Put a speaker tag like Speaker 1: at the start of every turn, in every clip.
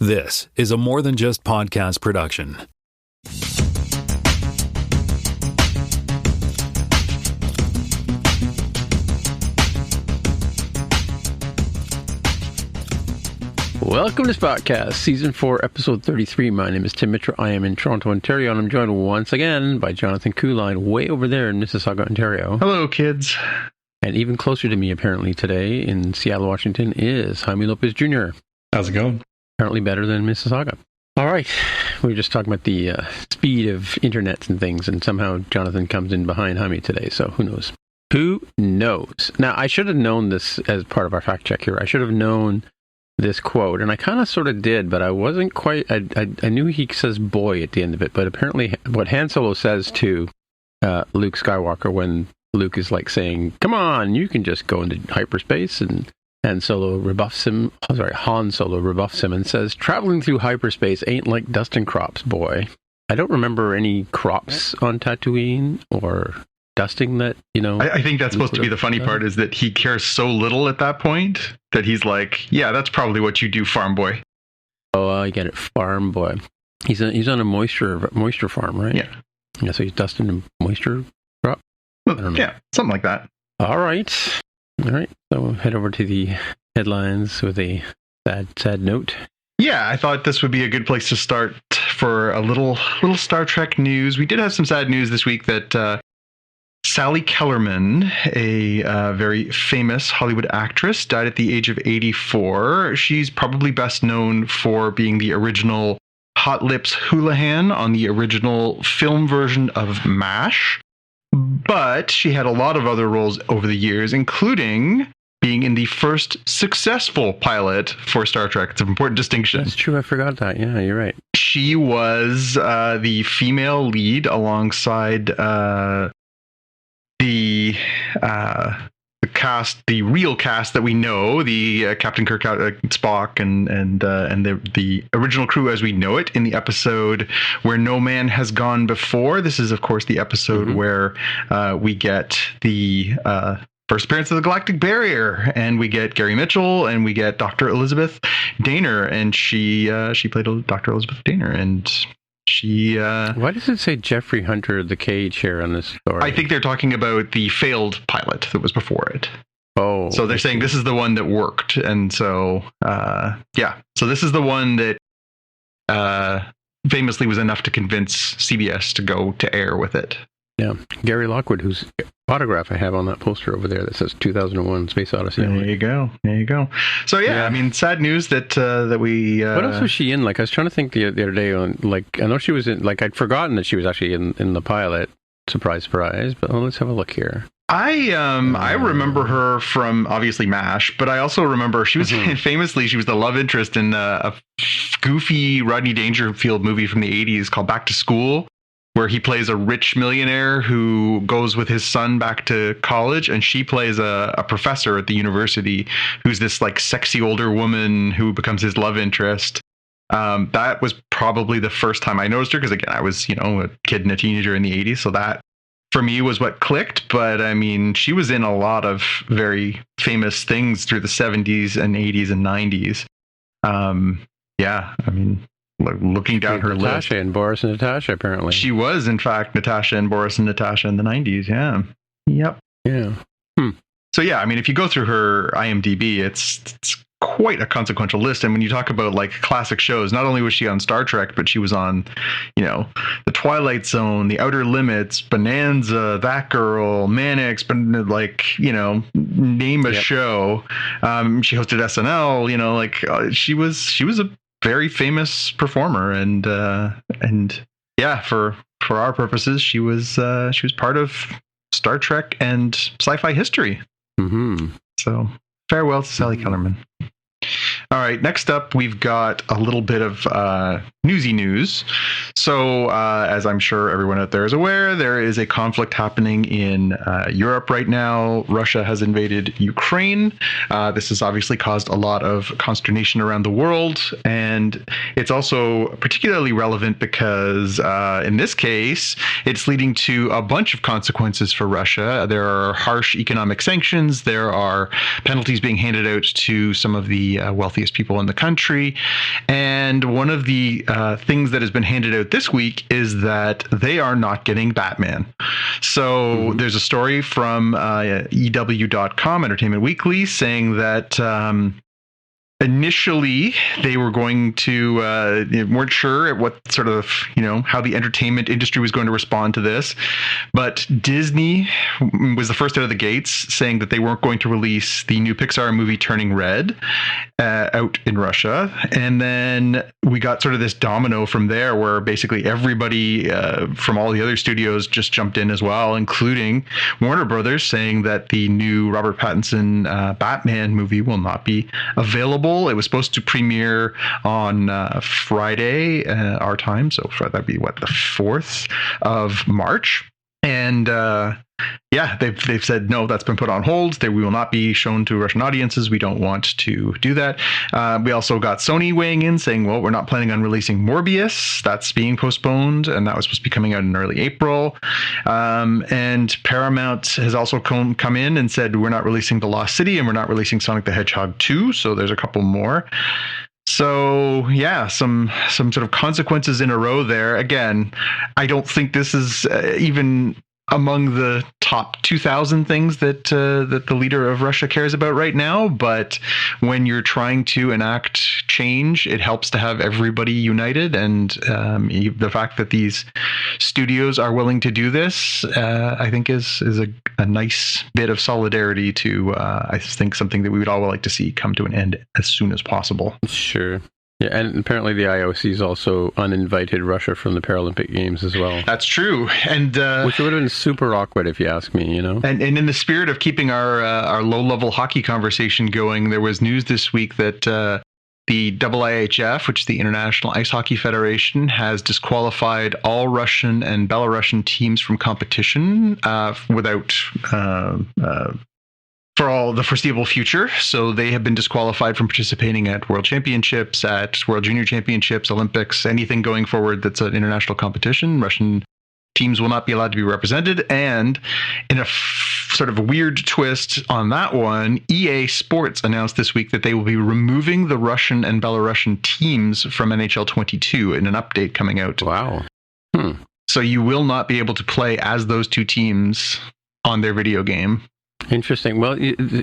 Speaker 1: This is a More Than Just Podcast production.
Speaker 2: Welcome to this podcast, Season 4, Episode 33. My name is Tim Mitra. I am in Toronto, Ontario, and I'm joined once again by Jonathan Kuline, way over there in Mississauga, Ontario.
Speaker 3: Hello, kids.
Speaker 2: And even closer to me, apparently, today in Seattle, Washington, is Jaime Lopez Jr.
Speaker 3: How's it going?
Speaker 2: Apparently better than Mississauga. All right. We were just talking about the speed of internets and things, and somehow Jonathan comes in behind Jaime today, so who knows? Who knows? Now, I should have known this as part of our fact check here. I should have known this quote, and I kind of sort of did, but I wasn't quite, I knew he says boy at the end of it, but apparently what Han Solo says to Luke Skywalker when Luke is like saying, come on, you can just go into hyperspace, and Han Solo rebuffs him and says, traveling through hyperspace ain't like dusting crops, boy. I don't remember any crops on Tatooine or dusting that, you know.
Speaker 3: I think that's supposed to be the funny part, is that he cares so little at that point that he's like, yeah, that's probably what you do, farm boy.
Speaker 2: Oh, I get it, farm boy. He's on a moisture farm, right?
Speaker 3: Yeah.
Speaker 2: Yeah, so he's dusting a moisture crop?
Speaker 3: I don't know. Yeah, something like that.
Speaker 2: All right. So we'll head over to the headlines with a sad note.
Speaker 3: Yeah, I thought this would be a good place to start for a little Star Trek news. We did have some sad news this week that Sally Kellerman, a very famous Hollywood actress, died at the age of 84. She's probably best known for being the original Hot Lips Houlihan on the original film version of MASH. But she had a lot of other roles over the years, including being in the first successful pilot for Star Trek. It's an important distinction.
Speaker 2: That's true. I forgot that. Yeah, you're right.
Speaker 3: She was the female lead alongside the cast, the real cast that we know, the Captain Kirk, Spock, and the original crew as we know it in the episode Where No Man Has Gone Before. This is, of course, the episode where we get the first appearance of the Galactic Barrier, and we get Gary Mitchell, and we get Dr. Elizabeth Daner, and she played Dr. Elizabeth Daner, and she
Speaker 2: why does it say Jeffrey Hunter the Cage here on this story?
Speaker 3: I think they're talking about the failed pilot that was before it.
Speaker 2: Oh,
Speaker 3: so they're saying this is the one that worked, and so so this is the one that famously was enough to convince CBS to go to air with it.
Speaker 2: Yeah, Gary Lockwood, whose autograph I have on that poster over there that says 2001 Space Odyssey.
Speaker 3: There you go. So yeah, I mean, sad news that we.
Speaker 2: What else was she in? Like, I was trying to think the other day on, like, I know she was in, like, I'd forgotten that she was actually in the pilot. Surprise, but let's have a look here.
Speaker 3: I remember her from obviously MASH, but I also remember she was famously, she was the love interest in a goofy Rodney Dangerfield movie from the 80s called Back to School, where he plays a rich millionaire who goes with his son back to college, and she plays a professor at the university who's this like sexy older woman who becomes his love interest. That was probably the first time I noticed her, because again, I was, a kid and a teenager in the 80s, so that for me was what clicked. But I mean, she was in a lot of very famous things through the 70s and 80s and 90s. I mean, looking down her list.
Speaker 2: Natasha and Boris and Natasha, apparently.
Speaker 3: She was, in fact, Natasha and Boris and Natasha in the 90s, yeah. Yep.
Speaker 2: Yeah.
Speaker 3: So, yeah, I mean, if you go through her IMDb, it's quite a consequential list. And when you talk about, like, classic shows, not only was she on Star Trek, but she was on, The Twilight Zone, The Outer Limits, Bonanza, That Girl, Mannix, but, like, name a show. She hosted SNL, she was a very famous performer, and yeah, for our purposes, she was part of Star Trek and sci-fi history. So farewell to Sally Kellerman. All right, next up, we've got a little bit of newsy news. So, as I'm sure everyone out there is aware, there is a conflict happening in Europe right now. Russia has invaded Ukraine. This has obviously caused a lot of consternation around the world, and it's also particularly relevant because, in this case, it's leading to a bunch of consequences for Russia. There are harsh economic sanctions. There are penalties being handed out to some of the wealthy wealthiest people in the country. And one of the things that has been handed out this week is that they are not getting Batman. So there's a story from EW.com, Entertainment Weekly, saying that initially they were going to weren't sure at what sort of how the entertainment industry was going to respond to this, but Disney was the first out of the gates saying that they weren't going to release the new Pixar movie Turning Red out in Russia. And then we got sort of this domino from there where basically everybody from all the other studios just jumped in as well, including Warner Brothers, saying that the new Robert Pattinson Batman movie will not be available. It was supposed to premiere on Friday, our time. So that'd be the 4th of March. And they've said, no, that's been put on hold. We will not be shown to Russian audiences. We don't want to do that. We also got Sony weighing in saying, well, we're not planning on releasing Morbius. That's being postponed. And that was supposed to be coming out in early April. And Paramount has also come in and said, we're not releasing The Lost City and we're not releasing Sonic the Hedgehog 2. So there's a couple more. So yeah, some sort of consequences in a row there. Again, I don't think this is even among the top 2,000 things that the leader of Russia cares about right now. But when you're trying to enact change, it helps to have everybody united. And the fact that these studios are willing to do this, I think is a nice bit of solidarity to, I think, something that we would all like to see come to an end as soon as possible.
Speaker 2: Sure. Yeah, and apparently the IOC's also uninvited Russia from the Paralympic Games as well. That's
Speaker 3: true, and
Speaker 2: which would have been super awkward if you ask me.
Speaker 3: And in the spirit of keeping our low-level hockey conversation going, there was news this week that the IIHF, which is the International Ice Hockey Federation, has disqualified all Russian and Belarusian teams from competition without. For all the foreseeable future. So they have been disqualified from participating at World Championships, at World Junior Championships, Olympics, anything going forward that's an international competition. Russian teams will not be allowed to be represented. And in a sort of a weird twist on that one, EA Sports announced this week that they will be removing the Russian and Belarusian teams from NHL 22 in an update coming out.
Speaker 2: Wow.
Speaker 3: So you will not be able to play as those two teams on their video game.
Speaker 2: Interesting. Well,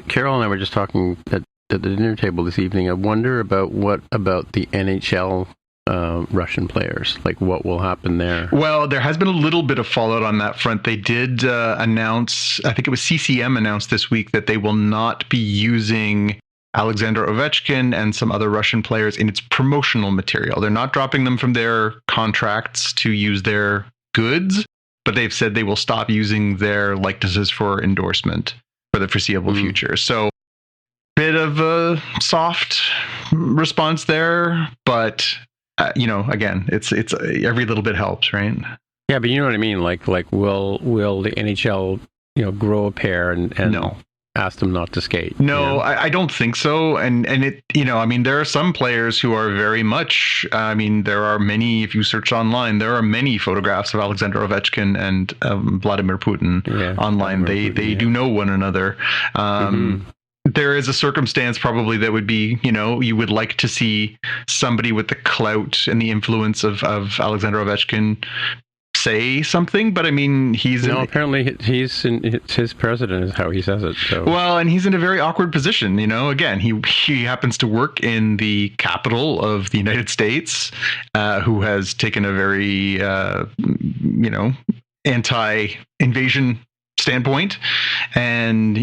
Speaker 2: Carol and I were just talking at the dinner table this evening. I wonder what about the NHL Russian players? Like, what will happen there?
Speaker 3: Well, there has been a little bit of fallout on that front. They did announce, I think it was CCM announced this week, that they will not be using Alexander Ovechkin and some other Russian players in its promotional material. They're not dropping them from their contracts to use their goods, but they've said they will stop using their likenesses for endorsement for the foreseeable future. So bit of a soft response there, but again, it's every little bit helps, right?
Speaker 2: Yeah, but you know what I mean? Like will the NHL, grow a pair and
Speaker 3: no.
Speaker 2: Ask them not to skate?
Speaker 3: No, I don't think so. And it, there are some players who are very much, there are many, if you search online, there are many photographs of Alexander Ovechkin and Vladimir Putin online. They do know one another. There is a circumstance probably that would be, you would like to see somebody with the clout and the influence of Alexander Ovechkin say something, but
Speaker 2: apparently it's his president is how he says it. So
Speaker 3: well, and he's in a very awkward position. Again, he happens to work in the capital of the United States, who has taken a very anti-invasion standpoint, and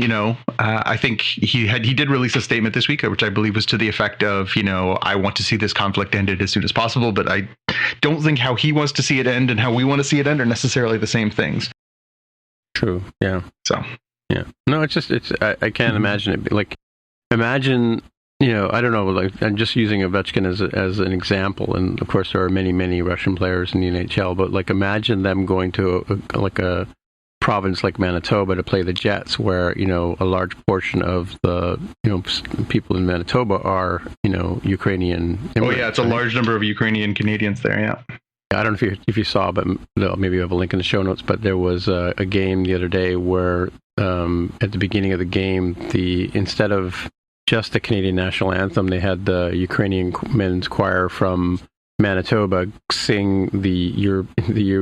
Speaker 3: I think he did release a statement this week, which I believe was to the effect of, I want to see this conflict ended as soon as possible, but I don't think how he wants to see it end and how we want to see it end are necessarily the same things.
Speaker 2: True. Yeah.
Speaker 3: So
Speaker 2: yeah. No, I can't imagine it. Like, imagine, I don't know, like, I'm just using Ovechkin as an example, and of course there are many, many Russian players in the NHL, but like, imagine them going to a province like Manitoba to play the Jets, where a large portion of the people in Manitoba are Ukrainian immigrants.
Speaker 3: Oh yeah, it's a large number of Ukrainian Canadians there. Yeah,
Speaker 2: I don't know if you saw, but maybe you have a link in the show notes. But there was a game the other day where at the beginning of the game, instead of just the Canadian national anthem. They had the Ukrainian men's choir from Manitoba sing the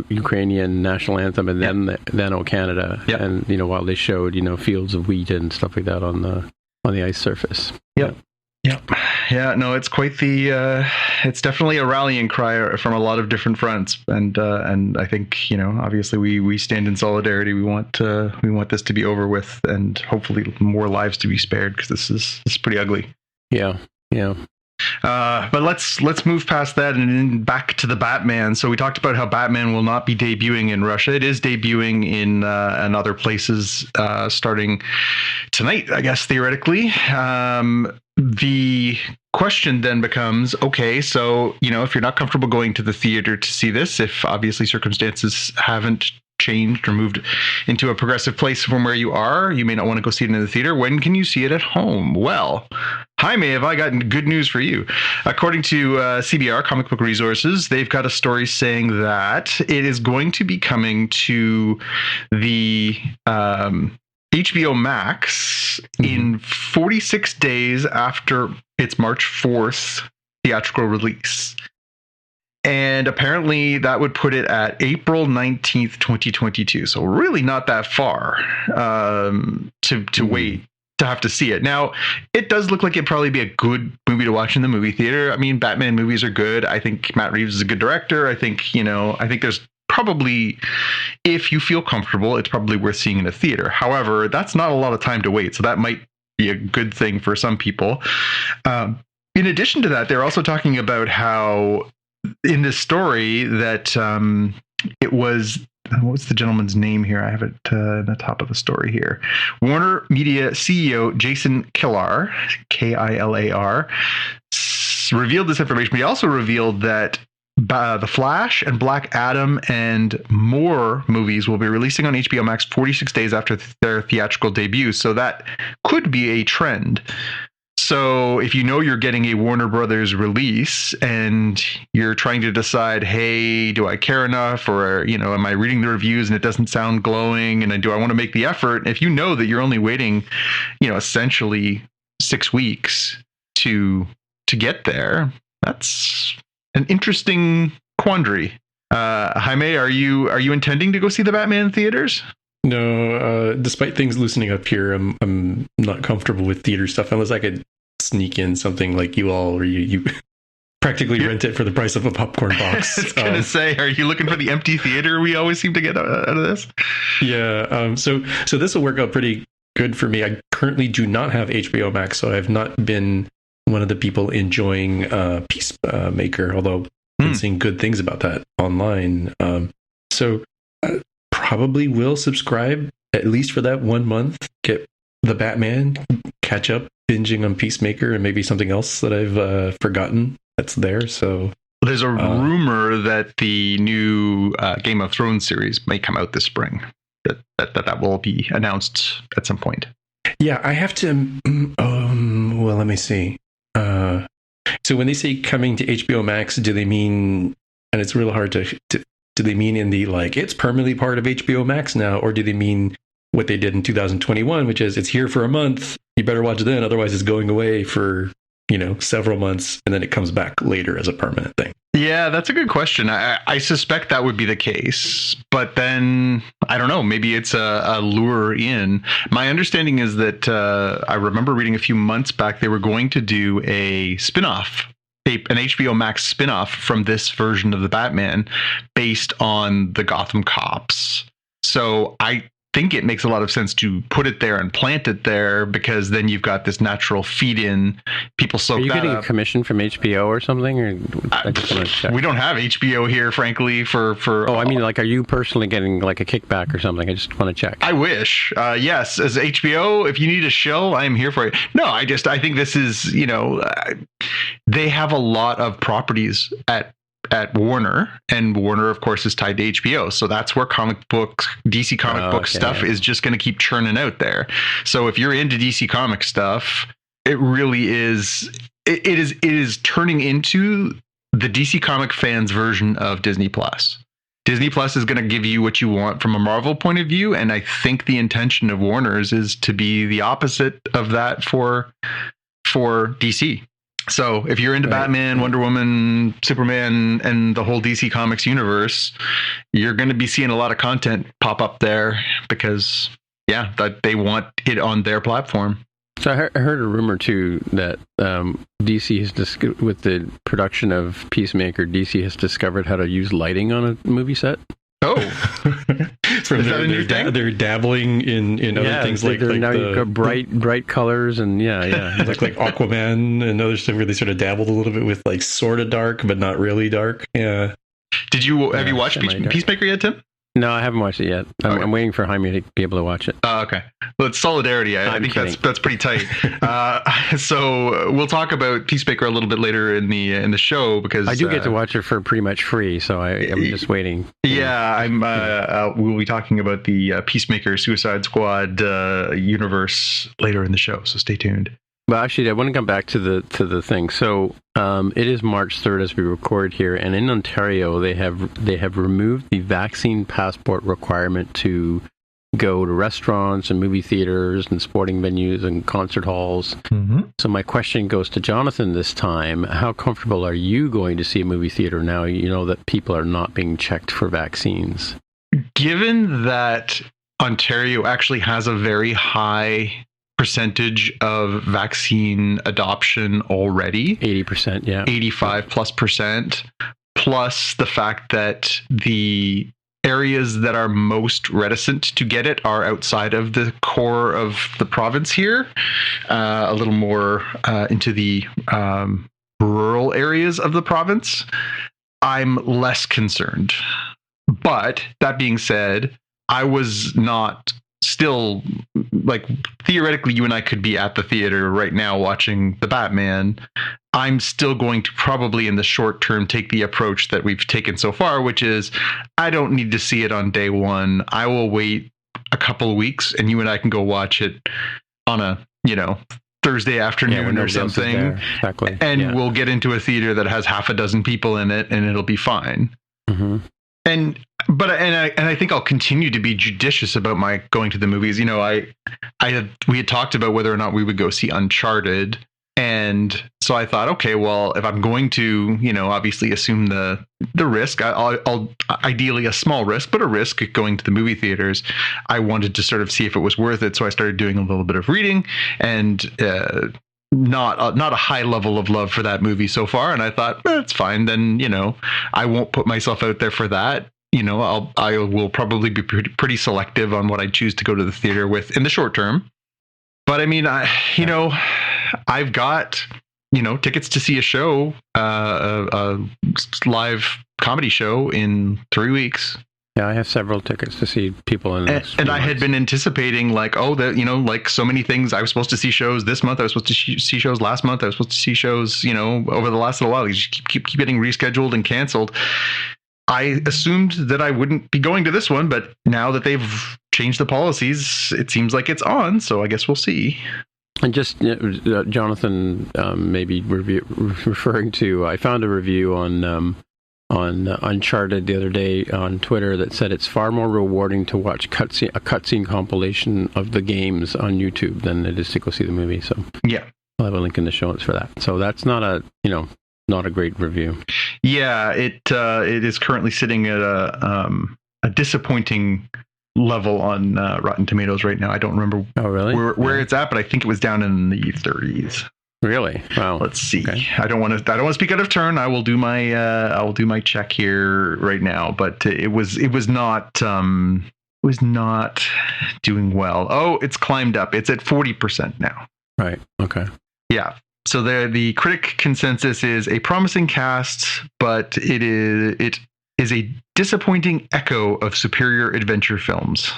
Speaker 2: Ukrainian national anthem, and then O Canada.
Speaker 3: Yep.
Speaker 2: And while they showed fields of wheat and stuff like that on the ice surface.
Speaker 3: Yeah, no, it's quite the. It's definitely a rallying cry from a lot of different fronts, and I think obviously we stand in solidarity. We want this to be over with, and hopefully more lives to be spared, because this is pretty ugly.
Speaker 2: Yeah.
Speaker 3: But let's move past that and back to the Batman. So we talked about how Batman will not be debuting in Russia. It is debuting in other places starting tonight, I guess, theoretically. The question then becomes, okay, so if you're not comfortable going to the theater to see this, if obviously circumstances haven't changed or moved into a progressive place from where you are, you may not want to go see it in the theater. When can you see it at home? Well, Jaime, have I got good news for you? According to CBR, Comic Book Resources, they've got a story saying that it is going to be coming to the HBO Max in 46 days after its March 4th theatrical release. And apparently that would put it at April 19th, 2022. So really not that far to wait to have to see it. Now, it does look like it'd probably be a good movie to watch in the movie theater. I mean, Batman movies are good. I think Matt Reeves is a good director. I think there's probably, if you feel comfortable, it's probably worth seeing in a theater. However, that's not a lot of time to wait. So that might be a good thing for some people. In addition to that, they're also talking about how in this story that it was, what's the gentleman's name here? I have it at the top of the story here. Warner Media CEO Jason Kilar, Kilar, revealed this information, but he also revealed that The Flash and Black Adam and more movies will be releasing on HBO Max 46 days after their theatrical debut. So that could be a trend. So if you're getting a Warner Brothers release and you're trying to decide, hey, do I care enough, or am I reading the reviews and it doesn't sound glowing, and do I want to make the effort? If you know that you're only waiting, essentially 6 weeks to get there, that's an interesting quandary. Jaime, are you intending to go see the Batman in theaters?
Speaker 4: No, despite things loosening up here, I'm not comfortable with theater stuff unless I could sneak in something like you all, where you practically rent it for the price of a popcorn box.
Speaker 3: I was going to say, are you looking for the empty theater we always seem to get out of this?
Speaker 4: Yeah. So this will work out pretty good for me. I currently do not have HBO Max, so I've not been one of the people enjoying Peacemaker, although I've been seeing good things about that online. So I probably will subscribe at least for that 1 month, get the Batman, catch up binging on Peacemaker, and maybe something else that I've forgotten that's there. So
Speaker 3: there's a rumor that the new Game of Thrones series may come out this spring. That will be announced at some point.
Speaker 4: Yeah, I have to. Well, let me see. So when they say coming to HBO Max, do they mean? And it's real hard to. Do they mean in the it's permanently part of HBO Max now, or do they mean what they did in 2021, which is it's here for a month, you better watch it then, otherwise it's going away for several months, and then it comes back later as a permanent thing?
Speaker 3: Yeah, that's a good question. I suspect that would be the case, but then I don't know, maybe it's a lure in. My understanding is that I remember reading a few months back they were going to do a spin-off, an HBO Max spin-off from this version of the Batman based on the Gotham cops. So I think it makes a lot of sense to put it there and plant it there, because then you've got this natural feed in. People soak that up. Are you
Speaker 2: getting a commission from HBO or something? Or I just want to check.
Speaker 3: We don't have HBO here, frankly.
Speaker 2: I mean, are you personally getting a kickback or something? I just want to check.
Speaker 3: I wish. Yes, as HBO, if you need a show, I am here for it. No, I think this is, they have a lot of properties at Warner, and Warner, of course, is tied to HBO. So that's where DC comic book stuff is just going to keep churning out there. So if you're into DC comic stuff, it really is. It is turning into the DC comic fans' version of Disney Plus. Disney Plus is going to give you what you want from a Marvel point of view, and I think the intention of Warner's is to be the opposite of that for for DC. So if you're into Batman, Wonder Woman, Superman, and the whole DC Comics universe, you're going to be seeing a lot of content pop up there because, that they want it on their platform.
Speaker 2: So I heard a rumor too that DC has with the production of Peacemaker, DC has discovered how to use lighting on a movie set.
Speaker 3: Oh,
Speaker 4: From they're dabbling in other things like
Speaker 2: now
Speaker 4: the
Speaker 2: you've got bright colors and
Speaker 4: like Aquaman and other stuff where they sort of dabbled a little bit with like sort of dark but not really dark. Yeah.
Speaker 3: Have you watched Peacemaker yet, Tim?
Speaker 2: No, I haven't watched it yet. I'm waiting for Jaime to be able to watch it.
Speaker 3: Okay. Well, it's Solidarity. I think that's pretty tight. So we'll talk about Peacemaker a little bit later in the show because
Speaker 2: I do get to watch it for pretty much free. So I'm just waiting.
Speaker 3: Yeah, we'll be talking about the Peacemaker Suicide Squad universe later in the show. So stay tuned.
Speaker 2: Well, actually, I want to come back to the thing. So it is March 3rd as we record here, and in Ontario, they have removed the vaccine passport requirement to go to restaurants and movie theaters and sporting venues and concert halls. Mm-hmm. So my question goes to Jonathan this time. How comfortable are you going to see a movie theater now you know that people are not being checked for vaccines?
Speaker 3: Given that Ontario actually has a very high percentage of vaccine adoption already,
Speaker 2: 80%,
Speaker 3: 85+%, plus the fact that the areas that are most reticent to get it are outside of the core of the province here, a little more into the rural areas of the province, I'm less concerned. But that being said, I was not still, like, theoretically you and I could be at the theater right now watching the Batman. I'm still going to probably in the short term take the approach that we've taken so far, which is I don't need to see it on day one. I will wait a couple of weeks and you and I can go watch it on a, Thursday afternoon or something.
Speaker 2: Exactly.
Speaker 3: And we'll get into a theater that has half a dozen people in it and it'll be fine.
Speaker 2: Mm-hmm.
Speaker 3: But I think I'll continue to be judicious about my going to the movies. We had talked about whether or not we would go see Uncharted, and so I thought, okay, well, if I'm going to, obviously assume the risk, I'll ideally a small risk, but a risk going to the movie theaters. I wanted to sort of see if it was worth it, so I started doing a little bit of reading and. Not a high level of love for that movie so far, and I thought it's fine. Then I won't put myself out there for that. I will probably be pretty selective on what I choose to go to the theater with in the short term. But I mean, I've got tickets to see a show, a live comedy show in 3 weeks.
Speaker 2: Yeah, I have several tickets to see people in this.
Speaker 3: And I had been anticipating like so many things. I was supposed to see shows this month. I was supposed to see shows last month. I was supposed to see shows, over the last little while. They just keep getting rescheduled and canceled. I assumed that I wouldn't be going to this one, but now that they've changed the policies, it seems like it's on. So I guess we'll see.
Speaker 2: And just Jonathan, maybe referring to, I found a review on Uncharted the other day on Twitter that said it's far more rewarding to watch a cutscene compilation of the games on YouTube than it is to go see the movie. So
Speaker 3: yeah,
Speaker 2: I'll have a link in the show notes for that. So that's not a great review.
Speaker 3: Yeah, it is currently sitting at a disappointing level on Rotten Tomatoes right now. I don't remember where it's at, but I think it was down in the 30s.
Speaker 2: Really? Wow.
Speaker 3: Let's see.
Speaker 2: Okay.
Speaker 3: I don't want to speak out of turn. I will do my check here right now, but it was not doing well. Oh, it's climbed up. It's at 40% now.
Speaker 2: Right. Okay.
Speaker 3: Yeah. So the critic consensus is a promising cast, but it is a disappointing echo of superior adventure films.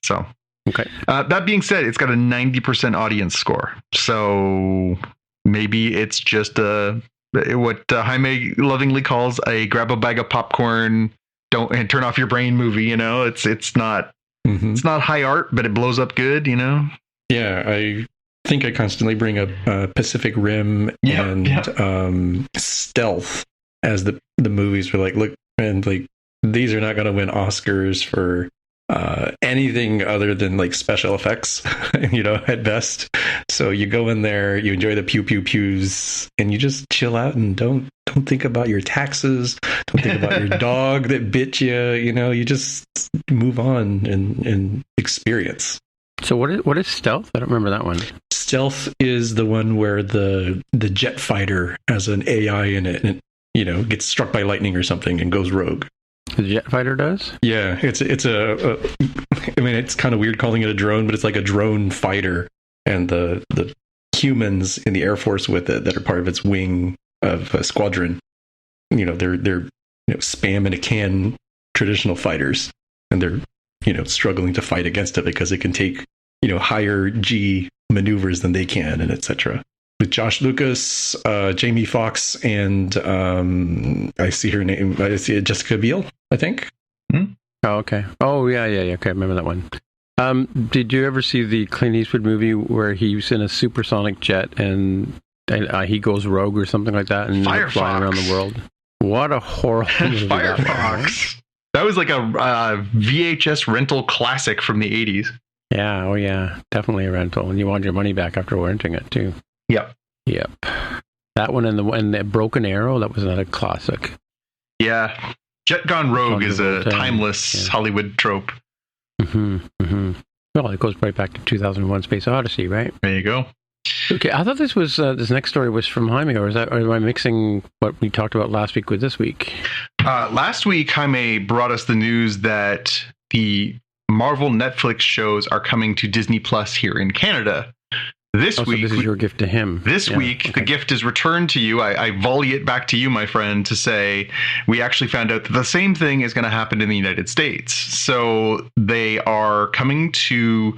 Speaker 3: So
Speaker 2: okay.
Speaker 3: That being said, it's got a 90% audience score. So maybe it's just what Jaime lovingly calls a grab a bag of popcorn, and turn off your brain movie. It's not it's not high art, but it blows up good.
Speaker 4: Yeah, I think I constantly bring up Pacific Rim and Stealth as the movies were like, look, and like these are not going to win Oscars for anything other than like special effects, at best. So you go in there, you enjoy the pew pew pews, and you just chill out and don't think about your taxes, don't think about your dog that bit you. You just move on and experience.
Speaker 2: So what is stealth? I don't remember that one.
Speaker 4: Stealth is the one where the jet fighter has an AI in it, and it, gets struck by lightning or something and goes rogue.
Speaker 2: The jet fighter does?
Speaker 4: Yeah, it's kind of weird calling it a drone, but it's like a drone fighter, and the humans in the Air Force with it that are part of its wing of a squadron, they're spam in a can traditional fighters, and they're struggling to fight against it because it can take higher G maneuvers than they can, and etc. With Josh Lucas, Jamie Foxx, and I see her name. I see it, Jessica Biel, I think.
Speaker 2: Oh, okay. Oh, yeah. Okay, I remember that one. Did you ever see the Clint Eastwood movie where he's in a supersonic jet and he goes rogue or something like that and flying around the world? What a horrible movie.
Speaker 3: Firefox. That was like a VHS rental classic from the 80s.
Speaker 2: Yeah, oh yeah, definitely a rental. And you want your money back after renting it too. Yep. That one and the Broken Arrow, that was another classic.
Speaker 3: Yeah. Jet Gone Rogue is a timeless Hollywood trope.
Speaker 2: Well, it goes right back to 2001 Space Odyssey, right?
Speaker 3: There you go.
Speaker 2: Okay, I thought this next story was from Jaime, or am I mixing what we talked about last week with this week?
Speaker 3: Last week, Jaime brought us the news that the Marvel Netflix shows are coming to Disney Plus here in Canada. This week,
Speaker 2: so this is your gift to him.
Speaker 3: This week, the gift is returned to you. I volley it back to you, my friend, to say we actually found out that the same thing is going to happen in the United States. So they are coming to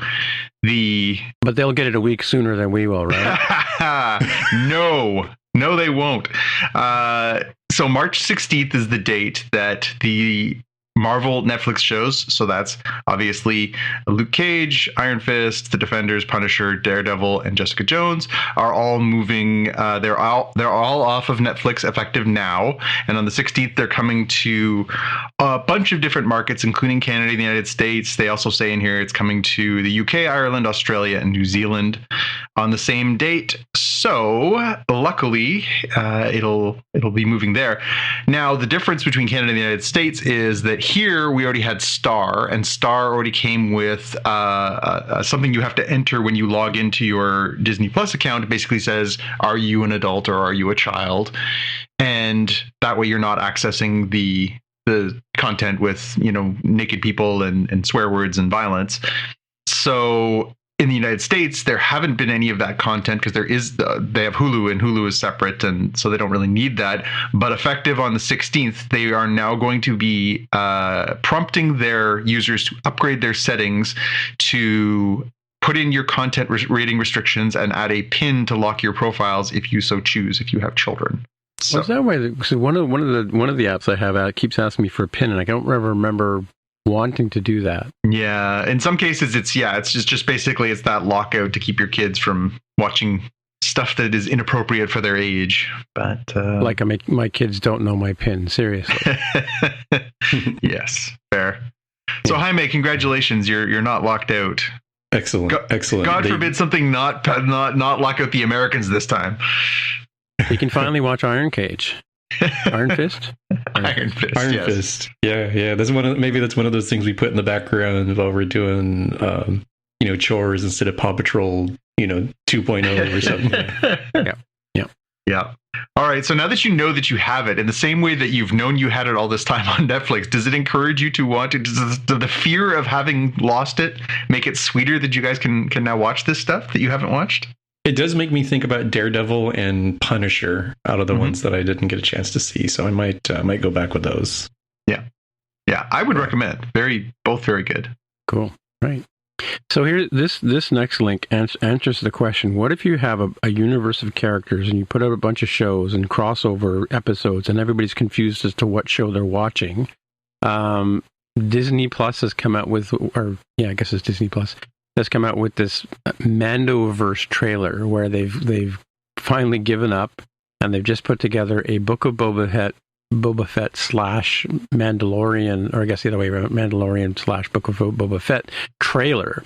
Speaker 3: the...
Speaker 2: But they'll get it a week sooner than we will, right?
Speaker 3: No, they won't. So March 16th is the date that the Marvel Netflix shows, so that's obviously Luke Cage, Iron Fist, The Defenders, Punisher, Daredevil, and Jessica Jones are all moving. They're all off of Netflix effective now, and on the 16th they're coming to a bunch of different markets, including Canada and the United States. They also say in here it's coming to the UK, Ireland, Australia, and New Zealand on the same date. So luckily, it'll be moving there. Now the difference between Canada and the United States is that here we already had Star, and Star already came with something you have to enter when you log into your Disney Plus account. It basically says, are you an adult or are you a child? And that way you're not accessing the content with, naked people and swear words and violence. So in the United States, there haven't been any of that content because they have Hulu, and Hulu is separate, and so they don't really need that. But effective on the 16th, they are now going to be prompting their users to upgrade their settings to put in your content rating restrictions and add a PIN to lock your profiles if you so choose, if you have children. So
Speaker 2: is that way? So one of the apps I have keeps asking me for a PIN, and I don't ever remember wanting to do that.
Speaker 3: Yeah, in some cases it's just basically it's that lockout to keep your kids from watching stuff that is inappropriate for their age. But
Speaker 2: like my kids don't know my PIN, seriously.
Speaker 3: Yes, fair. So Jaime, congratulations, you're not locked out.
Speaker 4: Excellent.
Speaker 3: God forbid something not lock out the Americans this time.
Speaker 2: You can finally watch Iron Cage. Iron Fist?
Speaker 3: Iron Fist.
Speaker 4: Yeah. That's one of those things we put in the background while we're doing chores instead of Paw Patrol 2.0 or something.
Speaker 3: Yeah. All right. So now that you know that you have it, in the same way that you've known you had it all this time on Netflix, does it encourage you to want it? Does the fear of having lost it make it sweeter that you guys can now watch this stuff that you haven't watched?
Speaker 4: It does make me think about Daredevil and Punisher out of the ones that I didn't get a chance to see. So I might go back with those.
Speaker 3: Yeah. I would recommend. Both very good.
Speaker 2: Cool. Right. So here, this next link answers the question: what if you have a universe of characters and you put out a bunch of shows and crossover episodes, and everybody's confused as to what show they're watching? Disney Plus has come out with, I guess it's Disney Plus, has come out with this Mandoverse trailer where they've finally given up, and they've just put together a Book of Boba Boba Fett slash Mandalorian, or I guess the other way around, Mandalorian slash Book of Boba Fett trailer,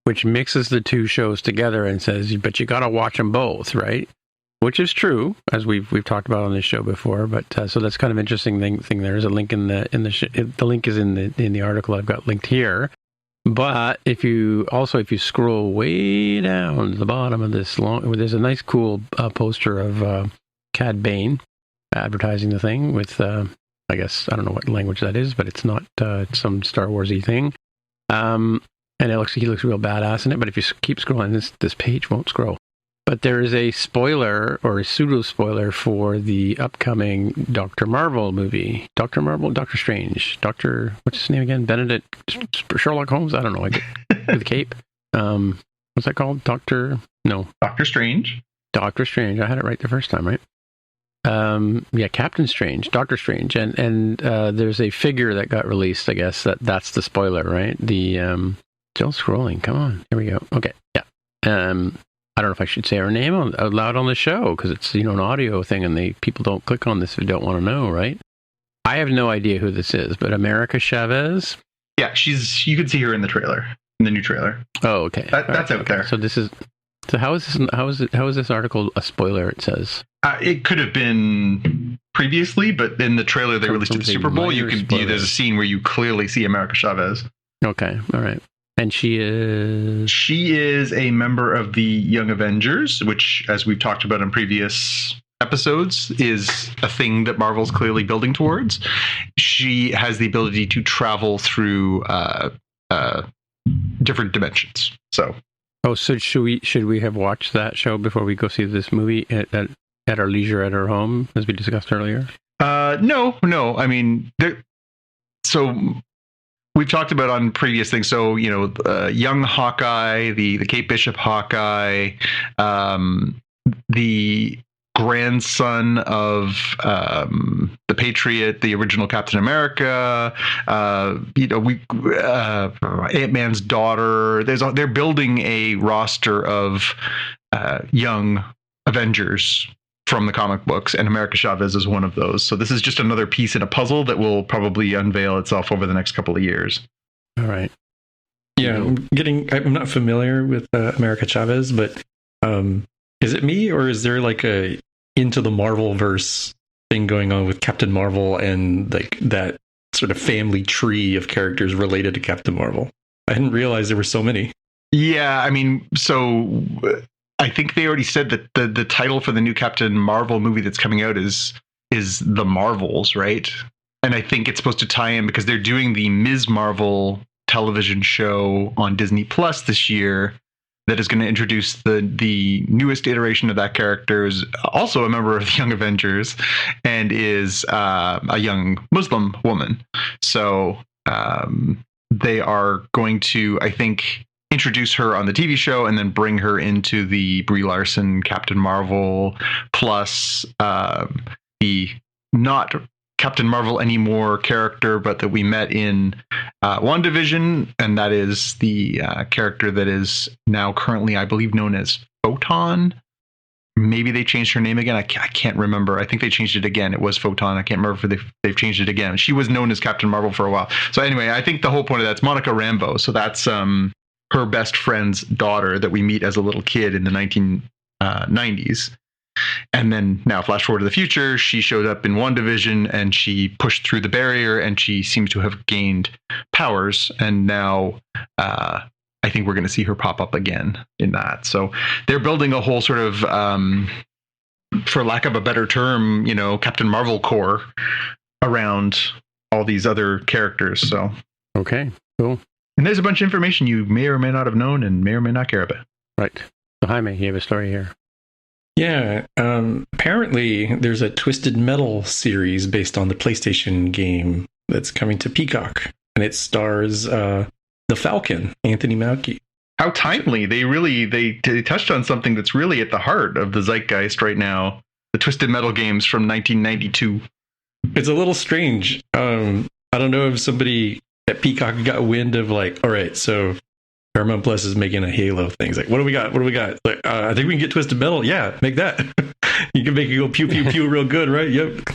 Speaker 2: which mixes the two shows together and says, but you got to watch them both, right? Which is true, as we've talked about on this show before. But so that's kind of interesting thing. There's a link the link is in the article I've got linked here. But if you scroll way down to the bottom of this there's a nice cool poster of Cad Bane advertising the thing with I guess I don't know what language that is, but it's not some Star Warsy thing. And he looks real badass in it. But if you keep scrolling, this page won't scroll. But there is a spoiler or a pseudo spoiler for the upcoming Dr. Marvel movie. Dr. Strange. What's his name again? Benedict Sherlock Holmes? I don't know. With the cape. What's that called? Dr.
Speaker 3: Strange.
Speaker 2: Dr. Strange. I had it right the first time, right? Captain Strange, Doctor Strange. And there's a figure that got released, I guess. That's the spoiler, right? Still scrolling. Come on. Here we go. Okay. Yeah. I don't know if I should say her name out loud on the show because it's an audio thing and people don't click on this if they don't want to know, right? I have no idea who this is, but America Chavez.
Speaker 3: Yeah, you can see her in the new trailer.
Speaker 2: Oh, okay.
Speaker 3: That's out there.
Speaker 2: So how is this article a spoiler? It says
Speaker 3: it could have been previously, but in the trailer they released at the Super Bowl, there's a scene where you clearly see America Chavez.
Speaker 2: Okay, all right. And she is
Speaker 3: a member of the Young Avengers, which, as we've talked about in previous episodes, is a thing that Marvel's clearly building towards. She has the ability to travel through different dimensions. So
Speaker 2: should we have watched that show before we go see this movie at our leisure at our home, as we discussed earlier?
Speaker 3: No. I mean, we've talked about on previous things. So, young Hawkeye, the Kate Bishop Hawkeye, the grandson of the Patriot, the original Captain America, Ant-Man's daughter. They're building a roster of young Avengers from the comic books, and America Chavez is one of those. So this is just another piece in a puzzle that will probably unveil itself over the next couple of years.
Speaker 2: All right.
Speaker 4: Yeah, I'm not familiar with America Chavez, but is it me or is there like a into the Marvel-verse thing going on with Captain Marvel and like that sort of family tree of characters related to Captain Marvel? I didn't realize there were so many.
Speaker 3: Yeah, I mean, so I think they already said that the title for the new Captain Marvel movie that's coming out is The Marvels, right? And I think it's supposed to tie in because they're doing the Ms. Marvel television show on Disney Plus this year that is going to introduce the newest iteration of that character, is also a member of the Young Avengers and is a young Muslim woman. So they are going to, I think, introduce her on the TV show and then bring her into the Brie Larson Captain Marvel plus the not Captain Marvel anymore character, but that we met in WandaVision, and that is the character that is now currently, I believe, known as Photon. Maybe they changed her name again. I can't remember. I think they changed it again. It was Photon. I can't remember if they've changed it again. She was known as Captain Marvel for a while. So anyway, I think the whole point of that's Monica Rambeau. So that's her best friend's daughter that we meet as a little kid in the 1990s. And then now flash forward to the future, she showed up in WandaVision and she pushed through the barrier and she seems to have gained powers. And now I think we're going to see her pop up again in that. So they're building a whole sort of, for lack of a better term, Captain Marvel core around all these other characters. So,
Speaker 2: okay, cool.
Speaker 3: And there's a bunch of information you may or may not have known and may or may not care about.
Speaker 2: Right. So Jaime, you have a story here.
Speaker 4: Yeah. Apparently, there's a Twisted Metal series based on the PlayStation game that's coming to Peacock, and it stars the Falcon, Anthony Mackie.
Speaker 3: How timely! They touched on something that's really at the heart of the zeitgeist right now. The Twisted Metal games from 1992.
Speaker 4: It's a little strange. I don't know if somebody at Peacock got wind of like, all right, so Paramount Plus is making a Halo thing. It's like, what do we got? Like, I think we can get Twisted Metal. Yeah, make that. You can make it go pew, pew, pew real good, right? Yep.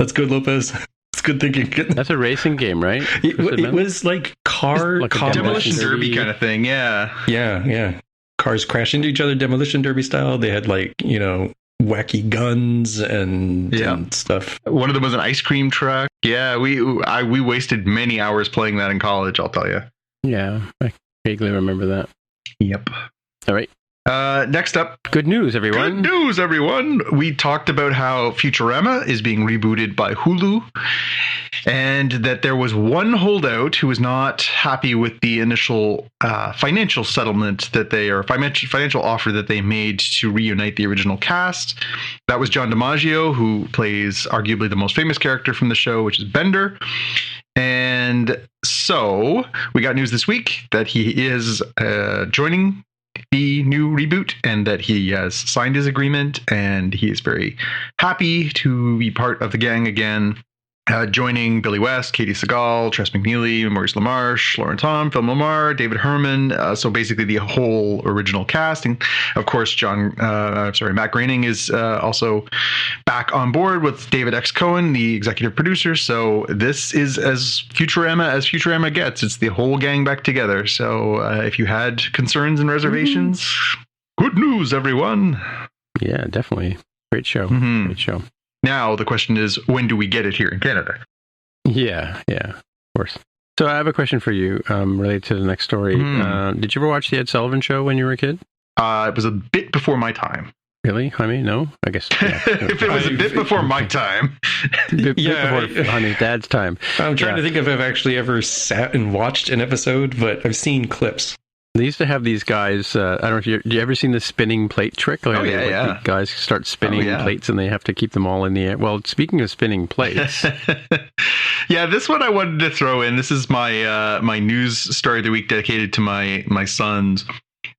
Speaker 4: That's good, Lopez. It's good thinking.
Speaker 2: That's a racing game, right?
Speaker 4: It was like
Speaker 2: like a
Speaker 3: Demolition Derby kind of thing. Yeah.
Speaker 4: Yeah. Cars crash into each other, Demolition Derby style. They had wacky guns and stuff.
Speaker 3: One of them was an ice cream truck. Yeah, we wasted many hours playing that in college, I'll tell you.
Speaker 2: Yeah, I vaguely remember that.
Speaker 3: Yep.
Speaker 2: All right.
Speaker 3: Next up,
Speaker 2: good news, everyone.
Speaker 3: Good news, everyone. We talked about how Futurama is being rebooted by Hulu, and that there was one holdout who was not happy with the initial financial settlement financial offer that they made to reunite the original cast. That was John DiMaggio, who plays arguably the most famous character from the show, which is Bender. And so we got news this week that he is joining the new reboot, and that he has signed his agreement, and he is very happy to be part of the gang again, joining Billy West, Katie Sagal, Tress McNeely, Maurice LaMarche, Lauren Tom, Phil Lamar, David Herman. So basically the whole original cast. And of course, Matt Groening is also back on board with David X. Cohen, the executive producer. So this is as Futurama gets. It's the whole gang back together. So if you had concerns and reservations, good news, everyone.
Speaker 2: Yeah, definitely. Great show.
Speaker 3: Mm-hmm.
Speaker 2: Great show.
Speaker 3: Now, the question is, when do we get it here in Canada?
Speaker 2: Yeah, of course. So I have a question for you related to the next story. Did you ever watch The Ed Sullivan Show when you were a kid?
Speaker 3: It was a bit before my time.
Speaker 2: Really? Jaime? No? I guess. Yeah.
Speaker 3: If it was a bit before my time.
Speaker 2: bit before Jaime's dad's time.
Speaker 4: I'm trying to think if I've actually ever sat and watched an episode, but I've seen clips.
Speaker 2: They used to have these guys, I don't know if you ever seen the spinning plate trick? Like
Speaker 3: yeah.
Speaker 2: Guys start spinning plates and they have to keep them all in the air. Well, speaking of spinning plates.
Speaker 3: Yeah, this one I wanted to throw in. This is my my news story of the week dedicated to my sons.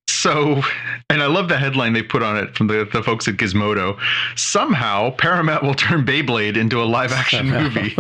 Speaker 3: So, and I love the headline they put on it from the folks at Gizmodo. Somehow, Paramount will turn Beyblade into a live-action movie.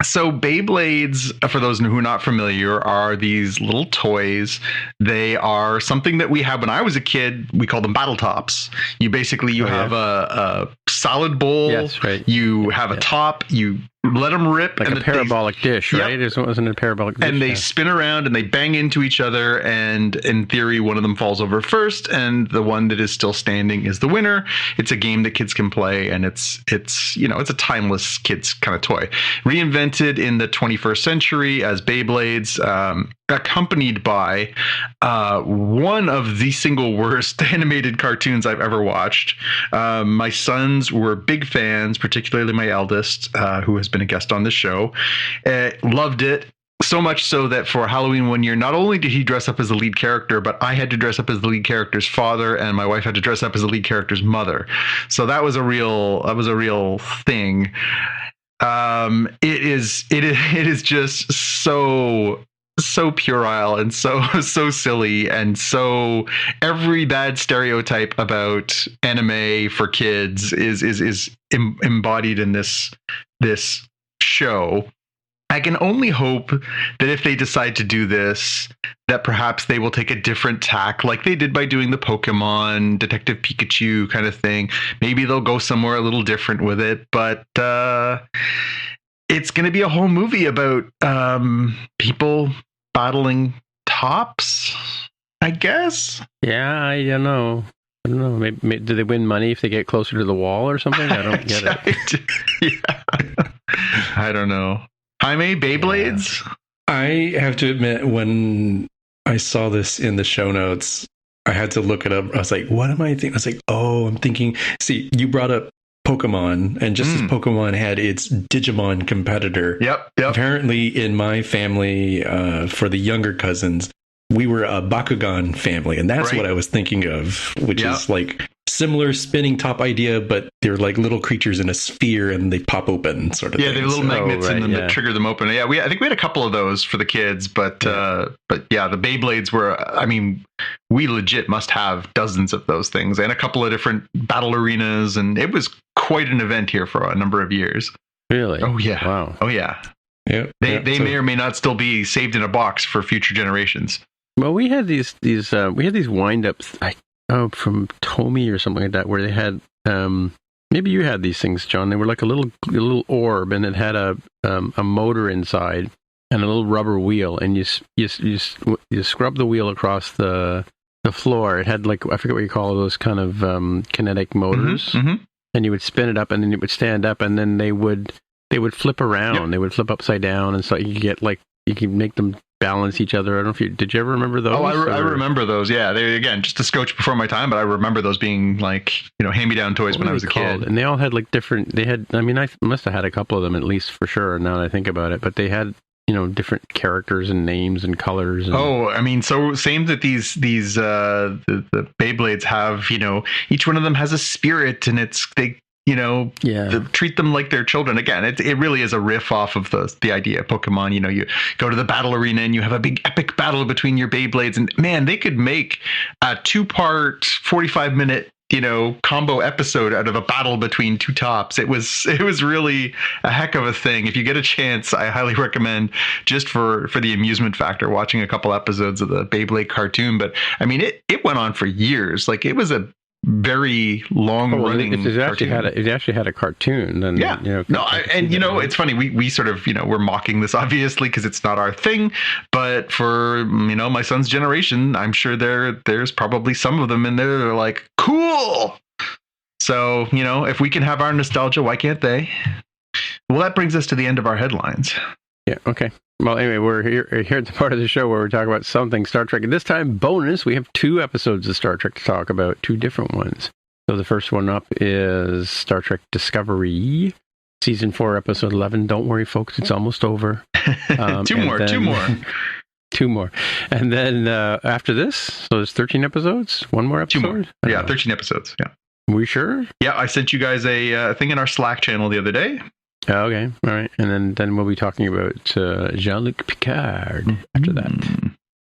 Speaker 3: So Beyblades, for those who are not familiar, are these little toys. They are something that we had when I was a kid. We called them battle tops. You basically have a salad bowl.
Speaker 2: Yes, right.
Speaker 3: You have a top. You let them rip.
Speaker 2: Like a parabolic dish, right? It wasn't a parabolic dish.
Speaker 3: And they spin around and they bang into each other. And in theory, one of them falls over first, and the one that is still standing is the winner. It's a game that kids can play, and it's a timeless kids kind of toy. Reinvented in the 21st century as Beyblades, accompanied by one of the single worst animated cartoons I've ever watched. My sons were big fans, particularly my eldest, who has been a guest on the show. Loved it. So much so that for Halloween one year, not only did he dress up as the lead character, but I had to dress up as the lead character's father, and my wife had to dress up as the lead character's mother. So that was a real thing. It is just so puerile and so silly, and so every bad stereotype about anime for kids is embodied in this show. I can only hope that if they decide to do this, that perhaps they will take a different tack, like they did by doing the Pokemon Detective Pikachu kind of thing. Maybe they'll go somewhere a little different with it, but it's going to be a whole movie about people battling tops, I guess.
Speaker 2: Yeah, I don't know. Maybe do they win money if they get closer to the wall or something? I don't get it.
Speaker 3: Yeah. I don't know. Jaime, Beyblades?
Speaker 4: Yeah. I have to admit, when I saw this in the show notes, I had to look it up. I was like, what am I thinking? I was like, I'm thinking, see, you brought up Pokemon, and just as Pokemon had its Digimon competitor,
Speaker 3: yep.
Speaker 4: Apparently in my family, for the younger cousins, we were a Bakugan family, and that's what I was thinking of, which is like similar spinning top idea, but they're like little creatures in a sphere and they pop open sort of thing.
Speaker 3: Yeah, they have little magnets in them that trigger them open. Yeah, I think we had a couple of those for the kids, but the Beyblades were, I mean, we legit must have dozens of those things and a couple of different battle arenas, and it was quite an event here for a number of years.
Speaker 2: Really?
Speaker 3: Oh yeah.
Speaker 2: Wow.
Speaker 3: Oh yeah.
Speaker 4: Yeah.
Speaker 3: They may or may not still be saved in a box for future generations.
Speaker 2: Well, we had these wind-ups, from Tomy or something like that, where they had Maybe you had these things, John. They were like a little orb, and it had a motor inside and a little rubber wheel, and you scrub the wheel across the floor. It had like, I forget what you call those kind of kinetic motors, and you would spin it up, and then it would stand up, and then they would flip around. Yep. They would flip upside down, and so you get like, you can make them balance each other. I don't know if did you ever remember those?
Speaker 3: Oh, I remember those. Yeah, they, again, just a scotch before my time, but I remember those being like, hand-me-down toys when I was a kid.
Speaker 2: And they all had like different. They had. I mean, I must have had a couple of them at least for sure. Now that I think about it, but they had different characters and names and colors. And...
Speaker 3: Oh, I mean, so same that the Beyblades have. Each one of them has a spirit, and treat them like their children. Again, it really is a riff off of the idea of Pokemon. You go to the battle arena and you have a big epic battle between your Beyblades, and man, they could make a 2-part 45-minute combo episode out of a battle between two tops. It was really a heck of a thing. If you get a chance, I highly recommend, just for the amusement factor, watching a couple episodes of the Beyblade cartoon. But I mean, it went on for years. Like, it was a very long running.
Speaker 2: If it actually had a cartoon, then
Speaker 3: it's funny. We sort of we're mocking this obviously because it's not our thing, but for my son's generation, I'm sure there's probably some of them in there that are like, cool. So if we can have our nostalgia, why can't they? Well, that brings us to the end of our headlines.
Speaker 2: Yeah. Okay. Well, anyway, we're here at the part of the show where we talk about something Star Trek. And this time, bonus, we have 2 episodes of Star Trek to talk about, 2 different ones. So the first one up is Star Trek Discovery, Season 4, Episode 11. Don't worry, folks, it's almost over.
Speaker 3: 2 more.
Speaker 2: And then after this, so there's 13 episodes? 1 more episode?
Speaker 3: 2 more. Yeah, 13 episodes. Yeah.
Speaker 2: We sure?
Speaker 3: Yeah, I sent you guys a thing in our Slack channel the other day.
Speaker 2: Oh, okay, all right. And then we'll be talking about Jean-Luc Picard after that.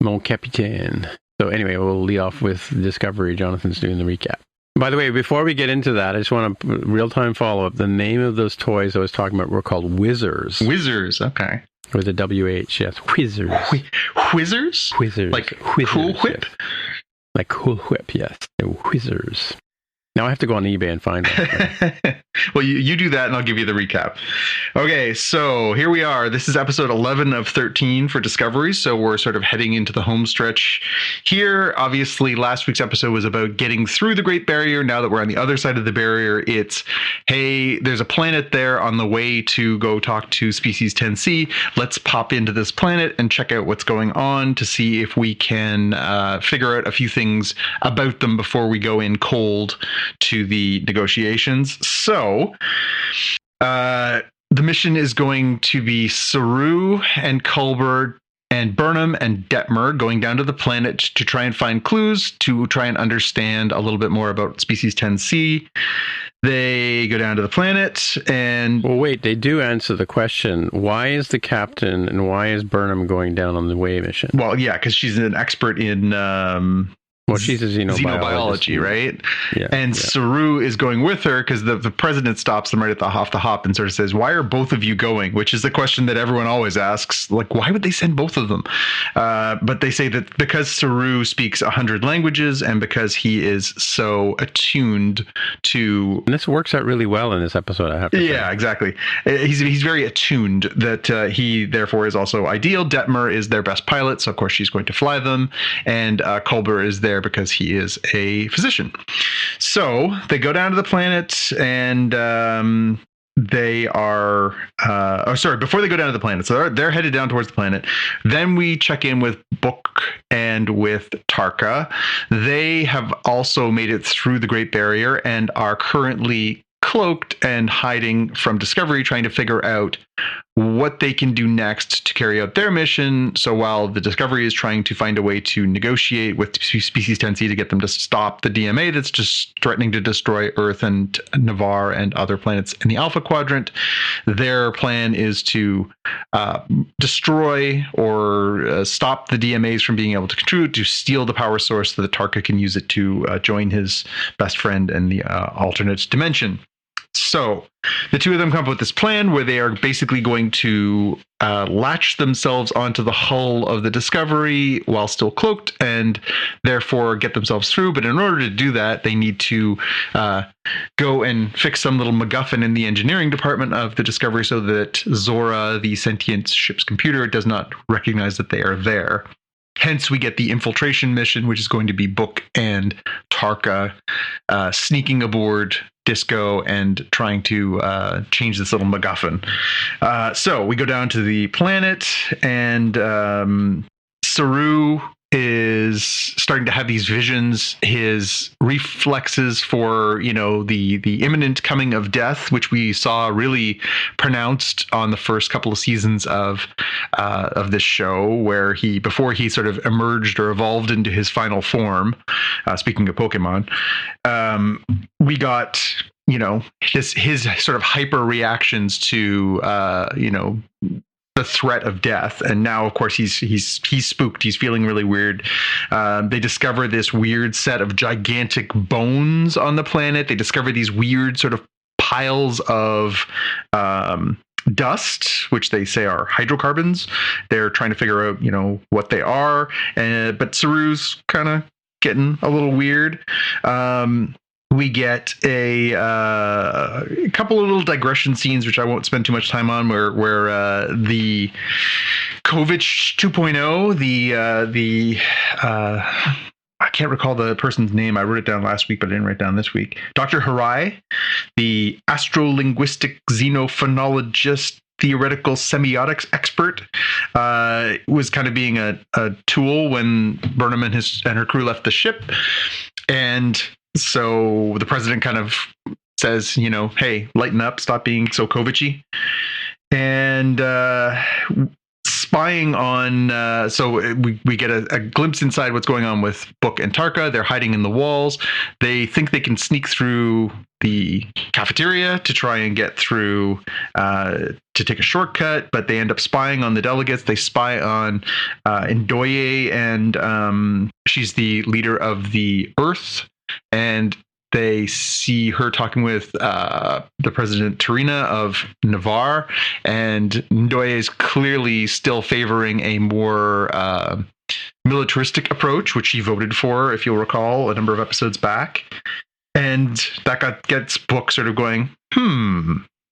Speaker 2: Mon Capitaine. So anyway, we'll lead off with Discovery. Jonathan's doing the recap. By the way, before we get into that, I just want a real-time follow-up. The name of those toys I was talking about were called Whizzers.
Speaker 3: Whizzers, okay.
Speaker 2: With a W-H, yes. Whizzers.
Speaker 3: Whizzers?
Speaker 2: Whizzers.
Speaker 3: Like
Speaker 2: Whizzers,
Speaker 3: Cool Whip?
Speaker 2: Yes. Like Cool Whip, yes. They're Whizzers. Now I have to go on eBay and find them.
Speaker 3: Well, you do that and I'll give you the recap. Okay, so here we are. This is episode 11 of 13 for Discovery, so we're sort of heading into the home stretch here. Obviously, last week's episode was about getting through the Great Barrier. Now that we're on the other side of the barrier, it's, hey, there's a planet there on the way to go talk to Species 10C. Let's pop into this planet and check out what's going on to see if we can figure out a few things about them before we go in cold to the negotiations. So the mission is going to be Saru and Culber and Burnham and Detmer going down to the planet to try and find clues, to try and understand a little bit more about Species 10C. They go down to the planet and...
Speaker 2: Well, wait, they do answer the question, why is the captain and why is Burnham going down on the way mission?
Speaker 3: Well, yeah, because she's an expert in...
Speaker 2: Well, she's a
Speaker 3: xenobiology, right?
Speaker 2: Yeah.
Speaker 3: And Saru is going with her because the president stops them right off the hop and sort of says, why are both of you going? Which is the question that everyone always asks. Like, why would they send both of them? But they say that because Saru speaks 100 languages and because he is so attuned to...
Speaker 2: And this works out really well in this episode, I have to say.
Speaker 3: Yeah, exactly. He's very attuned that he, therefore, is also ideal. Detmer is their best pilot, so of course she's going to fly them. And Culber is there because he is a physician. So they go down to the planet and they are before they go down to the planet, so they're headed down towards the planet. Then we check in with Book and with Tarka. They have also made it through the Great Barrier and are currently cloaked and hiding from Discovery, trying to figure out what they can do next to carry out their mission. So while the Discovery is trying to find a way to negotiate with Species 10C to get them to stop the DMA that's just threatening to destroy Earth and Navarre and other planets in the Alpha Quadrant, their plan is to destroy or stop the DMAs from being able to contribute, to steal the power source so that Tarka can use it to join his best friend in the alternate dimension. So the two of them come up with this plan where they are basically going to latch themselves onto the hull of the Discovery while still cloaked and therefore get themselves through. But in order to do that, they need to go and fix some little MacGuffin in the engineering department of the Discovery so that Zora, the sentient ship's computer, does not recognize that they are there. Hence, we get the infiltration mission, which is going to be Book and Tarka sneaking aboard Disco and trying to change this little MacGuffin. So we go down to the planet, and Saru is starting to have these visions. His reflexes for, the imminent coming of death, which we saw really pronounced on the first couple of seasons of this show, where before he sort of emerged or evolved into his final form. Speaking of Pokemon, we got his sort of hyper reactions to the threat of death. And now, of course, he's spooked. He's feeling really weird. They discover this weird set of gigantic bones on the planet. They discover these weird sort of piles of dust, which they say are hydrocarbons. They're trying to figure out, what they are. But Saru's kind of getting a little weird. We get a couple of little digression scenes, which I won't spend too much time on, where the Kovich 2.0, I can't recall the person's name. I wrote it down last week, but I didn't write it down this week. Dr. Harai, the astrolinguistic xenophonologist, theoretical semiotics expert, was kind of being a tool when Burnham and her crew left the ship. And so the president kind of says, hey, lighten up, stop being so Kovichy. And spying on, so we get a glimpse inside what's going on with Book and Tarka. They're hiding in the walls. They think they can sneak through the cafeteria to try and get through, to take a shortcut, but they end up spying on the delegates. They spy on Ndoye, and she's the leader of the Earth. And they see her talking with the President Tarina of Navarre, and Ndoye is clearly still favoring a more militaristic approach, which she voted for, if you'll recall, a number of episodes back. And that gets Book sort of going,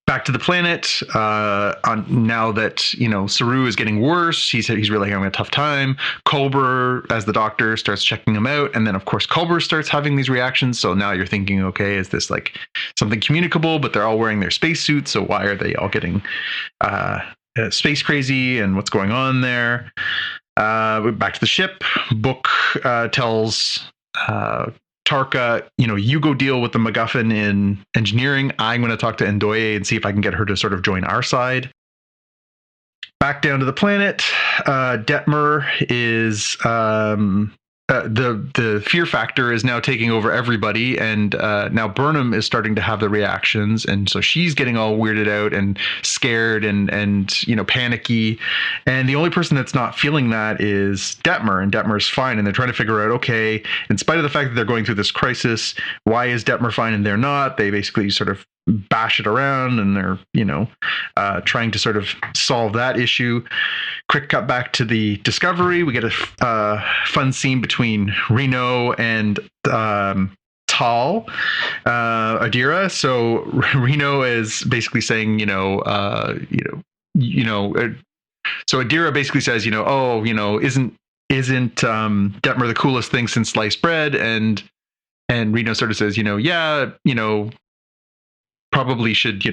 Speaker 3: back to the planet. Now that Saru is getting worse, he's really having a tough time. Culber, as the doctor, starts checking him out, and then of course Culber starts having these reactions. So now you're thinking, okay, is this like something communicable? But they're all wearing their spacesuits, so why are they all getting space crazy? And what's going on there? Back to the ship. Book tells Tarka, you go deal with the MacGuffin in engineering. I'm going to talk to Ndoye and see if I can get her to sort of join our side. Back down to the planet, Detmer is the fear factor is now taking over everybody, and now Burnham is starting to have the reactions, and so she's getting all weirded out and scared and panicky, and the only person that's not feeling that is Detmer, and Detmer's fine, and they're trying to figure out, okay, in spite of the fact that they're going through this crisis, why is Detmer fine and they're not? They basically sort of bash it around, and they're trying to sort of solve that issue. Quick cut back to the Discovery. We get a fun scene between Reno and Tal, Adira. So Reno is basically saying, so Adira basically says, isn't Detmer the coolest thing since sliced bread? And Reno sort of says, probably should,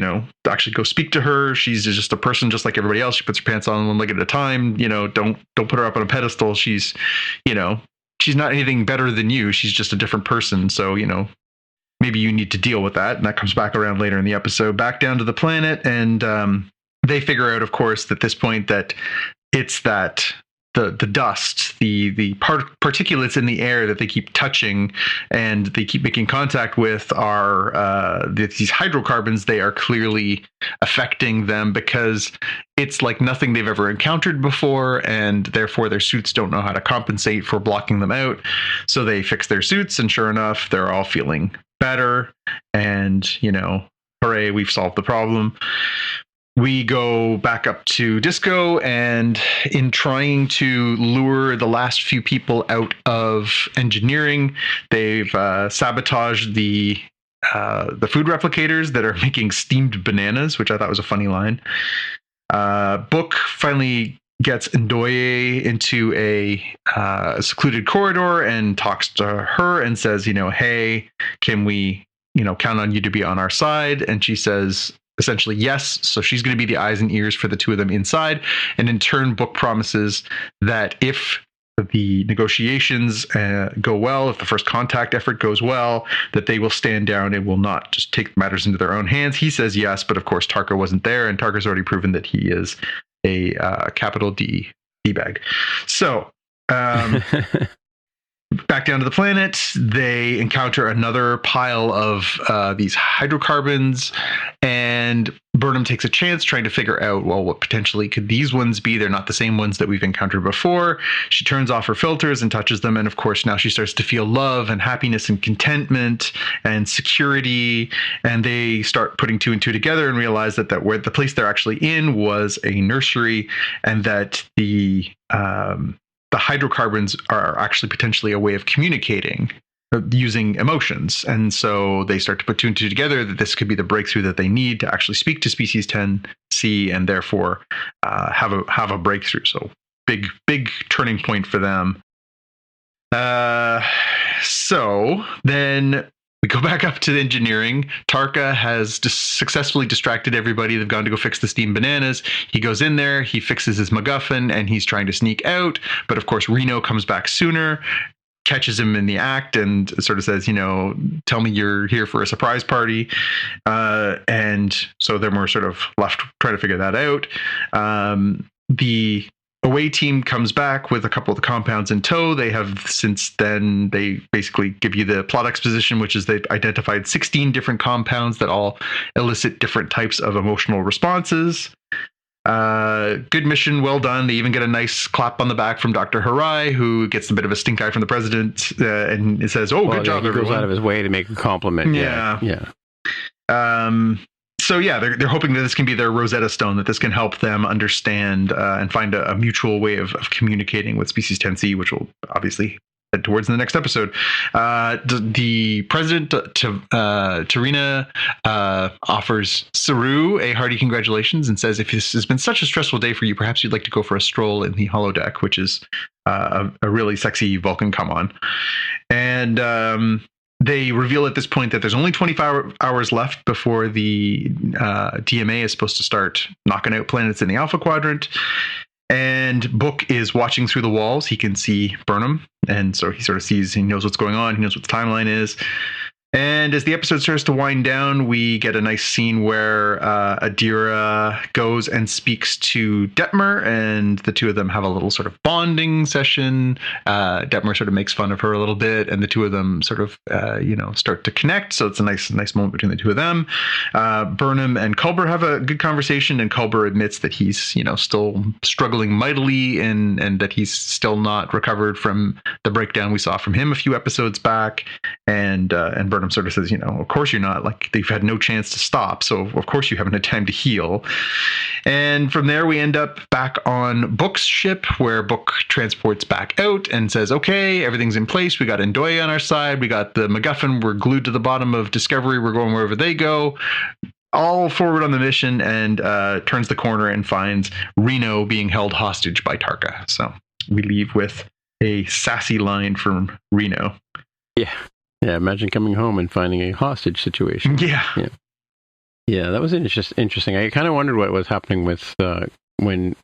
Speaker 3: actually go speak to her. She's just a person just like everybody else. She puts her pants on one leg at a time. Don't put her up on a pedestal. She's, she's not anything better than you. She's just a different person. So, maybe you need to deal with that. And that comes back around later in the episode. Back down to the planet. And they figure out, of course, at this point that it's that the dust, the particulates in the air that they keep touching and they keep making contact with are these hydrocarbons. They are clearly affecting them because it's like nothing they've ever encountered before, and therefore their suits don't know how to compensate for blocking them out. So they fix their suits, and sure enough, they're all feeling better. And, Harai hooray, we've solved the problem. We go back up to Disco, and in trying to lure the last few people out of engineering, they've sabotaged the food replicators that are making steamed bananas, which I thought was a funny line. Book finally gets Ndoye into a secluded corridor and talks to her and says, hey, can we, count on you to be on our side? And she says, essentially, yes. So she's going to be the eyes and ears for the two of them inside. And in turn, Book promises that if the negotiations go well, if the first contact effort goes well, that they will stand down and will not just take matters into their own hands. He says yes, but of course, Tarka wasn't there, and Tarka's already proven that he is a capital D bag. So, back down to the planet, they encounter another pile of these hydrocarbons, and Burnham takes a chance trying to figure out, well, what potentially could these ones be? They're not the same ones that we've encountered before. She turns off her filters and touches them, and of course now she starts to feel love and happiness and contentment and security, and they start putting two and two together and realize that where the place they're actually in was a nursery, and that the hydrocarbons are actually potentially a way of communicating using emotions. And so they start to put two and two together that this could be the breakthrough that they need to actually speak to species 10C and therefore have a breakthrough. So big turning point for them. So then we go back up to the engineering. Tarka has successfully distracted everybody. They've gone to go fix the steamed bananas. He goes in there, he fixes his MacGuffin, and he's trying to sneak out. But of course, Reno comes back sooner, catches him in the act, and sort of says, tell me you're here for a surprise party. And so then we're sort of left trying to figure that out. The away team comes back with a couple of the compounds in tow. They have since then, they basically give you the plot exposition, which is they've identified 16 different compounds that all elicit different types of emotional responses. Good mission, well done. They even get a nice clap on the back from Dr. Harai, who gets a bit of a stink eye from the president, and it says, good job,
Speaker 2: he
Speaker 3: everyone.
Speaker 2: Goes out of his way to make a compliment. Yeah.
Speaker 3: So yeah, they're hoping that this can be their Rosetta Stone, that this can help them understand and find a mutual way of communicating with species 10C, which will obviously head towards in the next episode. The president, Tarina, offers Saru a hearty congratulations and says, if this has been such a stressful day for you, perhaps you'd like to go for a stroll in the holodeck, which is a really sexy Vulcan come on. And they reveal at this point that there's only 24 hours left before the DMA is supposed to start knocking out planets in the Alpha Quadrant. And Book is watching through the walls. He can see Burnham. And so he sort of sees, he knows what's going on. He knows what the timeline is. And as the episode starts to wind down, we get a nice scene where Adira goes and speaks to Detmer, and the two of them have a little sort of bonding session. Detmer sort of makes fun of her a little bit, and the two of them sort of, start to connect. So it's a nice moment between the two of them. Burnham and Culber have a good conversation, and Culber admits that he's, still struggling mightily, and that he's still not recovered from the breakdown we saw from him a few episodes back. And Burnham sort of says, of course you're not, like, they've had no chance to stop, so of course you haven't had time to heal. And from there we end up back on Book's ship, where Book transports back out and says, okay, everything's in place. We got Ndoye on our side. We got the MacGuffin. We're glued to the bottom of Discovery. We're going wherever they go. All forward on the mission, and turns the corner and finds Reno being held hostage by Tarka. So we leave with a sassy line from Reno.
Speaker 2: Yeah, imagine coming home and finding a hostage situation.
Speaker 3: Yeah,
Speaker 2: that was interesting. I kind of wondered what was happening with when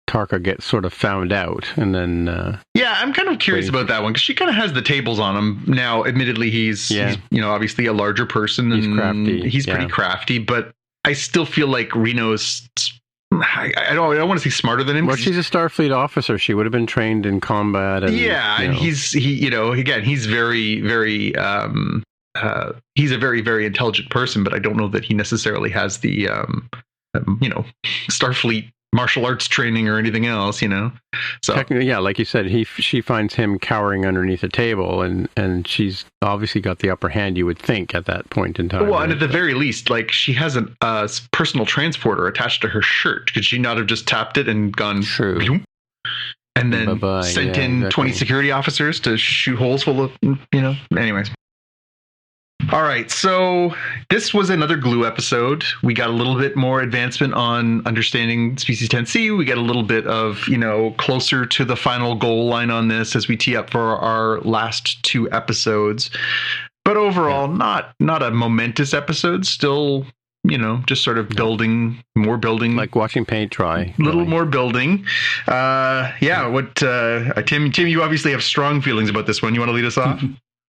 Speaker 2: Tarka gets sort of found out, and then
Speaker 3: I'm kind of curious about that one, because she kind of has the tables on him now. Admittedly, he's obviously a larger person, and
Speaker 2: he's crafty.
Speaker 3: He's pretty crafty, but I still feel like Reno's, I don't want to say smarter than him.
Speaker 2: Well, she's a Starfleet officer. She would have been trained in combat. And,
Speaker 3: and he's very, very, he's a very, very intelligent person, but I don't know that he necessarily has the, Starfleet martial arts training or anything else, So
Speaker 2: technically, yeah, like you said, she finds him cowering underneath a table, and she's obviously got the upper hand, you would think, at that point in time.
Speaker 3: Well,
Speaker 2: right?
Speaker 3: and at the very least, like, she has a personal transporter attached to her shirt. Could she not have just tapped it and gone
Speaker 2: True.
Speaker 3: and then sent in exactly. 20 security officers to shoot holes full of, anyways. All right, so this was another Glue episode. We got a little bit more advancement on understanding Species 10C. We get a little bit of, closer to the final goal line on this as we tee up for our last 2 episodes. But overall, not a momentous episode. Still, just sort of building, more building.
Speaker 2: Like watching paint dry.
Speaker 3: A little more building. Tim, you obviously have strong feelings about this one. You want to lead us off?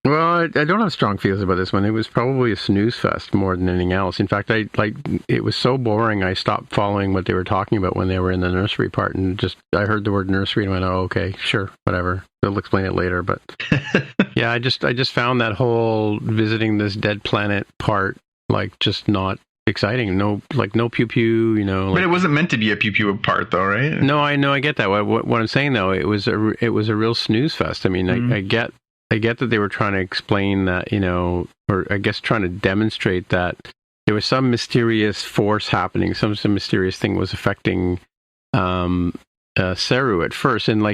Speaker 2: Well, I don't have strong feelings about this one. It was probably a snooze fest more than anything else. In fact, it was so boring, I stopped following what they were talking about when they were in the nursery part, and I heard the word nursery and went, oh, okay, sure, whatever. They'll explain it later. But yeah, I just found that whole visiting this dead planet part, just not exciting. No pew pew,
Speaker 3: But it wasn't meant to be a pew pew part, though, right?
Speaker 2: No, I know, I get that. What I'm saying though, it was a real snooze fest. I mean, mm-hmm. I get that they were trying to explain that, or I guess trying to demonstrate that there was some mysterious force happening, some mysterious thing was affecting Saru at first, and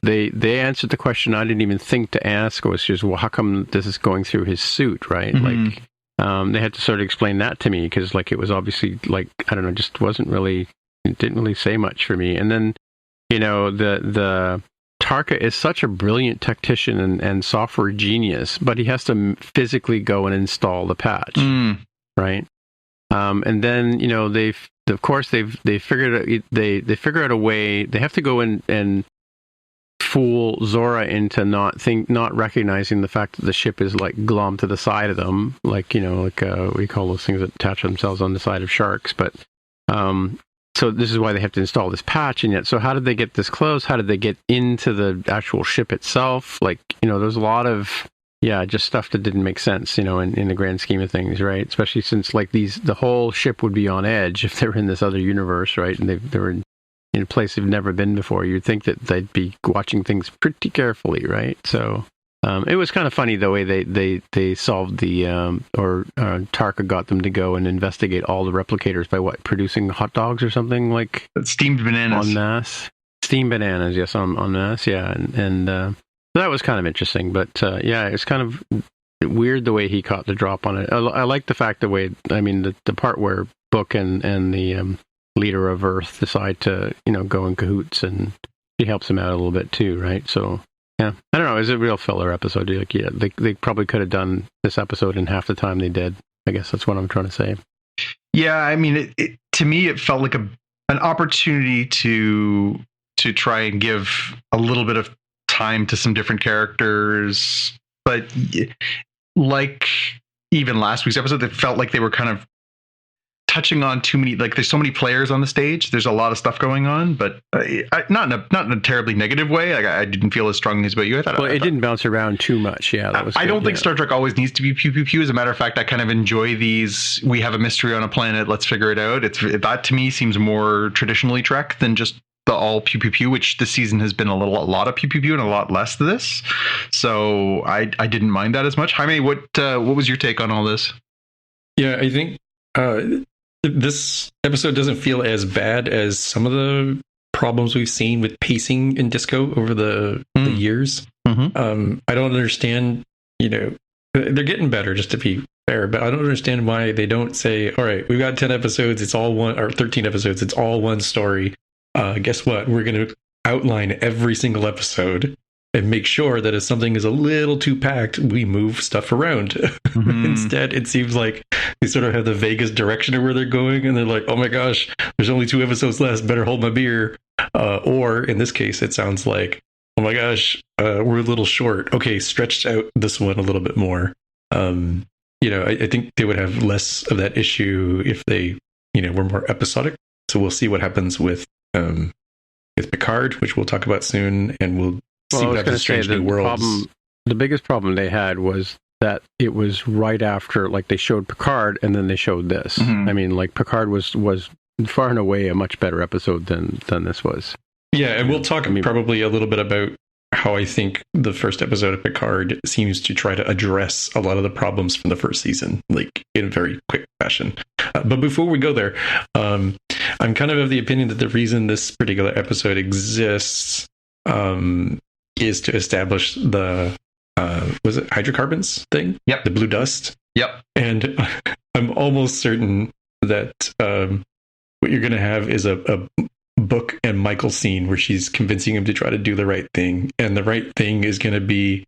Speaker 2: they answered the question I didn't even think to ask, was just, well, how come this is going through his suit, right? Mm-hmm. They had to sort of explain that to me, because it was obviously I don't know, just it didn't really say much for me. And then the Tarka is such a brilliant tactician and software genius, but he has to physically go and install the patch, right? And then they've figured out a way. They have to go in and fool Zora into not recognizing the fact that the ship is glommed to the side of them, we call those things that attach themselves on the side of sharks, but. So this is why they have to install this patch, and yet, so how did they get this close? How did they get into the actual ship itself? There's a lot of, just stuff that didn't make sense, in the grand scheme of things, right? Especially since the whole ship would be on edge if they're in this other universe, right? And they were in a place they've never been before. You'd think that they'd be watching things pretty carefully, right? So it was kind of funny the way they solved Tarka got them to go and investigate all the replicators by producing hot dogs or something
Speaker 3: steamed bananas
Speaker 2: en masse. Steamed bananas, yes, en masse, yeah, and so that was kind of interesting. But it's kind of weird the way he caught the drop on it. I like the fact the part where Book and the leader of Earth decide to go in cahoots, and she helps him out a little bit too, right? So. Yeah, I don't know. It was a real filler episode. They probably could have done this episode in half the time they did. I guess that's what I'm trying to say.
Speaker 3: Yeah, I mean, to me, it felt like an opportunity to try and give a little bit of time to some different characters. But even last week's episode, it felt like they were kind of touching on too many, there's so many players on the stage, there's a lot of stuff going on, but not in a terribly negative way. I didn't feel as strongly as about you.
Speaker 2: It didn't bounce around too much. Yeah, that was
Speaker 3: I don't think Star Trek always needs to be pew pew pew. As a matter of fact, I kind of enjoy these, we have a mystery on a planet, let's figure it out. That to me seems more traditionally Trek than just the all pew pew pew, which this season has been a lot of pew pew pew and a lot less of this. So I didn't mind that as much. Jaime, what was your take on all this?
Speaker 4: Yeah, I think this episode doesn't feel as bad as some of the problems we've seen with pacing in Disco over the years. Mm-hmm. I don't understand, they're getting better, just to be fair, but I don't understand why they don't say, all right, we've got 10 episodes, it's all one, or 13 episodes, it's all one story. Guess what? We're going to outline every single episode and make sure that if something is a little too packed, we move stuff around. Mm-hmm. Instead, it seems like they sort of have the vaguest direction of where they're going, and they're like, oh my gosh, there's only 2 episodes left, better hold my beer. Or in this case, it sounds like, oh my gosh, we're a little short. Okay, stretch out this one a little bit more. I think they would have less of that issue if they, were more episodic. So we'll see what happens with Picard, which we'll talk about soon, and we'll see what happens in Strange New Worlds.
Speaker 2: The biggest problem they had was that it was right after, they showed Picard and then they showed this. Mm-hmm. I mean, Picard was far and away a much better episode than this was.
Speaker 4: Yeah, and we'll talk probably a little bit about how I think the first episode of Picard seems to try to address a lot of the problems from the first season, like in a very quick fashion. But before we go there, I'm kind of the opinion that the reason this particular episode exists is to establish the was it hydrocarbons thing?
Speaker 3: Yep.
Speaker 4: The blue dust.
Speaker 3: Yep.
Speaker 4: And I'm almost certain that what you're going to have is a Book and Michael scene where she's convincing him to try to do the right thing, and the right thing is going to be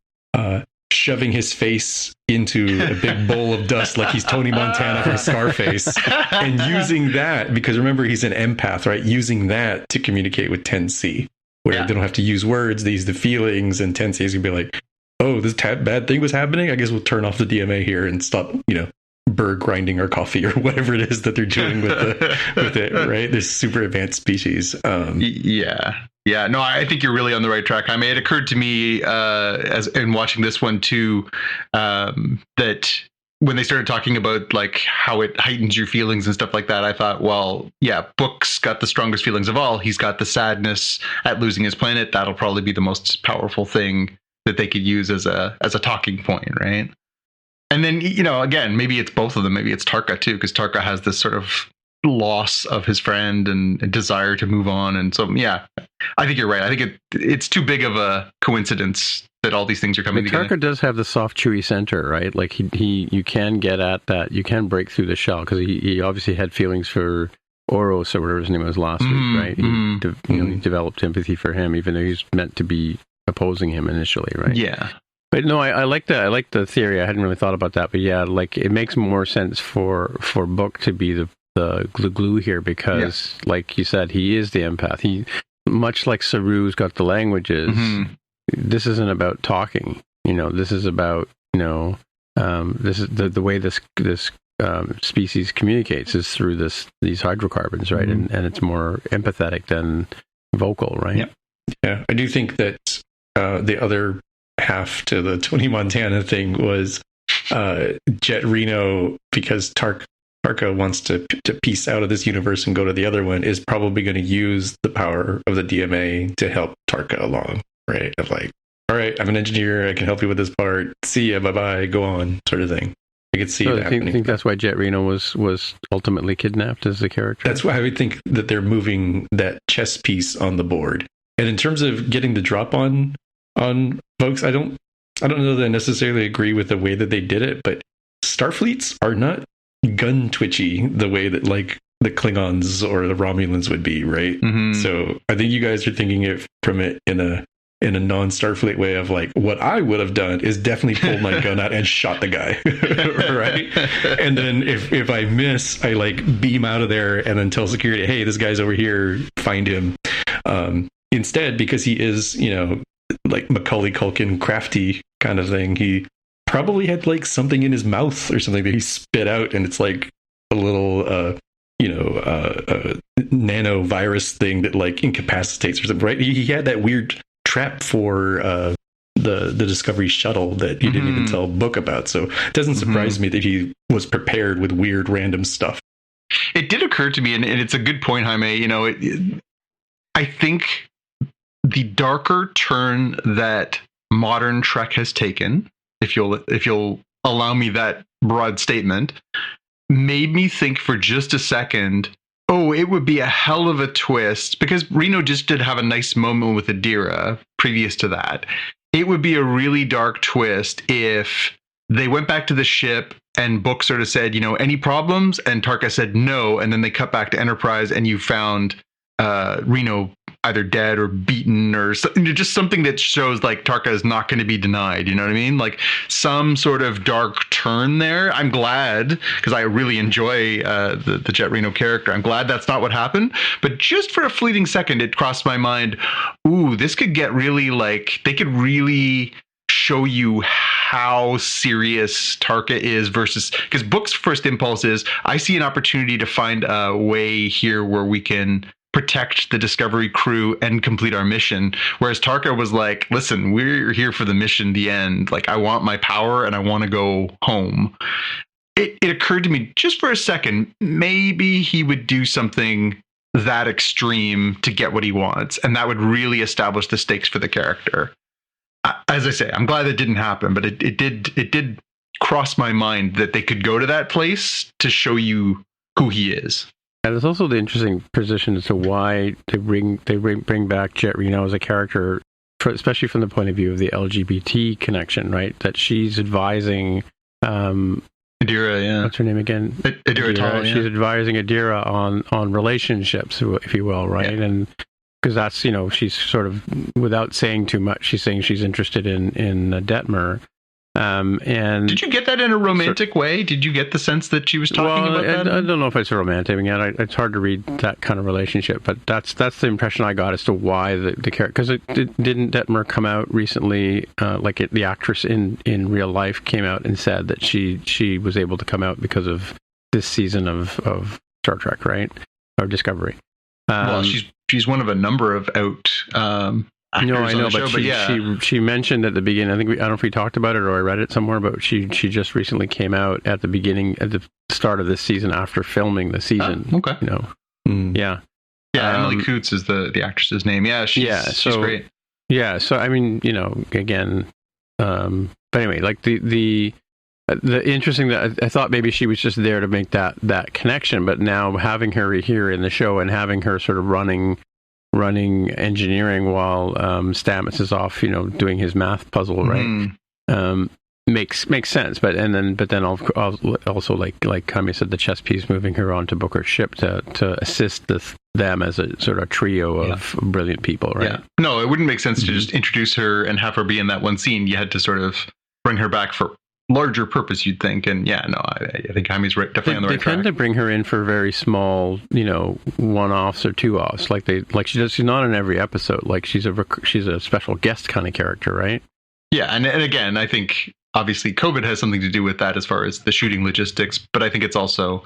Speaker 4: shoving his face into a big bowl of dust like he's Tony Montana from Scarface, and using that, because remember, he's an empath, right? Using that to communicate with 10C, where they don't have to use words, they use the feelings, and 10C is going to be like, oh, this bad thing was happening, I guess we'll turn off the DMA here and stop, bird grinding our coffee or whatever it is that they're doing with it, right? This super advanced species.
Speaker 3: Yeah. No, I think you're really on the right track. I mean, it occurred to me as in watching this one too, that when they started talking about like how it heightens your feelings and stuff like that, I thought, well, yeah, Book's got the strongest feelings of all. He's got the sadness at losing his planet. That'll probably be the most powerful thing that they could use as a talking point, right? And then, again, maybe it's both of them. Maybe it's Tarka, too, because Tarka has this sort of loss of his friend and a desire to move on. And so, yeah, I think you're right. I think it's too big of a coincidence that all these things are coming together.
Speaker 2: Tarka does have the soft, chewy center, right? Like, you can get at that. You can break through the shell, because he obviously had feelings for Oros, or whatever his name was last week, right? He developed empathy for him, even though he's meant to be opposing him initially, right?
Speaker 3: Yeah.
Speaker 2: But no, I like that. I like the theory. I hadn't really thought about that, but yeah, like it makes more sense for Book to be the glue here, because, like you said, he is the empath. He, much like Saru's got the languages. This isn't about talking. This is about this is the way this species communicates is through these hydrocarbons, right? And it's more empathetic than vocal, right?
Speaker 4: Yeah. I do think that the other half to the Tony Montana thing was Jet Reno, because Tarka wants to piece out of this universe and go to the other one, is probably going to use the power of the DMA to help Tarka along, right? Of like, all right, I'm an engineer, I can help you with this part, see ya, bye-bye, go on, sort of thing. I could see that happening. I think
Speaker 2: that's why Jet Reno was ultimately kidnapped as the character.
Speaker 4: That's why I would think that they're moving that chess piece on the board. And in terms of getting the drop on folks, I don't know that I necessarily agree with the way that they did it, but Starfleets are not gun twitchy the way that like the Klingons or the Romulans would be, right? So I think you guys are thinking it from it in a non-Starfleet way of like, what I would have done is definitely pulled my gun out and shot the guy, right? And then if I miss, I like beam out of there and then tell security, hey, this guy's over here, find him. Instead, because he is, like Macaulay Culkin crafty kind of thing, he probably had like something in his mouth or something that he spit out, and it's like a little nano virus thing that like incapacitates or something, right? He had that weird trap for the Discovery shuttle that he didn't even tell Book about, so it doesn't surprise me that he was prepared with weird random stuff.
Speaker 3: It did occur to me, and it's a good point, Jaime, I think the darker turn that modern Trek has taken, if you'll allow me that broad statement, made me think for just a second, oh, it would be a hell of a twist, because Reno just did have a nice moment with Adira previous to that. It would be a really dark twist if they went back to the ship and Book sort of said, any problems? And Tarka said no, and then they cut back to Enterprise and you found Reno either dead or beaten or just something that shows like Tarka is not going to be denied. You know what I mean? Like some sort of dark turn there. I'm glad, because I really enjoy the Jet Reno character. I'm glad that's not what happened. But just for a fleeting second, it crossed my mind, ooh, this could get really like, they could really show you how serious Tarka is versus, because Book's first impulse is, I see an opportunity to find a way here where we can protect the Discovery crew and complete our mission. Whereas Tarka was like, listen, we're here for the mission, the end. Like, I want my power and I want to go home. it occurred to me just for a second, maybe he would do something that extreme to get what he wants, and that would really establish the stakes for the character. As I say, I'm glad that didn't happen, but it did cross my mind that they could go to that place to show you who he is.
Speaker 2: And there's also the interesting position as to why they bring back Jet Reno as a character, especially from the point of view of the LGBT connection, right? That she's advising
Speaker 3: Adira, yeah.
Speaker 2: What's her name again?
Speaker 3: Adira Tal, yeah.
Speaker 2: She's advising Adira on relationships, if you will, right? Yeah. And because that's, she's sort of, without saying too much, she's saying she's interested in Detmer. And
Speaker 3: did you get that in a romantic way? Did you get the sense that she was talking about that?
Speaker 2: I don't know if it's a romantic. It's hard to read that kind of relationship, but that's the impression I got as to why the character. Because didn't Detmer come out recently? The actress in real life came out and said that she was able to come out because of this season of Star Trek, right, or Discovery.
Speaker 3: Well, she's one of a number of out.
Speaker 2: No, I know, but
Speaker 3: show,
Speaker 2: she mentioned at the beginning. I don't know if we talked about it or I read it somewhere, but she just recently came out at the start of this season after filming the season.
Speaker 3: Okay,
Speaker 2: yeah,
Speaker 3: Emily Coots is the actress's name. Yeah, she's great.
Speaker 2: Yeah, so again, but anyway, like the interesting that I thought maybe she was just there to make that connection, but now having her here in the show and having her sort of running engineering while Stamets is off, doing his math puzzle, right? Makes sense. But then also like Kami said, the chess piece moving her onto Booker's ship to assist them as a sort of trio of brilliant people, right?
Speaker 3: Yeah. No, it wouldn't make sense to just introduce her and have her be in that one scene. You had to sort of bring her back for larger purpose, you'd think. And I think Kami's definitely on the right track.
Speaker 2: They tend to bring her in for very small, one-offs or two-offs. She's not in every episode. Like she's a special guest kind of character, right?
Speaker 3: Yeah, and again, I think obviously COVID has something to do with that as far as the shooting logistics, but I think it's also,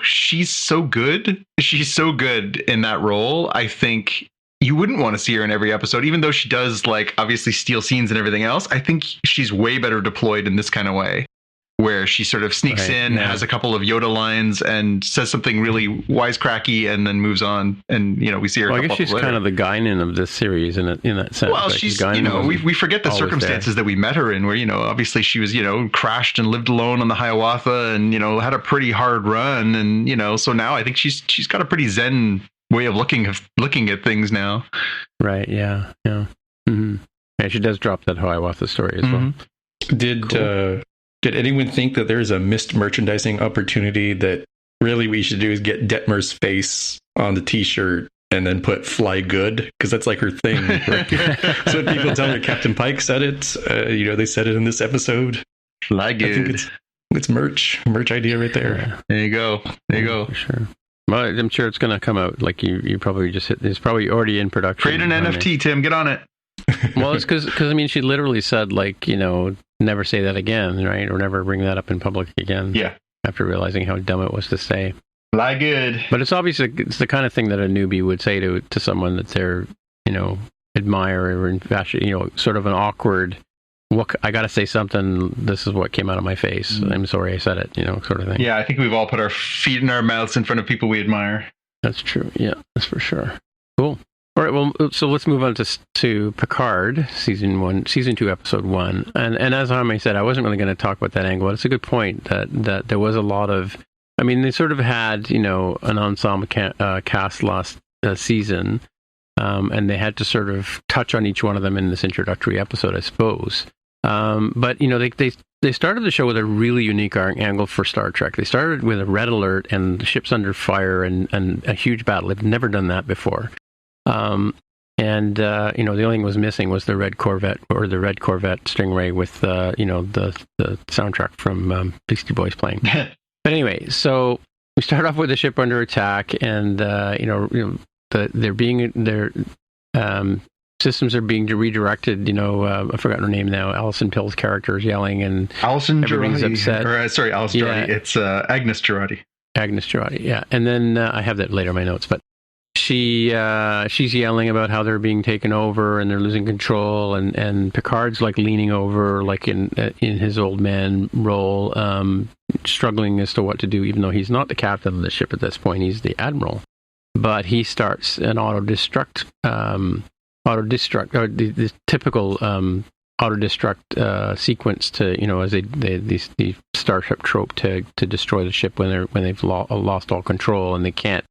Speaker 3: she's so good. She's so good in that role. I think you wouldn't want to see her in every episode, even though she does obviously steal scenes and everything else. I think she's way better deployed in this kind of way, where she sort of sneaks in, has a couple of Yoda lines, and says something really wisecracky, and then moves on. And we see her.
Speaker 2: Well, I guess she's kind of the Guinan of this series in that sense.
Speaker 3: Well, she's we forget the circumstances that we met her in, where obviously she was crashed and lived alone on the Hiawatha, and had a pretty hard run, and so now I think she's got a pretty zen way of looking at things now.
Speaker 2: Right. Yeah. Mm-hmm. Yeah, she does drop that Hiawatha story as well.
Speaker 4: Did anyone think that there's a missed merchandising opportunity that really we should do is get Detmer's face on the t-shirt and then put "Fly Good"? Because that's like her thing. So when people tell her Captain Pike said it, they said it in this episode.
Speaker 3: Fly Good.
Speaker 4: I think it's merch idea right there.
Speaker 3: Yeah. There you go.
Speaker 2: For sure. Well, I'm sure it's going to come out. Like you probably just hit. It's probably already in production.
Speaker 3: Create an NFT, Tim. Get on it.
Speaker 2: Well, it's because she literally said never say that again, right? Or never bring that up in public again.
Speaker 3: Yeah.
Speaker 2: After realizing how dumb it was to say.
Speaker 3: Fly good.
Speaker 2: But it's obviously it's the kind of thing that a newbie would say to someone that they're admire or infatuated. Sort of an awkward. I got to say something. This is what came out of my face. I'm sorry I said it. Sort of thing.
Speaker 3: Yeah, I think we've all put our feet in our mouths in front of people we admire.
Speaker 2: That's true. Yeah, that's for sure. Cool. All right. Well, so let's move on to Picard, season 2, episode 1. And as Jaime said, I wasn't really going to talk about that angle. But it's a good point that there was a lot of. I mean, they sort of had an ensemble cast last season, and they had to sort of touch on each one of them in this introductory episode, I suppose. But they started the show with a really unique angle for Star Trek. They started with a red alert and the ship's under fire and a huge battle. They've never done that before. The only thing was missing was the red Corvette Stingray with the soundtrack from Beastie Boys playing. But anyway, so we start off with the ship under attack, and systems are being redirected. I've forgotten her name now. Alison Pill's character is yelling, and
Speaker 3: Alison
Speaker 2: everybody's
Speaker 3: Girardi.
Speaker 2: upset.
Speaker 3: Alison Girardi. It's Agnes Girardi.
Speaker 2: Agnes Girardi, yeah. And then I have that later in my notes, but she's yelling about how they're being taken over and they're losing control, and Picard's like leaning over, like in his old man role, struggling as to what to do, even though he's not the captain of the ship at this point, he's the admiral. But he starts an auto destruct, or the typical auto destruct sequence to, as the starship trope to destroy the ship when they've lost all control and they can't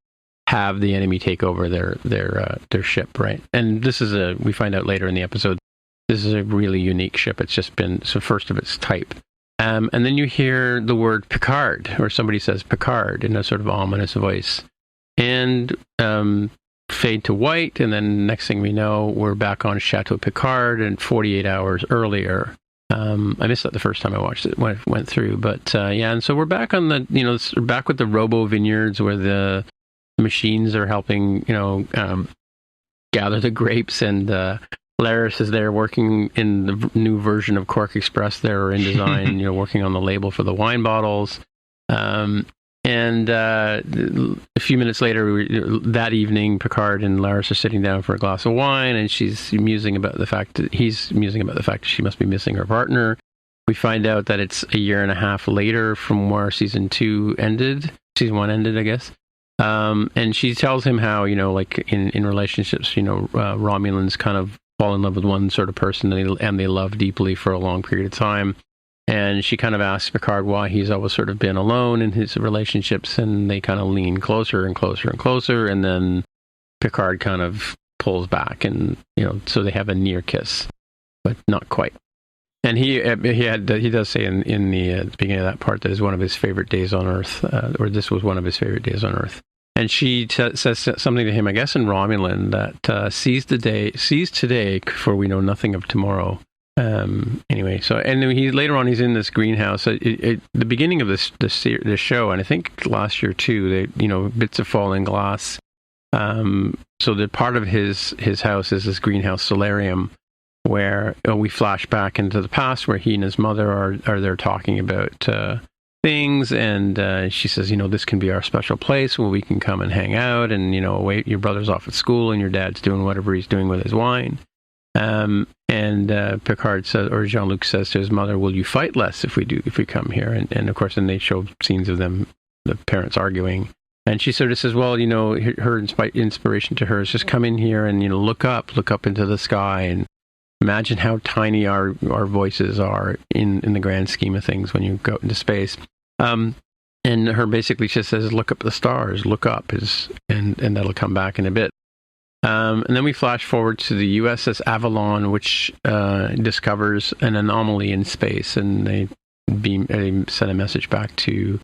Speaker 2: have the enemy take over their ship, right? And this is we find out later in the episode, this is a really unique ship. It's just been first of its type. And then you hear the word Picard, or somebody says Picard in a sort of ominous voice, and fade to white, and then next thing we know, we're back on Chateau Picard, and 48 hours earlier. I missed that the first time I watched it when it went through, but and so we're back on the, back with the Robo Vineyards where the machines are helping, gather the grapes, and Laris is there working in the new version of Cork Express there, or in design, working on the label for the wine bottles. And a few minutes later, that evening, Picard and Laris are sitting down for a glass of wine, and he's musing about the fact that she must be missing her partner. We find out that it's a year and a half later from where season 1 ended, I guess. And she tells him how, like in relationships, Romulans kind of fall in love with one sort of person and they love deeply for a long period of time. And she kind of asks Picard why he's always sort of been alone in his relationships, and they kind of lean closer and closer and closer, and then Picard kind of pulls back, and so they have a near kiss, but not quite. And he does say in the beginning of that part that is one of his favorite days on Earth, or this was one of his favorite days on Earth. And she says something to him, I guess in Romulan, that seize today, for we know nothing of tomorrow. Anyway, so, and then later on he's in this greenhouse. The beginning of this show, and I think last year too, bits of falling glass. So that part of his house is this greenhouse solarium, where we flash back into the past, where he and his mother are there talking about things, and she says, this can be our special place where we can come and hang out, and wait, your brother's off at school and your dad's doing whatever he's doing with his wine. And Picard says, or Jean-Luc says to his mother, will you fight less if we come here? And of course, then they show scenes of them, the parents arguing. And she sort of says, well, her inspiration to her is just come in here and, look up into the sky, and imagine how tiny our voices are in the grand scheme of things when you go into space. And her basically just says, look up at the stars, look up, and that'll come back in a bit. And then we flash forward to the USS Avalon, which discovers an anomaly in space, and they send a message back to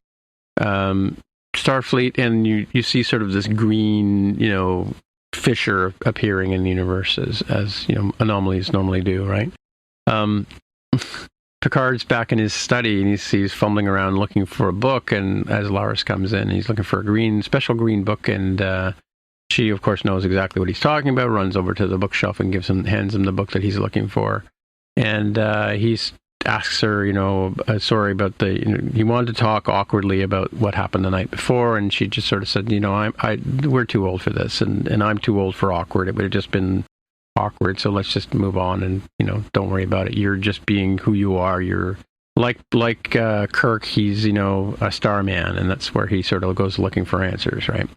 Speaker 2: Starfleet, and you see sort of this green, fissure appearing in the universe as anomalies normally do, right? Picard's back in his study, and he's fumbling around looking for a book, and as Laris comes in, he's looking for a special green book, and she, of course, knows exactly what he's talking about, runs over to the bookshelf and hands him the book that he's looking for. And he asks her, sorry about he wanted to talk awkwardly about what happened the night before, and she just sort of said, we're too old for this, and I'm too old for awkward. It would have just been awkward, so let's just move on, and, don't worry about it. You're just being who you are. You're like Kirk, he's, a starman, and that's where he sort of goes looking for answers, right?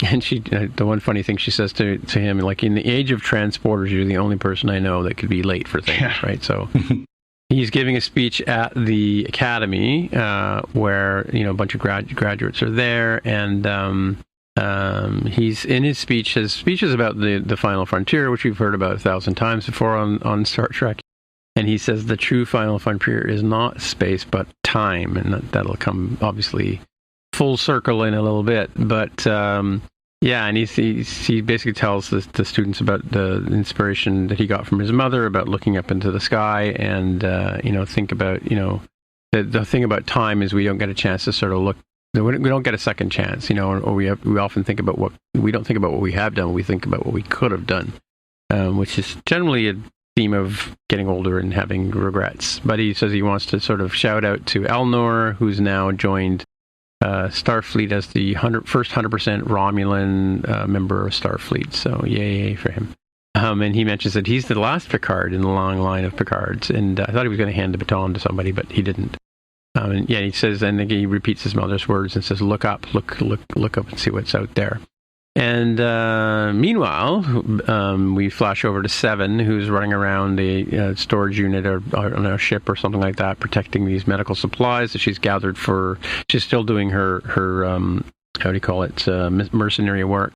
Speaker 2: And she, the one funny thing she says to him, like, in the age of transporters, you're the only person I know that could be late for things, right? So he's giving a speech at the academy where, a bunch of graduates are there, and he's in his speech. His speech is about the final frontier, which we've heard about 1,000 times before on Star Trek. And he says the true final frontier is not space, but time, and that'll come, obviously, full circle in a little bit, but and he basically tells the students about the inspiration that he got from his mother about looking up into the sky, and think about the thing about time is we don't get a chance to sort of look. We don't get a second chance, or we often think about we don't think about what we have done. We think about what we could have done, which is generally a theme of getting older and having regrets. But he says he wants to sort of shout out to Elnor, who's now joined Starfleet as the first 100% Romulan member of Starfleet. So yay for him. And he mentions that he's the last Picard in the long line of Picards. And I thought he was going to hand the baton to somebody, but he didn't. And he says, and he repeats his mother's words and says, "Look up, look up and see what's out there." And meanwhile, we flash over to Seven, who's running around a storage unit or on a ship or something like that, protecting these medical supplies that she's gathered for. She's still doing her how do you call it, mercenary work,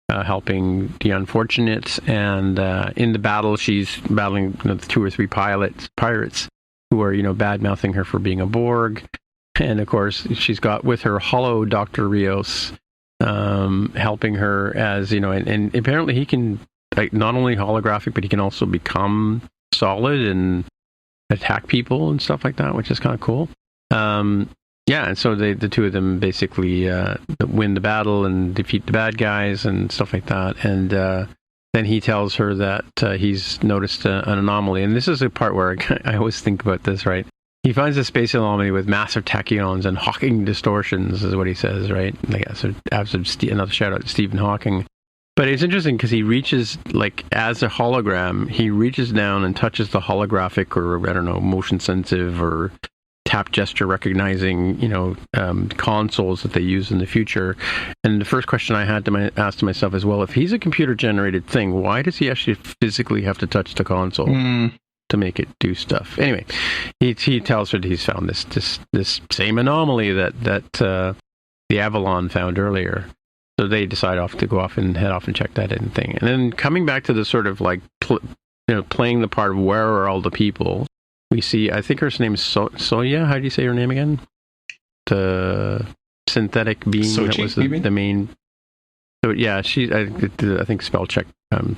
Speaker 2: helping the unfortunate. And in the battle, she's battling 2 or 3 pirates who are bad-mouthing her for being a Borg. And of course, she's got with her Hollow Dr. Rios, helping her as and apparently he can not only holographic, but he can also become solid and attack people and stuff like that, which is kind of cool. And so the two of them basically win the battle and defeat the bad guys and stuff like that. And then he tells her that he's noticed an anomaly, and this is a part where I always think about this, right? He finds a space anomaly with massive tachyons and Hawking distortions, is what he says, right? Another shout out to Stephen Hawking. But it's interesting because he reaches, as a hologram, he reaches down and touches the holographic or, I don't know, motion sensitive or tap gesture recognizing, consoles that they use in the future. And the first question I had to ask to myself is, well, if he's a computer generated thing, why does he actually physically have to touch the console? To make it do stuff. Anyway, he tells her that he's found this same anomaly that the Avalon found earlier. So they decide to go off and head off and check that in thing. And then coming back to the sort of playing the part of where are all the people, we see, I think her name is Soya. How do you say her name again? The synthetic being Sochi, that was the main. So yeah, I think spell check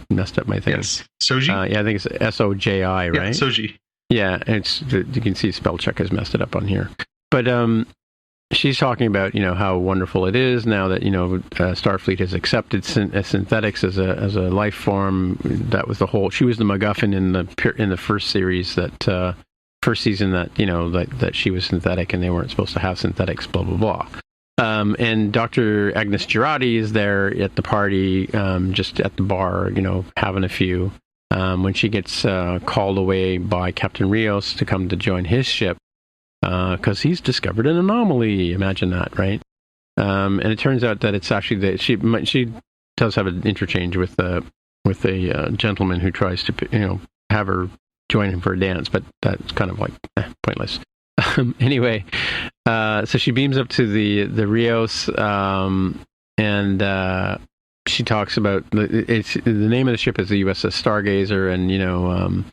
Speaker 2: messed up my thing.
Speaker 3: Yes, Soji.
Speaker 2: I think it's Soji, right?
Speaker 3: Yeah, Soji.
Speaker 2: Yeah, you can see spell check has messed it up on here. But she's talking about how wonderful it is now that Starfleet has accepted synthetics as a life form. That was she was the MacGuffin in the first series first season that she was synthetic and they weren't supposed to have synthetics. Blah blah blah. And Dr. Agnes Girardi is there at the party, just at the bar, having a few, when she gets called away by Captain Rios to come to join his ship, because he's discovered an anomaly. Imagine that, right? And it turns out that it's actually that she does have an interchange with a gentleman who tries to, have her join him for a dance, but that's kind of pointless. Anyway, so she beams up to the Rios, and she talks about the name of the ship is the USS Stargazer, and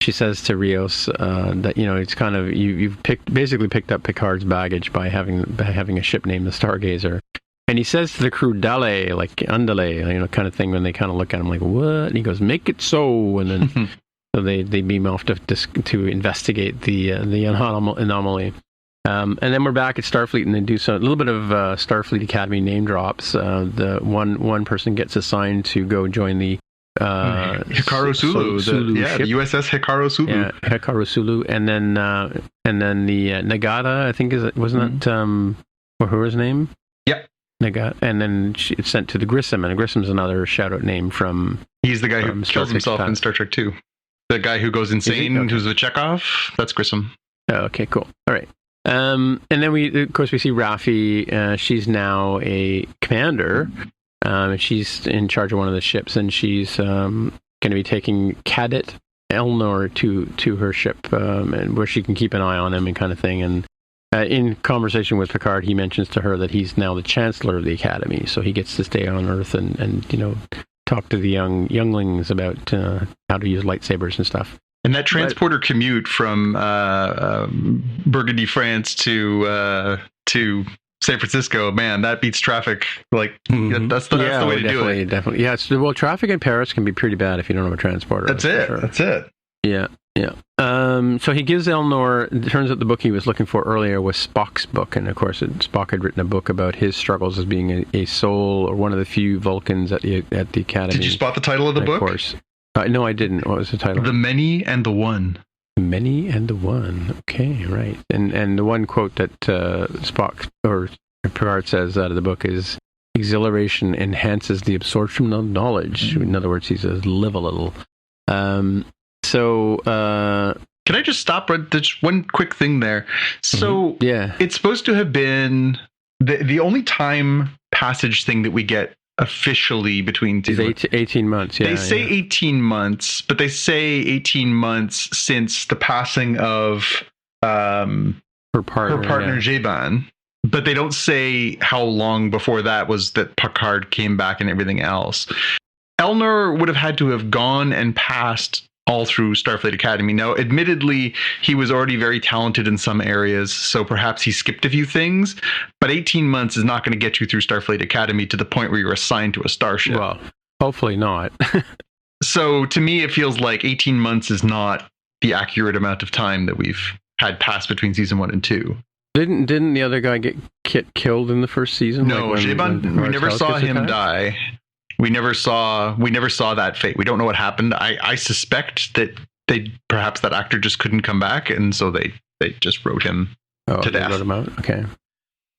Speaker 2: she says to Rios that it's kind of you've basically picked up Picard's baggage by having a ship named the Stargazer, and he says to the crew "Dale," like "Andale," kind of thing. When they kind of look at him like "What?" and he goes "Make it so," and then. So they beam off to investigate the anomaly, and then we're back at Starfleet, and they do a little bit of Starfleet Academy name drops. The one person gets assigned to go join the
Speaker 3: Hikaru Sulu, the USS Hikaru Sulu. Yeah,
Speaker 2: Hikaru Sulu, and then the Nagata, I think wasn't that or her name?
Speaker 3: Yeah,
Speaker 2: Nagata, and then it's sent to the Grissom, and Grissom's another shout out name from.
Speaker 3: He's the guy who kills himself in Star Trek 2. The guy who goes insane, who's a Chekhov, that's Grissom.
Speaker 2: Oh, okay, cool. All right. And then we see Raffi. She's now a commander. She's in charge of one of the ships, and she's going to be taking Cadet Elnor to her ship, and where she can keep an eye on him and kind of thing. And in conversation with Picard, he mentions to her that he's now the Chancellor of the Academy, so he gets to stay on Earth and talk to the younglings about how to use lightsabers and stuff.
Speaker 3: And that transporter commute from Burgundy, France to San Francisco, man, that beats traffic. That's the way to do it.
Speaker 2: Definitely. Yeah, traffic in Paris can be pretty bad if you don't have a transporter.
Speaker 3: That's it. Sure. That's it.
Speaker 2: Yeah. So he gives Elnor, it turns out the book he was looking for earlier was Spock's book, and of course Spock had written a book about his struggles as being a soul, or one of the few Vulcans at the Academy.
Speaker 3: Did you spot the title of the book?
Speaker 2: Of course. No, I didn't. What was the title?
Speaker 3: The Many and the One.
Speaker 2: The Many and the One. Okay, right. And the one quote that Spock, or Picard says out of the book is exhilaration enhances the absorption of knowledge. In other words, he says live a little. Can
Speaker 3: I just stop? Just one quick thing there. So it's supposed to have been the only time passage thing that we get officially between two.
Speaker 2: 18 months. Yeah,
Speaker 3: they say 18 months, but they say 18 months since the passing of her partner Jeban. But they don't say how long before that was that Picard came back and everything else. Elnor would have had to have gone and passed all through Starfleet Academy. Now, admittedly, he was already very talented in some areas, so perhaps he skipped a few things, but 18 months is not going to get you through Starfleet Academy to the point where you're assigned to a starship.
Speaker 2: Well, hopefully not.
Speaker 3: So to me, it feels like 18 months is not the accurate amount of time that we've had passed between season 1 and 2.
Speaker 2: Didn't the other guy get killed in the first season?
Speaker 3: No, we never saw him die. We never saw that fate. We don't know what happened. I suspect that perhaps that actor just couldn't come back, and so they just wrote him to death.
Speaker 2: Wrote him out? Okay.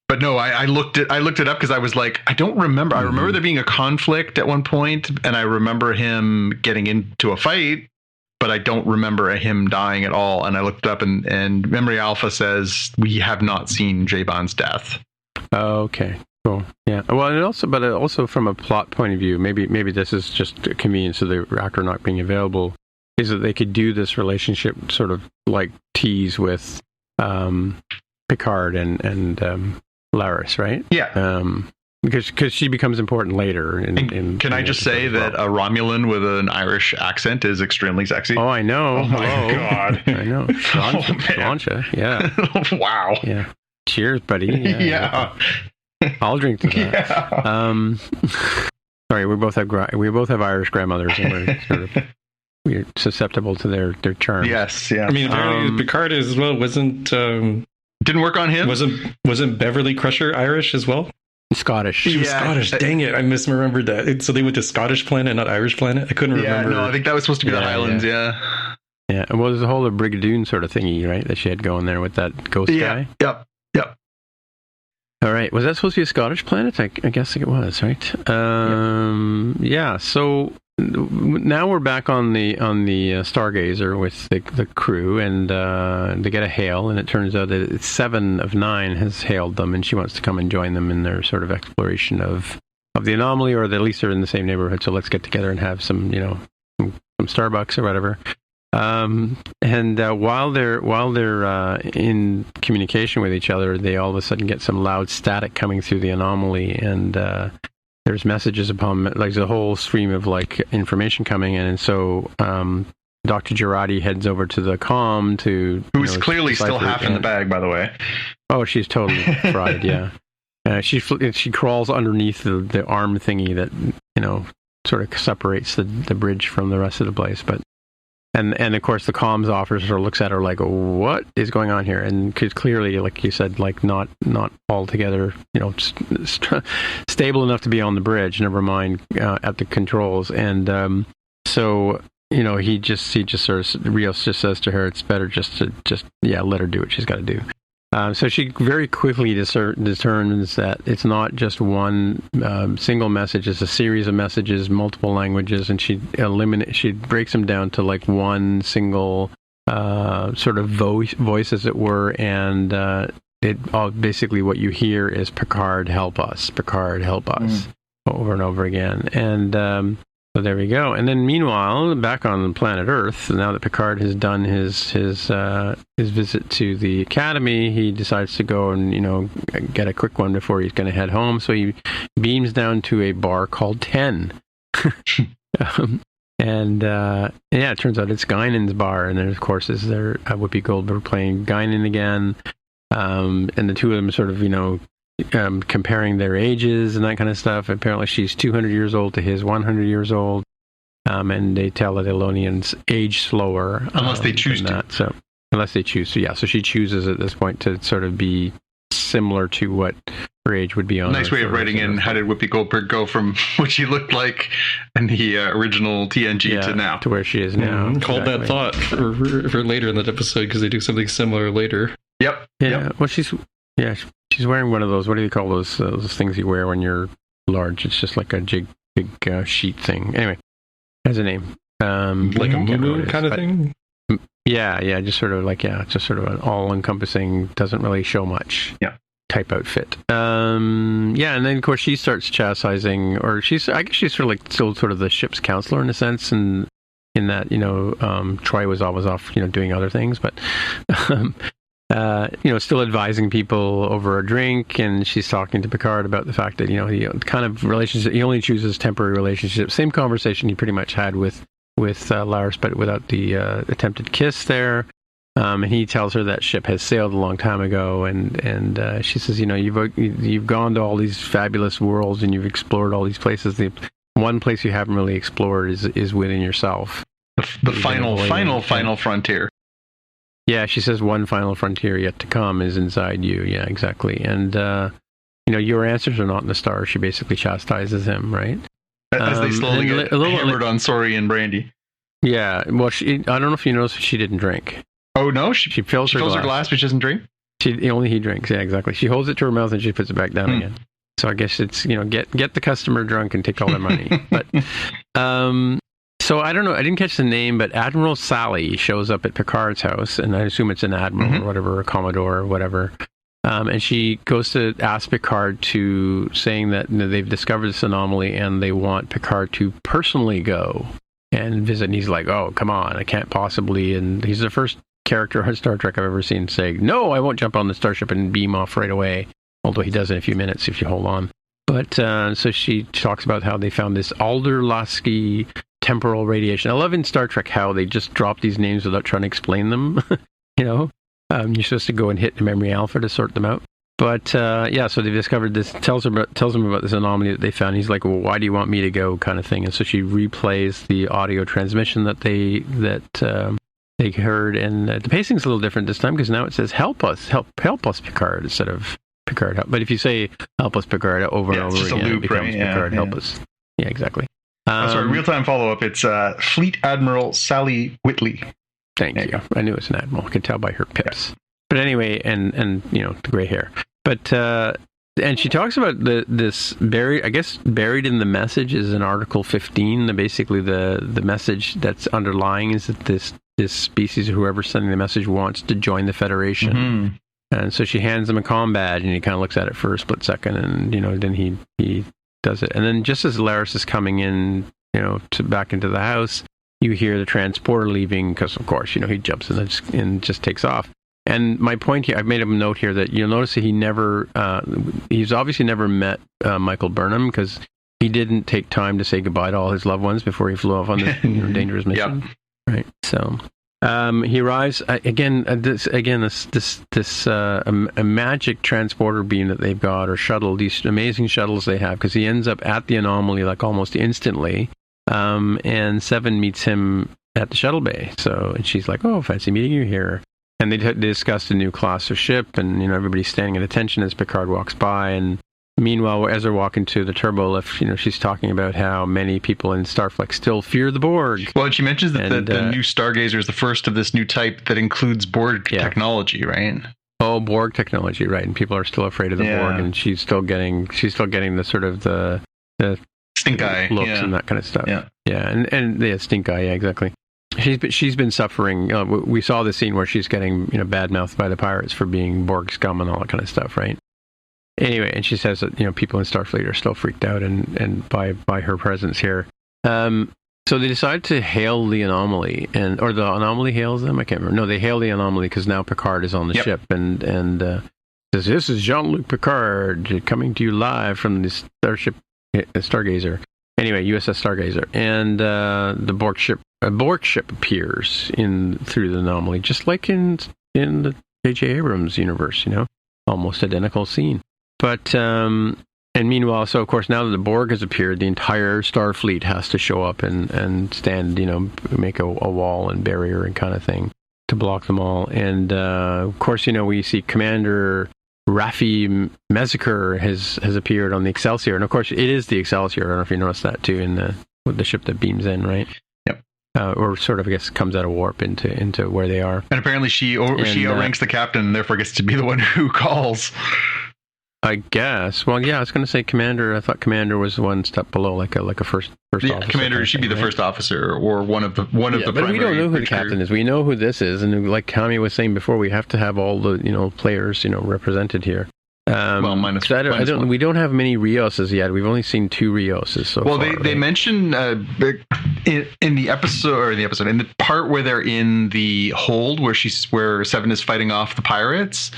Speaker 3: But no, I looked it up because I was like, I don't remember. I remember there being a conflict at one point, and I remember him getting into a fight, but I don't remember him dying at all. And I looked it up, and Memory Alpha says we have not seen Jeban's death.
Speaker 2: Okay. Cool. Yeah. Well, and also from a plot point of view, maybe this is just a convenience of the actor not being available, is that they could do this relationship sort of like tease with Picard and Laris, right?
Speaker 3: Yeah.
Speaker 2: Because she becomes important later.
Speaker 3: Can I just say that a Romulan with an Irish accent is extremely sexy?
Speaker 2: Oh, I know.
Speaker 3: Oh my God.
Speaker 2: I know. Sláinte. Yeah.
Speaker 3: Wow.
Speaker 2: Yeah. Cheers, buddy.
Speaker 3: Yeah.
Speaker 2: I'll drink to that.
Speaker 3: Yeah.
Speaker 2: Sorry, we both have Irish grandmothers, and we're susceptible to their charms.
Speaker 3: Yes, yeah.
Speaker 4: I mean, apparently Picard as well wasn't.
Speaker 3: Didn't work on him.
Speaker 4: Wasn't Beverly Crusher Irish as well?
Speaker 2: Scottish.
Speaker 4: She was Scottish. Dang it, I misremembered that. So they went to Scottish planet, not Irish planet. I couldn't remember.
Speaker 3: No, I think that was supposed to be the Highlands. Yeah.
Speaker 2: Yeah. Well, there's a whole Brigadoon sort of thingy, right? That she had going there with that ghost guy.
Speaker 3: Yep.
Speaker 2: All right. Was that supposed to be a Scottish planet? I guess it was, right? Yeah. So now we're back on the Stargazer with the crew, and they get a hail, and it turns out that 7 of 9 has hailed them, and she wants to come and join them in their sort of exploration of the anomaly, or at least they're in the same neighborhood. So let's get together and have some Starbucks or whatever. And while they're in communication with each other, they all of a sudden get some loud static coming through the anomaly, and there's messages upon like a whole stream of like information coming in, and so Dr. Girardi heads over to the comm to
Speaker 3: who's clearly still half in the bag, by the way.
Speaker 2: Oh, she's totally fried. Yeah, she crawls underneath the arm thingy that sort of separates the bridge from the rest of the place, but. And of course, the comms officer looks at her like, "What is going on here?" And because clearly, like you said, like not altogether, stable enough to be on the bridge. Never mind at the controls. And so he just sort of Rios just says to her, "It's better just let her do what she's got to do." So she very quickly determines that it's not just one single message; it's a series of messages, multiple languages, and she breaks them down to like one single sort of voice, as it were, and basically what you hear is "Picard, help us! Picard, help us!" over and over again, and. So there we go. And then meanwhile, back on planet Earth, now that Picard has done his visit to the Academy, he decides to go and, get a quick one before he's going to head home. So he beams down to a bar called 10. And it turns out it's Guinan's bar. And then, of course, is there Whoopi Goldberg playing Guinan again. And the two of them sort of, comparing their ages and that kind of stuff. Apparently she's 200 years old to his 100 years old, and they tell that Elonians age slower
Speaker 3: unless they choose to.
Speaker 2: So unless they choose to, so she chooses at this point to sort of be similar to what her age would be on.
Speaker 3: Nice way of writing in how did Whoopi Goldberg go from what she looked like in the original TNG to now,
Speaker 2: to where she is now.
Speaker 4: Hold that thought for later in that episode, because they do something similar later.
Speaker 3: Yep.
Speaker 2: Yeah. Well, she's She's wearing one of those, what do you call those things you wear when you're large? It's just like a big sheet thing. Anyway, has a name.
Speaker 4: Like a moon kind of thing?
Speaker 2: Yeah, just sort of an all-encompassing, doesn't really show much type outfit. And then of course she starts chastising, or I guess she's sort of like still sort of the ship's counselor in a sense, and in that, Troy was always off, doing other things, but still advising people over a drink, and she's talking to Picard about the fact that, he kind of relationship, he only chooses temporary relationships. Same conversation he pretty much had with Laris, but without the attempted kiss there. And he tells her that ship has sailed a long time ago, and she says, you've gone to all these fabulous worlds and you've explored all these places. The one place you haven't really explored is within yourself.
Speaker 3: The final frontier.
Speaker 2: Yeah, she says one final frontier yet to come is inside you. Yeah, exactly. And your answers are not in the stars. She basically chastises him, right?
Speaker 3: As they slowly get hammered on Sori and Brandy. Yeah,
Speaker 2: well, I don't know if you noticed, she didn't drink.
Speaker 3: Oh, no?
Speaker 2: She fills her
Speaker 3: glass, but she doesn't drink?
Speaker 2: Only he drinks, yeah, exactly. She holds it to her mouth and she puts it back down again. So I guess it's, get the customer drunk and take all their money. But, so I don't know, I didn't catch the name, but Admiral Sally shows up at Picard's house, and I assume it's an admiral or whatever, or a commodore or whatever. And she goes to ask Picard to, saying that they've discovered this anomaly and they want Picard to personally go and visit. And he's like, oh, come on, I can't possibly. And he's the first character on Star Trek I've ever seen say, no, I won't jump on the starship and beam off right away. Although he does in a few minutes if you hold on. But so she talks about how they found this Alderlasky temporal radiation. I love in Star Trek how they just drop these names without trying to explain them. You're supposed to go and hit the memory alpha to sort them out. But so they've discovered this. Tells him about this anomaly that they found. He's like, well, why do you want me to go, kind of thing. And so she replays the audio transmission that they heard, and the pacing's a little different this time because now it says help us Picard instead of Picard help. But if you say help us Picard over and over again, it becomes Picard help us. Yeah, exactly.
Speaker 3: Sorry, real-time follow-up. It's Fleet Admiral Sally Whitley.
Speaker 2: Thank you. I knew it was an admiral. I could tell by her pips. Yeah. But anyway, and the gray hair. But and she talks about this buried in the message is in Article 15. Basically, the message that's underlying is that this species, whoever's sending the message, wants to join the Federation. Mm-hmm. And so she hands him a comm badge, and he kind of looks at it for a split second, and then he does it. And then just as Laris is coming in, back into the house, you hear the transporter leaving because, of course, he jumps in and just takes off. And my point here, I've made a note here that you'll notice that he's obviously never met Michael Burnham because he didn't take time to say goodbye to all his loved ones before he flew off on this dangerous mission. Yep. Right. So he arrives a magic transporter beam that they've got, or shuttle, these amazing shuttles they have, because he ends up at the anomaly like almost instantly. And Seven meets him at the shuttle bay. And she's like, "Oh, fancy meeting you here." And they discussed a new class of ship, and everybody's standing at attention as Picard walks by. And meanwhile, as they're walking to the turbo lift, she's talking about how many people in Starfleet still fear the Borg.
Speaker 3: Well, and she mentions that the new Stargazer is the first of this new type that includes Borg technology, right?
Speaker 2: Oh, Borg technology, right? And people are still afraid of the Borg, and she's still getting the sort of the
Speaker 3: stink eye
Speaker 2: looks and that kind of stuff. Yeah, and stink eye, yeah, exactly. She's been suffering. We saw the scene where she's getting bad mouthed by the pirates for being Borg scum and all that kind of stuff, right? Anyway, and she says that people in Starfleet are still freaked out and by her presence here. So they decide to hail the anomaly, or the anomaly hails them. I can't remember. No, they hail the anomaly because now Picard is on the ship and says, "This is Jean-Luc Picard coming to you live from the Stargazer." Anyway, USS Stargazer, and the Borg ship appears through the anomaly, just like in the J.J. Abrams universe. Almost identical scene. But and meanwhile, so of course now that the Borg has appeared, the entire Starfleet has to show up and stand, make a wall and barrier and kind of thing to block them all. And of course, we see Commander Raffi Meziker has appeared on the Excelsior, and of course it is the Excelsior. I don't know if you noticed that too with the ship that beams in, right? Yep. Or sort of, I guess, comes out of warp into where they are.
Speaker 3: And apparently she outranks the captain, and therefore gets to be the one who calls.
Speaker 2: I guess. Well, yeah, I was going to say Commander. I thought Commander was one step below, like a first
Speaker 3: Yeah,
Speaker 2: officer.
Speaker 3: Commander should be the first officer or one of the primary.
Speaker 2: But we don't know who the captain is. We know who this is, and like Kami was saying before, we have to have all the players represented here.
Speaker 3: Minus
Speaker 2: one. We don't have many Rioses yet. We've only seen 2 Rioses so far.
Speaker 3: Well, they mention in the part where they're in the hold where Seven is fighting off the pirates,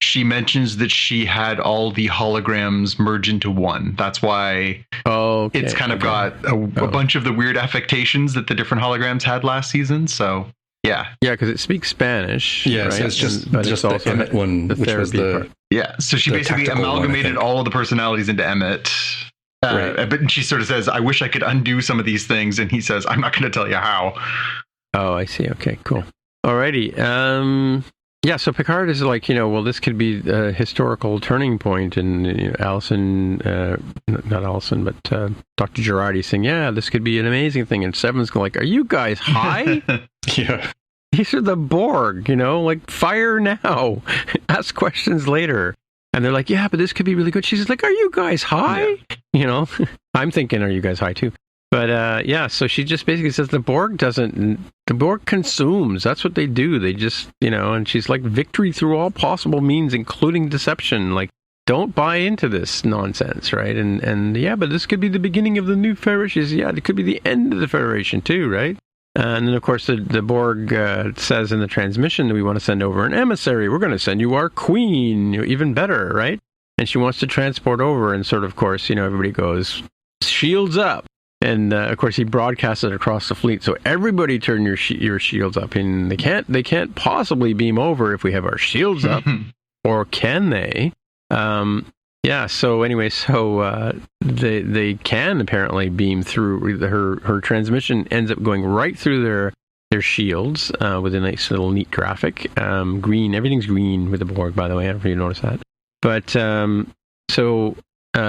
Speaker 3: she mentions that she had all the holograms merge into one. That's why it's kind of got a bunch of the weird affectations that the different holograms had last season. So yeah,
Speaker 2: because it speaks Spanish.
Speaker 4: Yeah,
Speaker 2: right?
Speaker 4: so it's just
Speaker 2: also
Speaker 4: the Emmett one, which was the
Speaker 2: part.
Speaker 3: Yeah, so she basically amalgamated all of the personalities into Emmett. Right. But she sort of says, I wish I could undo some of these things. And he says, I'm not going to tell you how.
Speaker 2: Oh, I see. Okay, cool. Alrighty. So Picard is like, this could be a historical turning point. And Allison, not Allison, but Dr. Girardi saying, yeah, this could be an amazing thing. And Seven's going like, are you guys high?
Speaker 4: Yeah.
Speaker 2: These are the Borg, like fire now, ask questions later. And they're like, yeah, but this could be really good. She's like, are you guys high? Yeah. I'm thinking, are you guys high too? But so she just basically says the Borg consumes. That's what they do. They just, and she's like, victory through all possible means, including deception. Like, don't buy into this nonsense, right? And but this could be the beginning of the new Federation. Yeah, it could be the end of the Federation too, right? And then, of course, the Borg says in the transmission that we want to send over an emissary. We're going to send you our queen, even better, right? And she wants to transport over, and sort of course, everybody goes, shields up. And, of course, he broadcasts it across the fleet. So everybody turn your shields up. And they can't possibly beam over if we have our shields up. Or can they? So anyway, they can apparently beam through. Her transmission ends up going right through their shields with a nice little neat graphic. Green, everything's green with the Borg, by the way. I don't know if you noticed that. But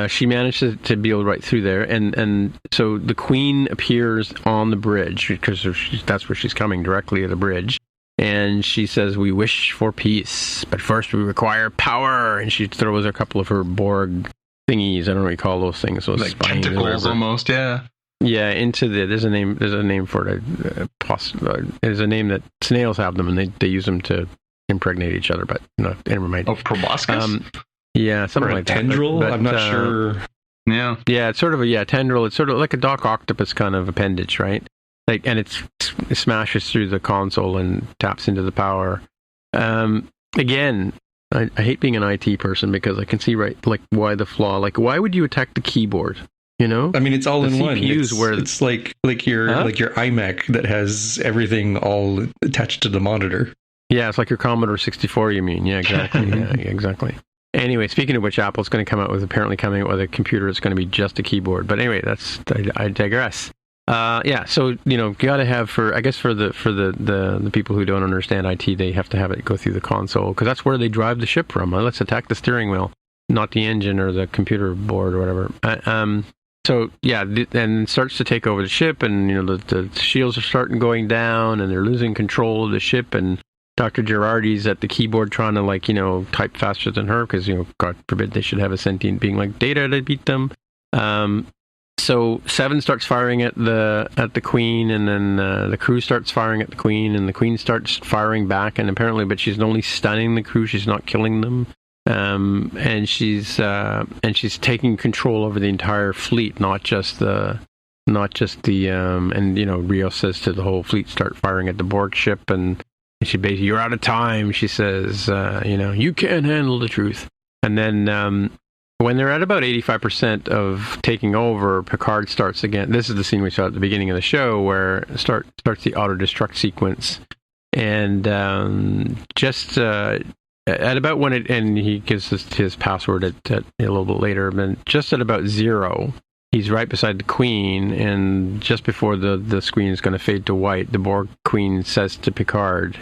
Speaker 2: she managed to build right through there, and so the Queen appears on the bridge because that's where she's coming, directly at the bridge. And she says, we wish for peace, but first we require power. And she throws a couple of her Borg thingies. I don't know what you call those things. Those
Speaker 3: like tentacles almost, yeah.
Speaker 2: Yeah, into there's a name for it. There's a name that snails have them, and they use them to impregnate each other, but never mind.
Speaker 3: Oh, proboscis?
Speaker 2: Yeah, something like
Speaker 4: tendril?
Speaker 2: that.
Speaker 4: I'm not sure.
Speaker 3: Yeah.
Speaker 2: Yeah, it's sort of a tendril. It's sort of like a Doc Octopus kind of appendage, right? And it smashes through the console and taps into the power. Again, I hate being an IT person because I can see why the flaw. Like, why would you attack the keyboard? I mean,
Speaker 4: it's all in one.
Speaker 2: CPUs
Speaker 4: it's like your iMac that has everything all attached to the monitor.
Speaker 2: Yeah, it's like your Commodore 64. You mean? Yeah, exactly. Yeah, exactly. Anyway, speaking of which, Apple's coming out with a computer that's going to be just a keyboard. But anyway, I digress. So you got to have for the people who don't understand IT, they have to have it go through the console because that's where they drive the ship from. Let's attack the steering wheel, not the engine or the computer board or whatever. And it starts to take over the ship, and the shields are starting going down, and they're losing control of the ship. And Dr. Girardi's at the keyboard trying to type faster than her because God forbid they should have a sentient being like Data to beat them. So Seven starts firing at the Queen, and then the crew starts firing at the Queen, and the Queen starts firing back, and apparently, but she's only stunning the crew; she's not killing them. And she's taking control over the entire fleet, not just the. Rio says to the whole fleet, start firing at the Borg ship, and she basically, you're out of time. She says, you can't handle the truth, and then. When they're at about 85% of taking over, Picard starts again. This is the scene we saw at the beginning of the show where starts the auto-destruct sequence. And at about when and he gives us his password at a little bit later, but just at about 0, he's right beside the Queen, and just before the screen is going to fade to white, the Borg Queen says to Picard,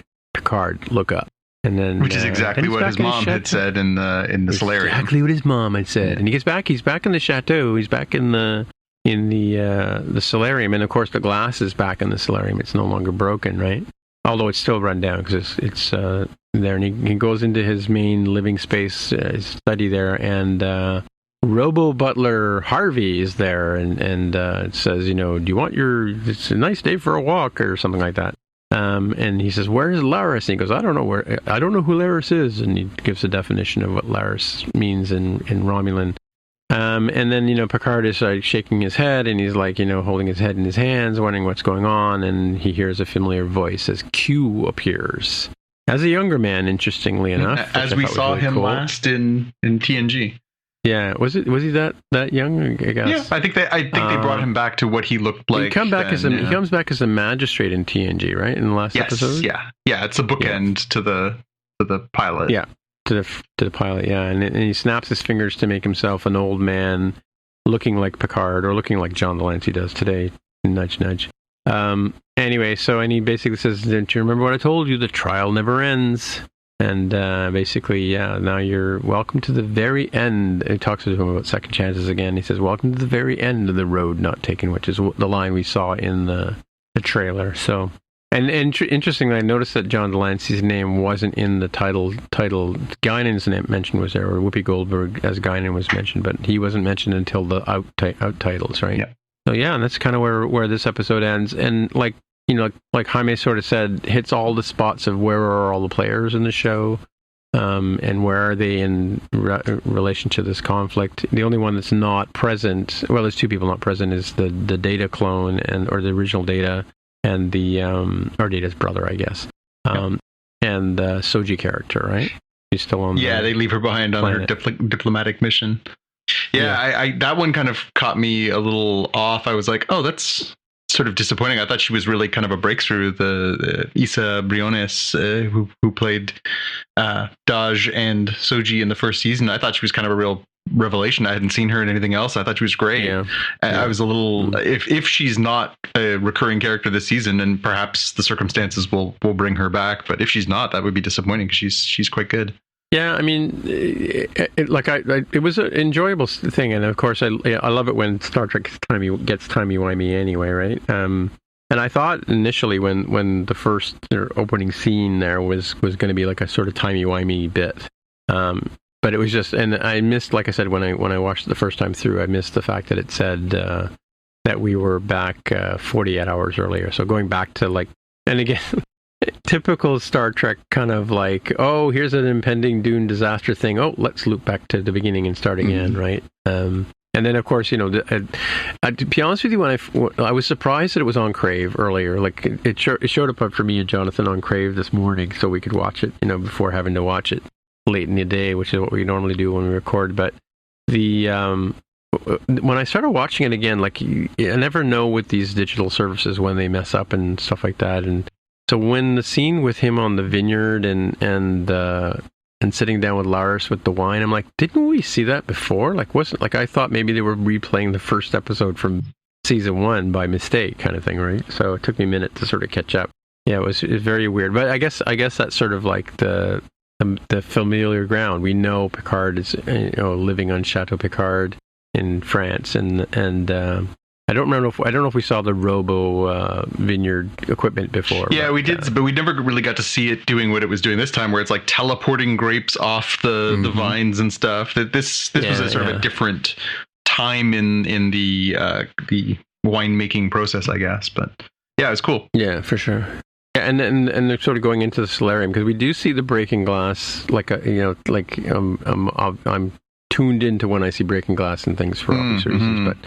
Speaker 2: look up. And then,
Speaker 3: which is exactly what his mom had said in the solarium.
Speaker 2: Exactly what his mom had said. Yeah. And he gets back. He's back in the chateau. He's back in the solarium, and of course the glass is back in the solarium. It's no longer broken, right? Although it's still run down because it's there, and he goes into his main living space, his study there, and Robo Butler Harvey is there, and it says, do you want it's a nice day for a walk or something like that. And he says, where's Laris? And he goes, I don't know who Laris is. And he gives a definition of what Laris means in Romulan. And then, Picard is like shaking his head, and he's like, holding his head in his hands, wondering what's going on. And he hears a familiar voice as Q appears as a younger man, interestingly enough.
Speaker 3: As we saw really him last in TNG.
Speaker 2: Yeah, was he that young? I guess.
Speaker 3: Yeah, I think they brought him back to what he looked like.
Speaker 2: He comes back as a magistrate in TNG, right? In the last episode.
Speaker 3: Yeah, it's a bookend to the pilot.
Speaker 2: Yeah, to the pilot. Yeah, and he snaps his fingers to make himself an old man, looking like Picard or looking like John Delancey does today. Nudge, nudge. Anyway, and he basically says, "Don't you remember what I told you? The trial never ends." And basically, now you're welcome to the very end. He talks to him about second chances again. He says, welcome to the very end of the road not taken, which is the line we saw in the trailer. So, and interestingly, I noticed that John Delancey's name wasn't in the title. Guinan's name mentioned was there, or Whoopi Goldberg as Guinan was mentioned, but he wasn't mentioned until the out titles, right? Yeah. So, and that's kind of where this episode ends. And like Jaime sort of said, hits all the spots of where are all the players in the show, and where are they in relation to this conflict. The only one that's not present, well, there's two people not present, is the Data clone or the original Data, and the or Data's brother, I guess, and the Soji character, right? She's still on. Yeah,
Speaker 3: they leave her behind on her diplomatic mission. Yeah, I that one kind of caught me a little off. I was like, oh, that's sort of disappointing. I thought she was really kind of a breakthrough. The Isa Briones, who played Daj and Soji in the first season, I thought she was kind of a real revelation. I hadn't seen her in anything else. I thought she was great. Yeah. I was a little, if she's not a recurring character this season, and perhaps the circumstances will bring her back, but if she's not, that would be disappointing because she's quite good.
Speaker 2: Yeah, I mean, it was an enjoyable thing, and of course, I love it when Star Trek gets timey-wimey anyway, right? And I thought initially when the first opening scene there was going to be like a sort of timey-wimey bit, but it was just, and I missed, like I said, when I watched it the first time through, I missed the fact that it said that we were back 48 hours earlier. So going back to and again. Typical Star Trek kind of like, oh, here's an impending Dune disaster thing. Oh, let's loop back to the beginning and start again, right? And then, of course, to be honest with you, when I was surprised that it was on Crave earlier. Like it showed up for me and Jonathan on Crave this morning, so we could watch it, before having to watch it late in the day, which is what we normally do when we record. But when I started watching it again, I never know with these digital services when they mess up and stuff like that, and so when the scene with him on the vineyard and sitting down with Laris with the wine, I'm like, didn't we see that before? I thought maybe they were replaying the first episode from season 1 by mistake, kind of thing, right? So it took me a minute to sort of catch up. Yeah, it was very weird, but I guess that's sort of like the familiar ground. We know Picard is living on Chateau Picard in France, and I don't know if we saw the Robo vineyard equipment before.
Speaker 3: Yeah, we did, but we never really got to see it doing what it was doing this time, where it's like teleporting grapes off the vines and stuff. That this was a sort of a different time in the winemaking process, I guess. But yeah, it was cool.
Speaker 2: Yeah, for sure. Yeah, and they're sort of going into the solarium because we do see the breaking glass. I'm tuned into when I see breaking glass and things for obvious reasons, but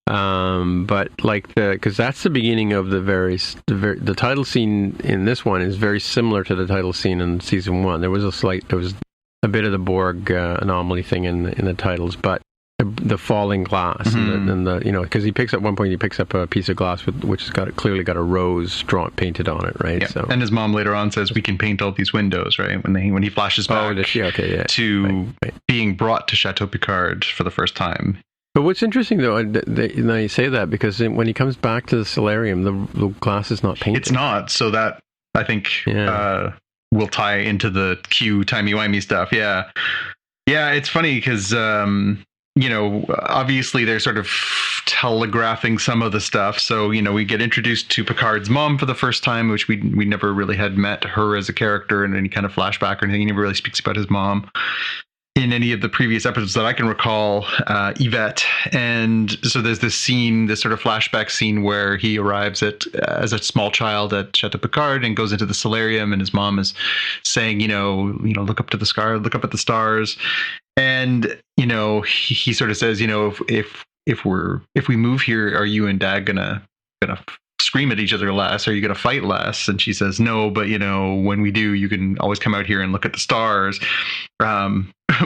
Speaker 2: because that's the beginning of the title scene in this one is very similar to the title scene in season 1. There was a bit of the Borg anomaly thing in the titles, but the falling glass and the because at one point he picks up a piece of glass which has clearly got a rose painted on it, right?
Speaker 3: Yeah.
Speaker 2: So,
Speaker 3: and his mom later on says we can paint all these windows, right? When he flashes back to being brought to Chateau Picard for the first time.
Speaker 2: But what's interesting, though, now you say that, because when he comes back to the solarium, the glass is not painted.
Speaker 3: It's not, so that, I think, will tie into the Q timey-wimey stuff, yeah. Yeah, it's funny, because obviously they're sort of telegraphing some of the stuff. So, we get introduced to Picard's mom for the first time, which we never really had met her as a character in any kind of flashback or anything. He never really speaks about his mom in any of the previous episodes that I can recall, Yvette. And so there's this scene, this sort of flashback scene where he arrives as a small child at Chateau Picard and goes into the solarium, and his mom is saying, look up to the sky, look up at the stars. And, he sort of says, if we move here, are you and Dad gonna scream at each other less? Are you gonna fight less? And she says, no, but when we do, you can always come out here and look at the stars.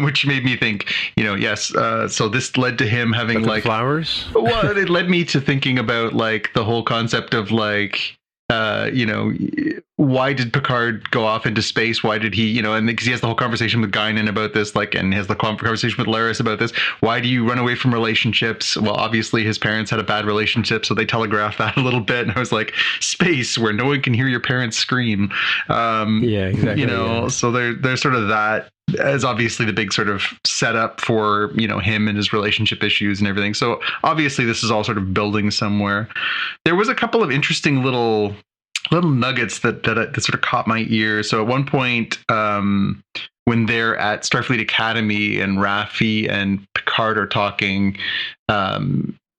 Speaker 3: Which made me think, yes. So this led to him having like
Speaker 2: flowers.
Speaker 3: Well, it led me to thinking about like the whole concept of like, why did Picard go off into space? Why did he, and because he has the whole conversation with Guinan about this, like, and has the conversation with Laris about this. Why do you run away from relationships? Well, obviously his parents had a bad relationship, so they telegraphed that a little bit. And I was like, space where no one can hear your parents scream.
Speaker 2: Yeah, exactly.
Speaker 3: So there's sort of that as obviously the big sort of setup for, him and his relationship issues and everything. So obviously this is all sort of building somewhere. There was a couple of interesting little nuggets that sort of caught my ear. So at one point, when they're at Starfleet Academy and Raffi and Picard are talking,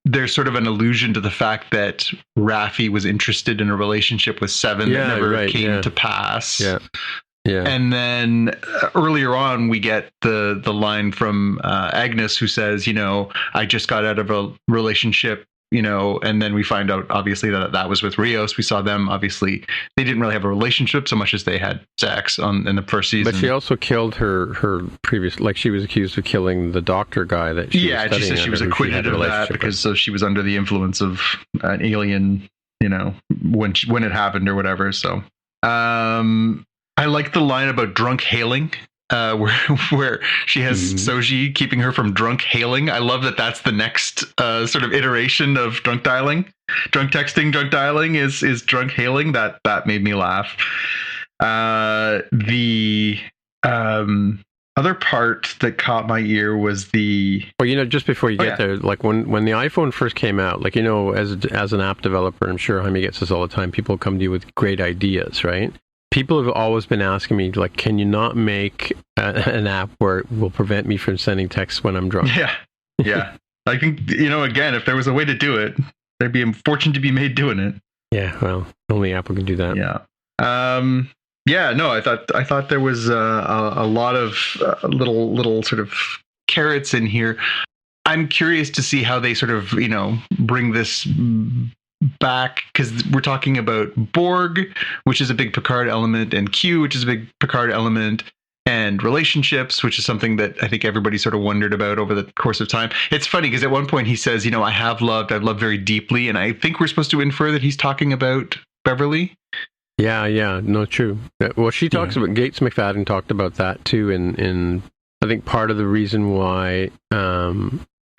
Speaker 3: there's sort of an allusion to the fact that Raffi was interested in a relationship with Seven that never came to pass. Yeah. Yeah. And then earlier on, we get the line from Agnes, who says, I just got out of a relationship, and then we find out, obviously, that was with Rios. We saw them, obviously, they didn't really have a relationship so much as they had sex in the first season.
Speaker 2: But she also killed her previous, like she was accused of killing the doctor guy that she was studying.
Speaker 3: She said she was acquitted of that because she was under the influence of an alien, when it happened or whatever. So, I like the line about drunk hailing, where she has Soji keeping her from drunk hailing. I love that that's the next sort of iteration of drunk dialing. Drunk texting, drunk dialing is drunk hailing. That made me laugh. The other part that caught my ear was the...
Speaker 2: Well, just before you get there, like when the iPhone first came out, like, as an app developer, I'm sure Jaime gets this all the time, people come to you with great ideas, right? People have always been asking me, like, can you not make an app where it will prevent me from sending texts when I'm drunk?
Speaker 3: Yeah. I think, again, if there was a way to do it, there'd be a fortune to be made doing it.
Speaker 2: Yeah, well, only Apple can do that.
Speaker 3: Yeah. I thought there was a lot of little sort of carrots in here. I'm curious to see how they sort of, bring this back, because we're talking about Borg, which is a big Picard element, and Q, which is a big Picard element, and relationships, which is something that I think everybody sort of wondered about over the course of time. It's funny because at one point he says, I've loved very deeply, and I think we're supposed to infer that he's talking about Beverly.
Speaker 2: Yeah, no, true. Well, she talks about, Gates McFadden talked about that too, in I think part of the reason why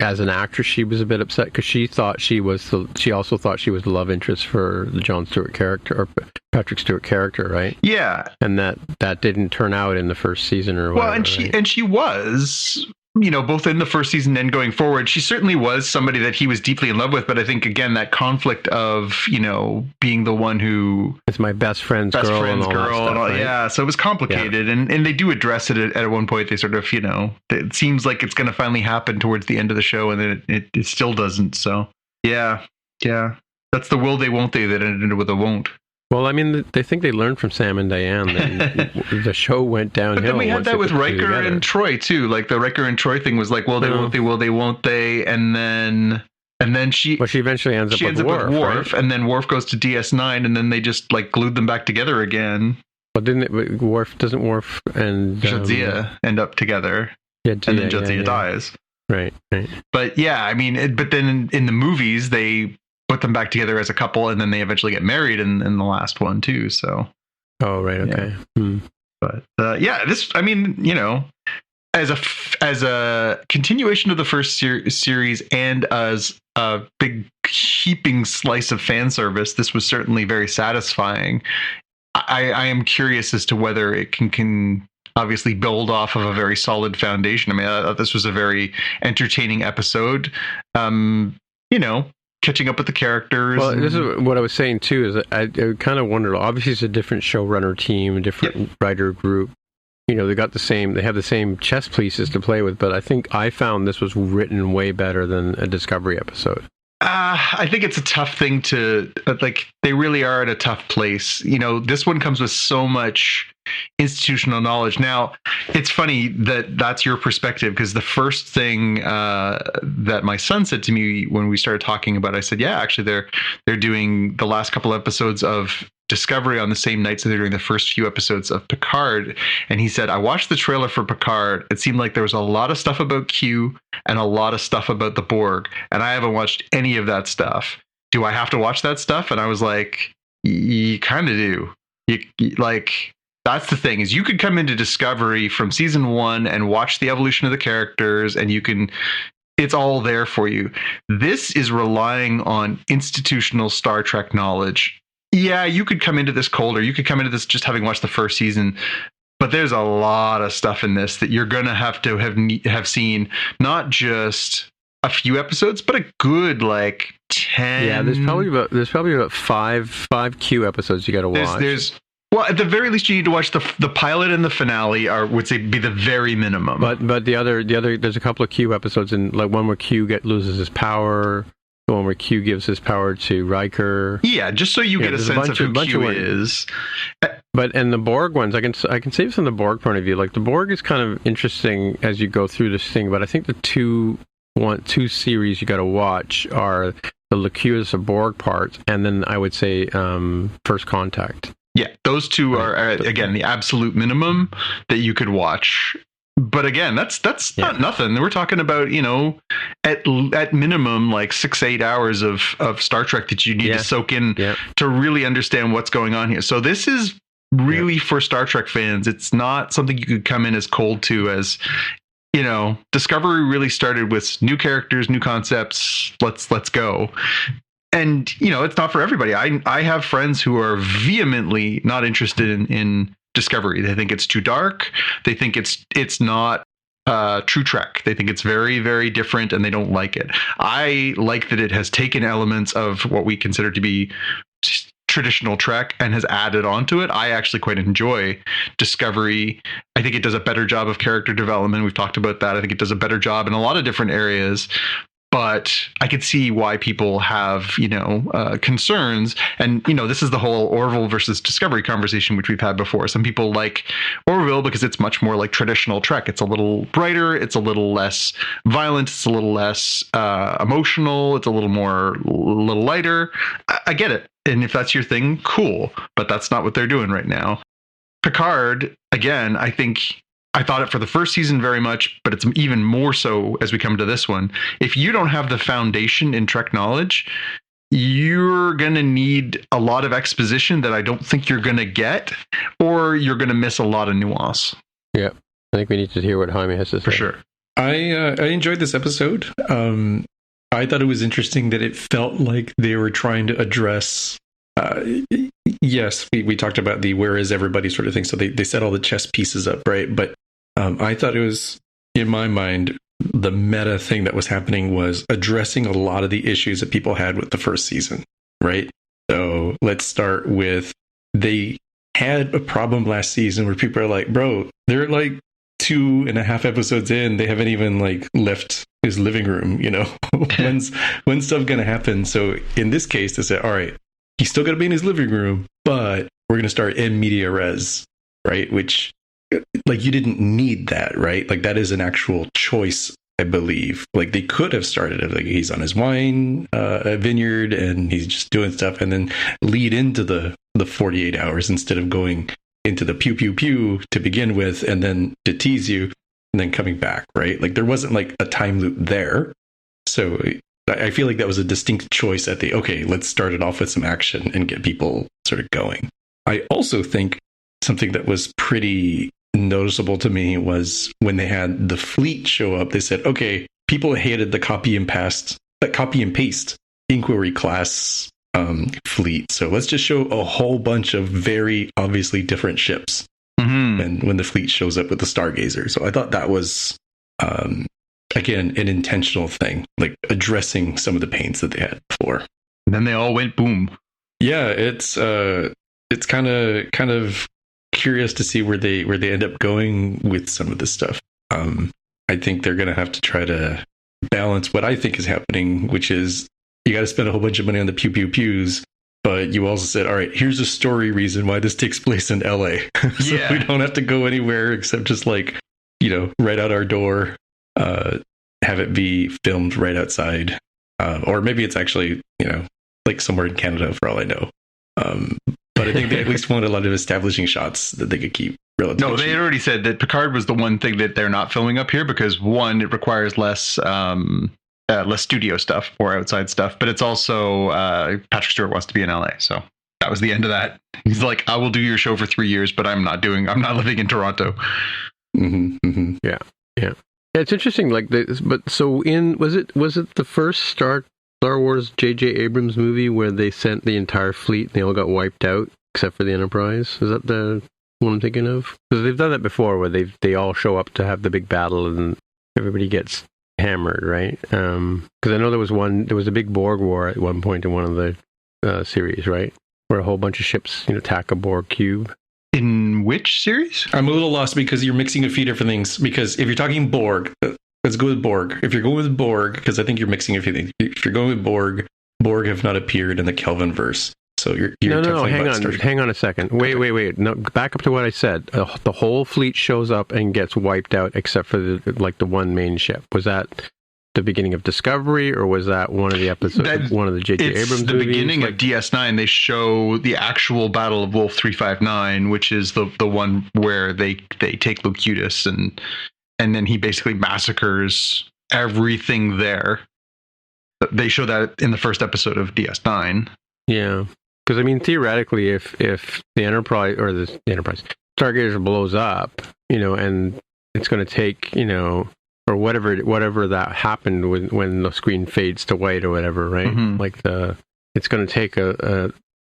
Speaker 2: as an actress, she was a bit upset because she also thought she was the love interest for the Jon Stewart character, or Patrick Stewart character, right?
Speaker 3: Yeah,
Speaker 2: and that didn't turn out in the first season or whatever.
Speaker 3: Well, and she was, both in the first season and going forward, she certainly was somebody that he was deeply in love with. But I think again that conflict of being the one who
Speaker 2: it's my best friend's girl and all that stuff, right?
Speaker 3: Yeah, so it was complicated, and they do address it at one point. They sort of it seems like it's going to finally happen towards the end of the show, and then it still doesn't. So yeah, that's the will they won't they that ended with a won't.
Speaker 2: Well, I mean, they think they learned from Sam and Diane. The show went downhill. But
Speaker 3: then we had that with Riker and Troy too. Like the Riker and Troy thing was like, well, they won't, they will, they won't, they, and then she.
Speaker 2: Well, she eventually ends up with Worf,
Speaker 3: right? And then Worf goes to DS9, and then they just like glued them back together again.
Speaker 2: Well, doesn't Worf and
Speaker 3: Jadzia end up together?
Speaker 2: Yeah,
Speaker 3: and then Jadzia dies.
Speaker 2: Right.
Speaker 3: But yeah, I mean, but then in the movies they put them back together as a couple, and then they eventually get married in the last one too. So,
Speaker 2: oh right, okay.
Speaker 3: Yeah. But this, I mean, as a continuation of the first series, and as a big heaping slice of fan service, this was certainly very satisfying. I am curious as to whether it can obviously build off of a very solid foundation. I mean, I thought this was a very entertaining episode. Catching up with the characters.
Speaker 2: Well, this is what I was saying too, is that I kind of wondered, obviously it's a different showrunner team, a different writer group. They have the same chess pieces to play with, but I think I found this was written way better than a Discovery episode.
Speaker 3: I think it's a tough thing to, they really are at a tough place. This one comes with so much institutional knowledge. Now, it's funny that that's your perspective, because the first thing that my son said to me when we started talking about it, I said, yeah, actually they're doing the last couple episodes of Discovery on the same night, so they're doing the first few episodes of Picard. And he said, I watched the trailer for Picard. It seemed like there was a lot of stuff about Q and a lot of stuff about the Borg, and I haven't watched any of that stuff. Do I have to watch that stuff? And I was like, you kind of do. That's the thing, is you could come into Discovery from season 1 and watch the evolution of the characters, and it's all there for you. This is relying on institutional Star Trek knowledge. Yeah, you could come into this cold, or you could come into this just having watched the first season, but there's a lot of stuff in this that you're going to have seen, not just a few episodes, but a good 10.
Speaker 2: Yeah, there's probably about five Q episodes you got to watch.
Speaker 3: Well, at the very least, you need to watch the pilot and the finale. Would say be the very minimum.
Speaker 2: But the other, there's a couple of Q episodes, and one where Q loses his power. The one where Q gives his power to Riker.
Speaker 3: Yeah, just so you get a sense of who Q is.
Speaker 2: But and the Borg ones, I can say this from the Borg point of view. The Borg is kind of interesting as you go through this thing. But I think the two series you got to watch are the Lacuna's of Borg parts, and then I would say First Contact. Yeah,
Speaker 3: those two are again the absolute minimum that you could watch. But again, that's not nothing. We're talking about, at minimum 6-8 hours of Star Trek that you need to soak in to really understand what's going on here. So this is really for Star Trek fans. It's not something you could come in as cold to, as Discovery really started with new characters, new concepts. Let's go. And it's not for everybody. I have friends who are vehemently not interested in Discovery. They think it's too dark. They think it's not true Trek. They think it's very, very different, and they don't like it. I like that it has taken elements of what we consider to be traditional Trek and has added onto it. I actually quite enjoy Discovery. I think it does a better job of character development. We've talked about that. I think it does a better job in a lot of different areas. But I could see why people have, concerns. And, this is the whole Orville versus Discovery conversation, which we've had before. Some people like Orville because it's much more like traditional Trek. It's a little brighter. It's a little less violent. It's a little less emotional. It's a little lighter. I get it. And if that's your thing, cool. But that's not what they're doing right now. Picard, again, I thought it for the first season very much, but it's even more so as we come to this one. If you don't have the foundation in Trek knowledge, you're going to need a lot of exposition that I don't think you're going to get, or you're going to miss a lot of nuance.
Speaker 2: Yeah, I think we need to hear what Jaime has to say.
Speaker 3: For sure.
Speaker 4: I enjoyed this episode. I thought it was interesting that it felt like they were trying to address... yes, we talked about the where is everybody sort of thing. So they set all the chess pieces up, right? But I thought it was, in my mind, the meta thing that was happening was addressing a lot of the issues that people had with the first season, right? So let's start with, they had a problem last season where people are like, bro, they're 2.5 episodes in, they haven't even left his living room, when's stuff gonna happen? So in this case, they said, all right, he's still going to be in his living room, but we're going to start in media res, right? Which, you didn't need that, right? That is an actual choice, I believe. They could have started it, he's on his wine vineyard and he's just doing stuff, and then lead into the 48 hours instead of going into the pew pew pew to begin with, and then to tease you, and then coming back, right? There wasn't a time loop there. So I feel like that was a distinct choice at let's start it off with some action and get people sort of going. I also think something that was pretty noticeable to me was when they had the fleet show up, they said, okay, people hated the copy and paste Inquiry class fleet. So let's just show a whole bunch of very obviously different ships.
Speaker 3: Mm-hmm.
Speaker 4: when the fleet shows up with the Stargazer. So I thought that was again an intentional thing, like addressing some of the pains that they had before.
Speaker 3: And then they all went boom.
Speaker 4: Yeah, it's kind of curious to see where they end up going with some of this stuff. I think they're going to have to try to balance what I think is happening, which is you got to spend a whole bunch of money on the pew pew pews, but you also said, all right, here's a story reason why this takes place in LA. So we don't have to go anywhere except just like, right out our door, have it be filmed right outside. Or maybe it's actually, like somewhere in Canada for all I know. But I think they at least wanted a lot of establishing shots that they could keep relatively.
Speaker 3: No, they had already said that Picard was the one thing that they're not filming up here because one, it requires less studio stuff or outside stuff, but it's also Patrick Stewart wants to be in LA, so that was the end of that. He's like, I will do your show for 3 years, but I'm not living in Toronto.
Speaker 2: Yeah. It's interesting, like this, but so was it the first Star Wars J.J. Abrams movie where they sent the entire fleet and they all got wiped out except for the Enterprise? Is that the one I'm thinking of? Because they've done that before where they all show up to have the big battle and everybody gets hammered, right? Because I know there was a big Borg war at one point in one of the series, right? Where a whole bunch of ships attack a Borg cube.
Speaker 3: In which series?
Speaker 4: I'm a little lost because you're mixing a few different things. Because if you're talking Borg, let's go with Borg. If you're going with Borg, because I think you're mixing a few things. If you're going with Borg have not appeared in the Kelvin verse. So you're
Speaker 2: no. Hang on a second. Wait. No, back up to what I said. The whole fleet shows up and gets wiped out except for the one main ship. Was that the beginning of Discovery, or was that one of the episodes, one of the J.J. Abrams movies?
Speaker 3: It's the beginning of DS9. They show the actual Battle of Wolf 359, which is the one where they take Locutus and then he basically massacres everything there. They show that in the first episode of DS9.
Speaker 2: Yeah, because I mean, theoretically, if the Enterprise or the Enterprise Stargazer blows up, and it's going to take, or whatever that happened when the screen fades to white or whatever, right?
Speaker 3: Mm-hmm.
Speaker 2: Like it's going to take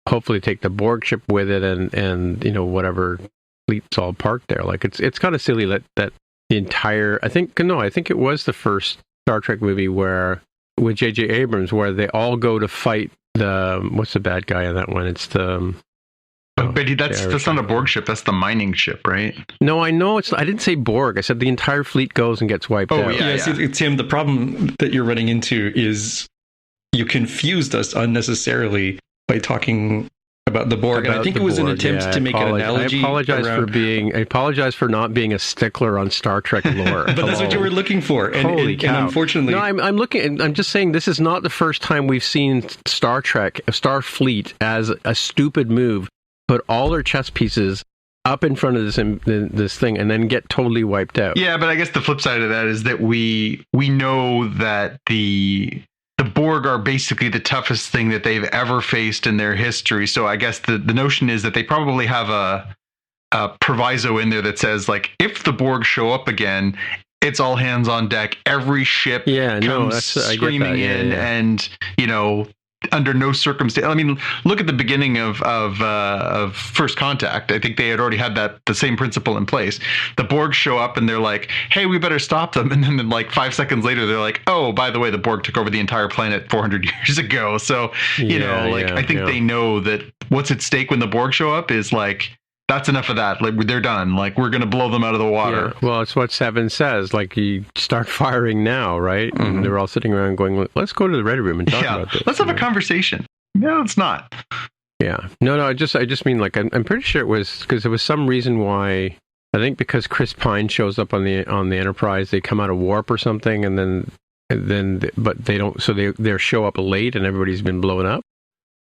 Speaker 2: hopefully take the Borg ship with it, and whatever fleet's all parked there. Like it's kind of silly that the entire I think it was the first Star Trek movie with J.J. Abrams where they all go to fight what's the bad guy in that one? It's the
Speaker 3: but that's not a Borg ship. That's the mining ship, right?
Speaker 2: No, I know it's. I didn't say Borg. I said the entire fleet goes and gets wiped out.
Speaker 4: Yeah. See, Tim, the problem that you're running into is you confused us unnecessarily by talking about the Borg. And I think it was an attempt to make an analogy.
Speaker 2: I apologize for not being a stickler on Star Trek lore.
Speaker 4: But that's what you were looking for. And unfortunately,
Speaker 2: no, I'm looking. I'm just saying this is not the first time we've seen Starfleet as a stupid move. Put all their chess pieces up in front of this thing and then get totally wiped out.
Speaker 3: Yeah, but I guess the flip side of that is that we know that the Borg are basically the toughest thing that they've ever faced in their history. So I guess the notion is that they probably have a proviso in there that says, like, if the Borg show up again, it's all hands on deck. Every ship comes screaming in, and under no circumstance. I mean, look at the beginning of First Contact. I think they had already had the same principle in place. The Borg show up and they're like, "Hey, we better stop them." And then like 5 seconds later, they're like, "Oh, by the way, the Borg took over the entire planet 400 years ago." So I think they know that what's at stake when the Borg show up is like, that's enough of that. Like, they're done. Like, we're going to blow them out of the water.
Speaker 2: Yeah. Well, it's what Seven says. Like, you start firing now, right? Mm-hmm. And they're all sitting around going, let's go to the Ready Room and talk about this.
Speaker 3: Let's have a conversation. No, it's not.
Speaker 2: Yeah. No, I just mean, like, I'm pretty sure it was because there was some reason why, I think because Chris Pine shows up on the Enterprise, they come out of warp or something, but they don't, so they show up late and everybody's been blown up.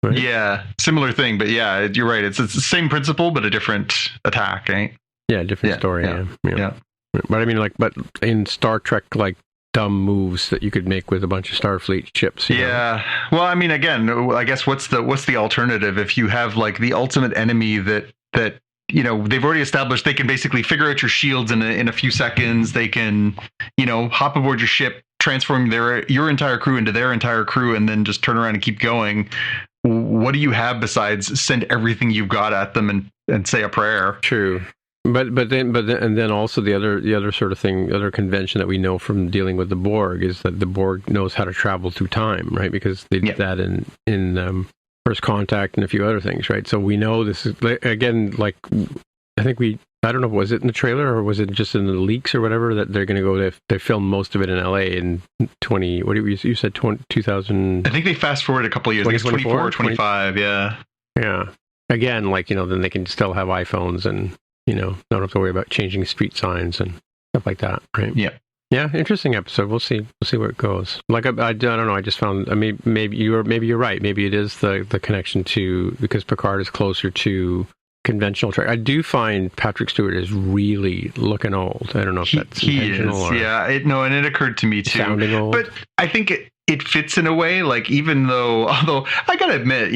Speaker 2: Right?
Speaker 3: Yeah, similar thing, but yeah, you're right. It's the same principle, but a different attack, right?
Speaker 2: Yeah, different story. Yeah. But I mean, but in Star Trek, like dumb moves that you could make with a bunch of Starfleet ships.
Speaker 3: Yeah. Well, I mean, again, I guess what's the alternative if you have like the ultimate enemy that they've already established they can basically figure out your shields in a few seconds. They can hop aboard your ship, transform your entire crew into their entire crew, and then just turn around and keep going. What do you have besides send everything you've got at them and say a prayer?
Speaker 2: True. then also the other sort of thing, the other convention that we know from dealing with the Borg is that the Borg knows how to travel through time, right? Because they did that in First Contact and a few other things, right? So we know this is, again, like, I don't know, was it in the trailer or was it just in the leaks or whatever, that they're going to go, they filmed most of it in LA in 2000.
Speaker 3: I think they fast forward a couple of years. I think it's 24 or 25, yeah.
Speaker 2: Yeah. Again, like, then they can still have iPhones and, not have to worry about changing street signs and stuff like that, right?
Speaker 3: Yeah.
Speaker 2: Yeah, interesting episode. We'll see where it goes. Like, I don't know. I just found, maybe you're right. Maybe it is the connection to, because Picard is closer to conventional track. I do find Patrick Stewart is really looking old. I don't know if that's intentional or...
Speaker 3: Yeah, and it occurred to me too.
Speaker 2: Sounding old.
Speaker 3: But I think it fits in a way, like, although I gotta admit,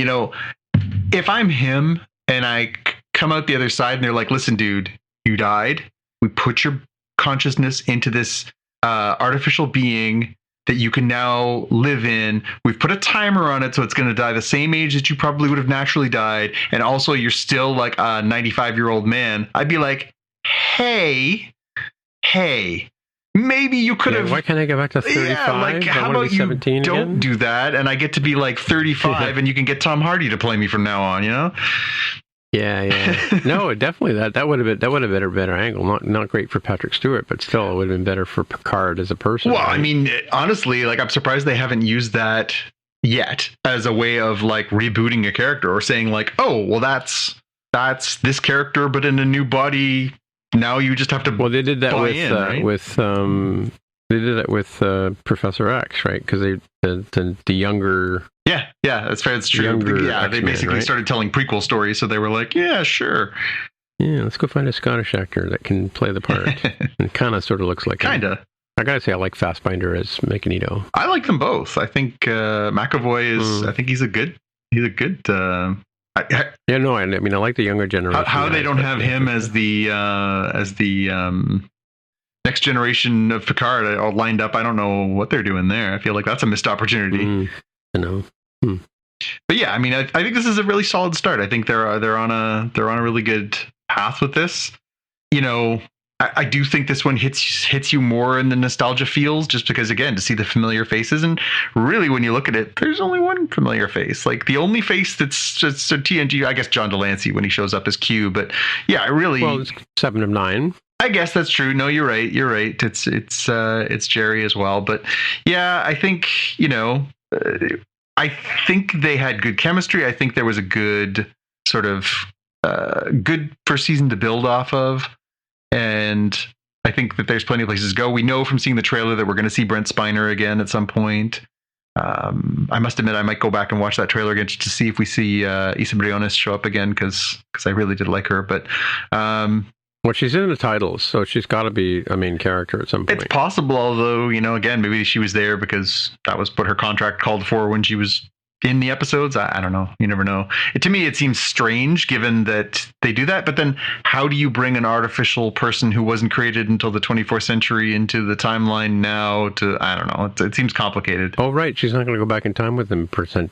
Speaker 3: if I'm him and I come out the other side and they're like, listen, dude, you died. We put your consciousness into this artificial being that you can now live in. We've put a timer on it, so it's going to die the same age that you probably would have naturally died. And also, you're still like a 95-year-old man. I'd be like, hey, maybe you could have.
Speaker 2: Why can't I go back to 35?
Speaker 3: Yeah, like, how about you don't
Speaker 2: again?
Speaker 3: do that, and I get to be like 35, and you can get Tom Hardy to play me from now on,
Speaker 2: Yeah. No, definitely that would have been a better angle. Not great for Patrick Stewart, but still it would have been better for Picard as a person.
Speaker 3: Well,
Speaker 2: right?
Speaker 3: I mean, honestly, like, I'm surprised they haven't used that yet as a way of like rebooting a character or saying like, oh, well, that's this character, but in a new body. Now you just have to.
Speaker 2: Well, they did that they did that with Professor X, right? Because the younger.
Speaker 3: Yeah, that's fair. That's true. Yeah, they basically started telling prequel stories, so they were like, yeah, sure.
Speaker 2: Yeah, let's go find a Scottish actor that can play the part. And kind of sort of looks like
Speaker 3: Kinda.
Speaker 2: I gotta say, I like Fassbinder as Magneto.
Speaker 3: I like them both. I think McAvoy is. I think he's a good. I
Speaker 2: like the younger generation.
Speaker 3: How they don't have him as the next generation of Picard all lined up. I don't know what they're doing there. I feel like that's a missed opportunity.
Speaker 2: I know.
Speaker 3: But yeah, I mean, I think this is a really solid start. I think they're on a really good path with this. I do think this one hits you more in the nostalgia feels, just because, again, to see the familiar faces, and really when you look at it, there's only one familiar face. Like, the only face that's just a TNG, I guess John Delancey when he shows up as Q. But yeah,
Speaker 2: it's 7 of 9.
Speaker 3: I guess that's true. No, you're right. It's Jerry as well. But yeah, I think I think they had good chemistry. I think there was a good sort of good first season to build off of. And I think that there's plenty of places to go. We know from seeing the trailer that we're going to see Brent Spiner again at some point. I must admit, I might go back and watch that trailer again just to see if we see Isa Briones show up again, because I really did like her. But
Speaker 2: well, she's in the titles, so she's got to be a main character at some point.
Speaker 3: It's possible, although, again, maybe she was there because that was what her contract called for when she was in the episodes. I don't know. You never know. To me, it seems strange given that they do that. But then how do you bring an artificial person who wasn't created until the 24th century into the timeline now to, I don't know. It seems complicated.
Speaker 2: Oh, right. She's not going to go back in time with them potentially.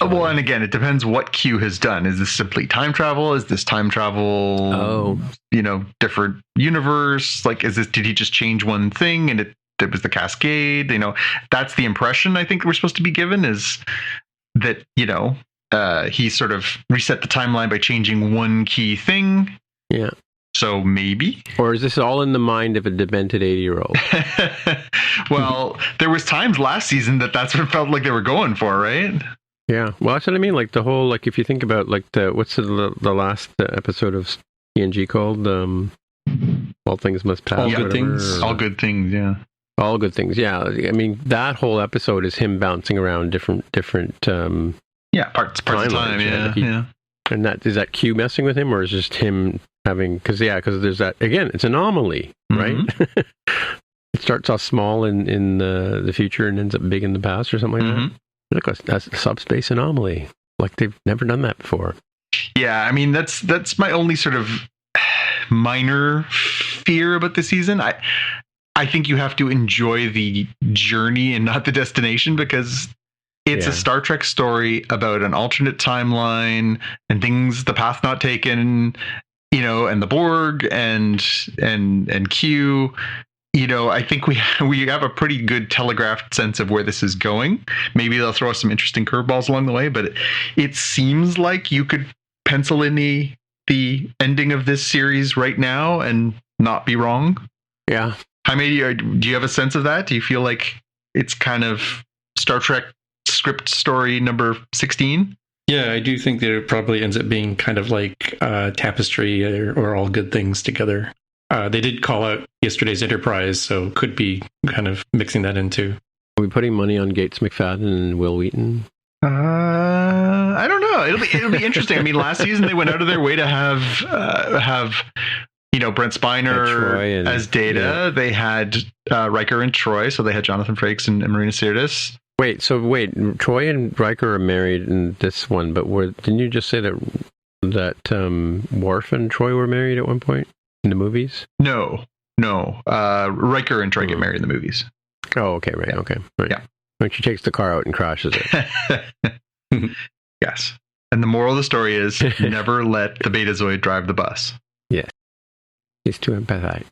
Speaker 3: Well, and again, it depends what Q has done. Is this simply time travel? Is this time travel, different universe? Like, did he just change one thing and it was the cascade? That's the impression I think we're supposed to be given, is that he sort of reset the timeline by changing one key thing.
Speaker 2: Yeah.
Speaker 3: So maybe,
Speaker 2: or is this all in the mind of a demented 80-year-old?
Speaker 3: Well, there was times last season that's what it felt like they were going for, right?
Speaker 2: Yeah. Well, that's what I mean. Like the whole, like, if you think about like what's the last episode of TNG called? All Things Must Pass.
Speaker 3: All Good Things. All Good Things. Yeah.
Speaker 2: All Good Things, yeah. I mean, that whole episode is him bouncing around different
Speaker 3: parts of time, yeah.
Speaker 2: And is that Q messing with him, or is just him having, because there's that, again, it's anomaly, right? It starts off small in the future and ends up big in the past or something like that. Look, that's a subspace anomaly. Like, they've never done that before.
Speaker 3: Yeah, I mean, that's my only sort of minor fear about the season. I think you have to enjoy the journey and not the destination, because it's a Star Trek story about an alternate timeline and things, the path not taken. and the Borg and Q. I think we have a pretty good telegraphed sense of where this is going. Maybe they'll throw us some interesting curveballs along the way, but it seems like you could pencil in the ending of this series right now and not be wrong.
Speaker 2: Yeah.
Speaker 3: Jaime, do you have a sense of that? Do you feel like it's kind of Star Trek script story number 16?
Speaker 4: Yeah, I do think that it probably ends up being kind of like Tapestry or All Good Things Together. They did call out yesterday's Enterprise, so could be kind of mixing that into.
Speaker 2: Are we putting money on Gates McFadden and Will Wheaton?
Speaker 3: I don't know. It'll be interesting. I mean, last season they went out of their way to have Brent Spiner as Data. Yeah. They had Riker and Troy, so they had Jonathan Frakes and Marina Sirtis.
Speaker 2: Wait, Troy and Riker are married in this one, but didn't you just say that Worf and Troy were married at one point in the movies?
Speaker 3: No. Riker and Troy get married in the movies.
Speaker 2: Oh, okay, right. Yeah. Okay, right. Yeah. When she takes the car out and crashes it.
Speaker 3: Yes. And the moral of the story is never let the Betazoid drive the bus.
Speaker 2: Yeah. She's too empathetic.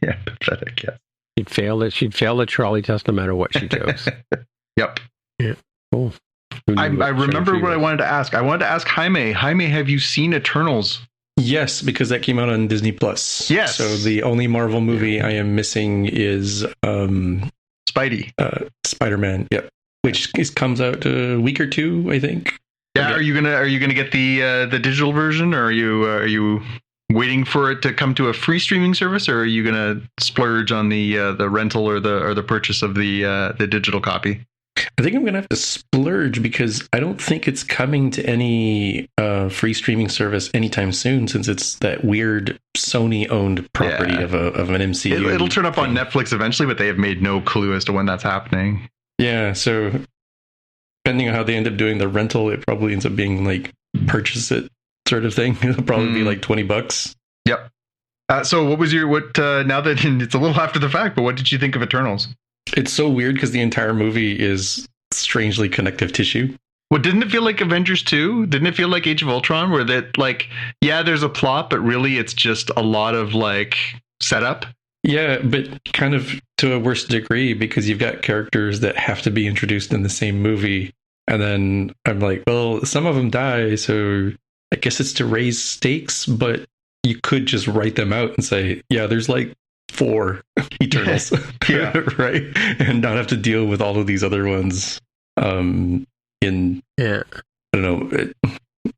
Speaker 3: Yeah, pathetic, yes.
Speaker 2: She'd fail the trolley test no matter what she chose.
Speaker 3: Yep.
Speaker 2: Yeah. Cool.
Speaker 3: I remember what I wanted to ask. I wanted to ask Jaime. Jaime, have you seen Eternals?
Speaker 4: Yes, because that came out on Disney Plus.
Speaker 3: Yes.
Speaker 4: So the only Marvel movie I am missing is
Speaker 3: Spidey.
Speaker 4: Spider-Man. Yep. Which comes out a week or two, I think.
Speaker 3: Yeah. Are you gonna get the digital version, or are you waiting for it to come to a free streaming service, or are you gonna splurge on the rental or the purchase of the digital copy?
Speaker 4: I think I'm gonna have to splurge because I don't think it's coming to any free streaming service anytime soon, since it's that weird Sony-owned property of an MCU.
Speaker 3: It'll turn up on Netflix eventually, but they have made no clue as to when that's happening.
Speaker 4: Yeah, so depending on how they end up doing the rental, it probably ends up being like purchase it sort of thing. It'll probably be like $20.
Speaker 3: Yep. So what was now that it's a little after the fact, but what did you think of Eternals?
Speaker 4: It's so weird because the entire movie is strangely connective tissue.
Speaker 3: Well, didn't it feel like Avengers 2? Didn't it feel like Age of Ultron, where that, like, yeah, there's a plot, but really it's just a lot of like setup?
Speaker 4: Yeah, but kind of to a worse degree, because you've got characters that have to be introduced in the same movie. And then I'm like, well, some of them die, so I guess it's to raise stakes, but you could just write them out and say, yeah, there's like 4 Eternals,
Speaker 3: yeah.
Speaker 4: Right? And not have to deal with all of these other ones. I don't know.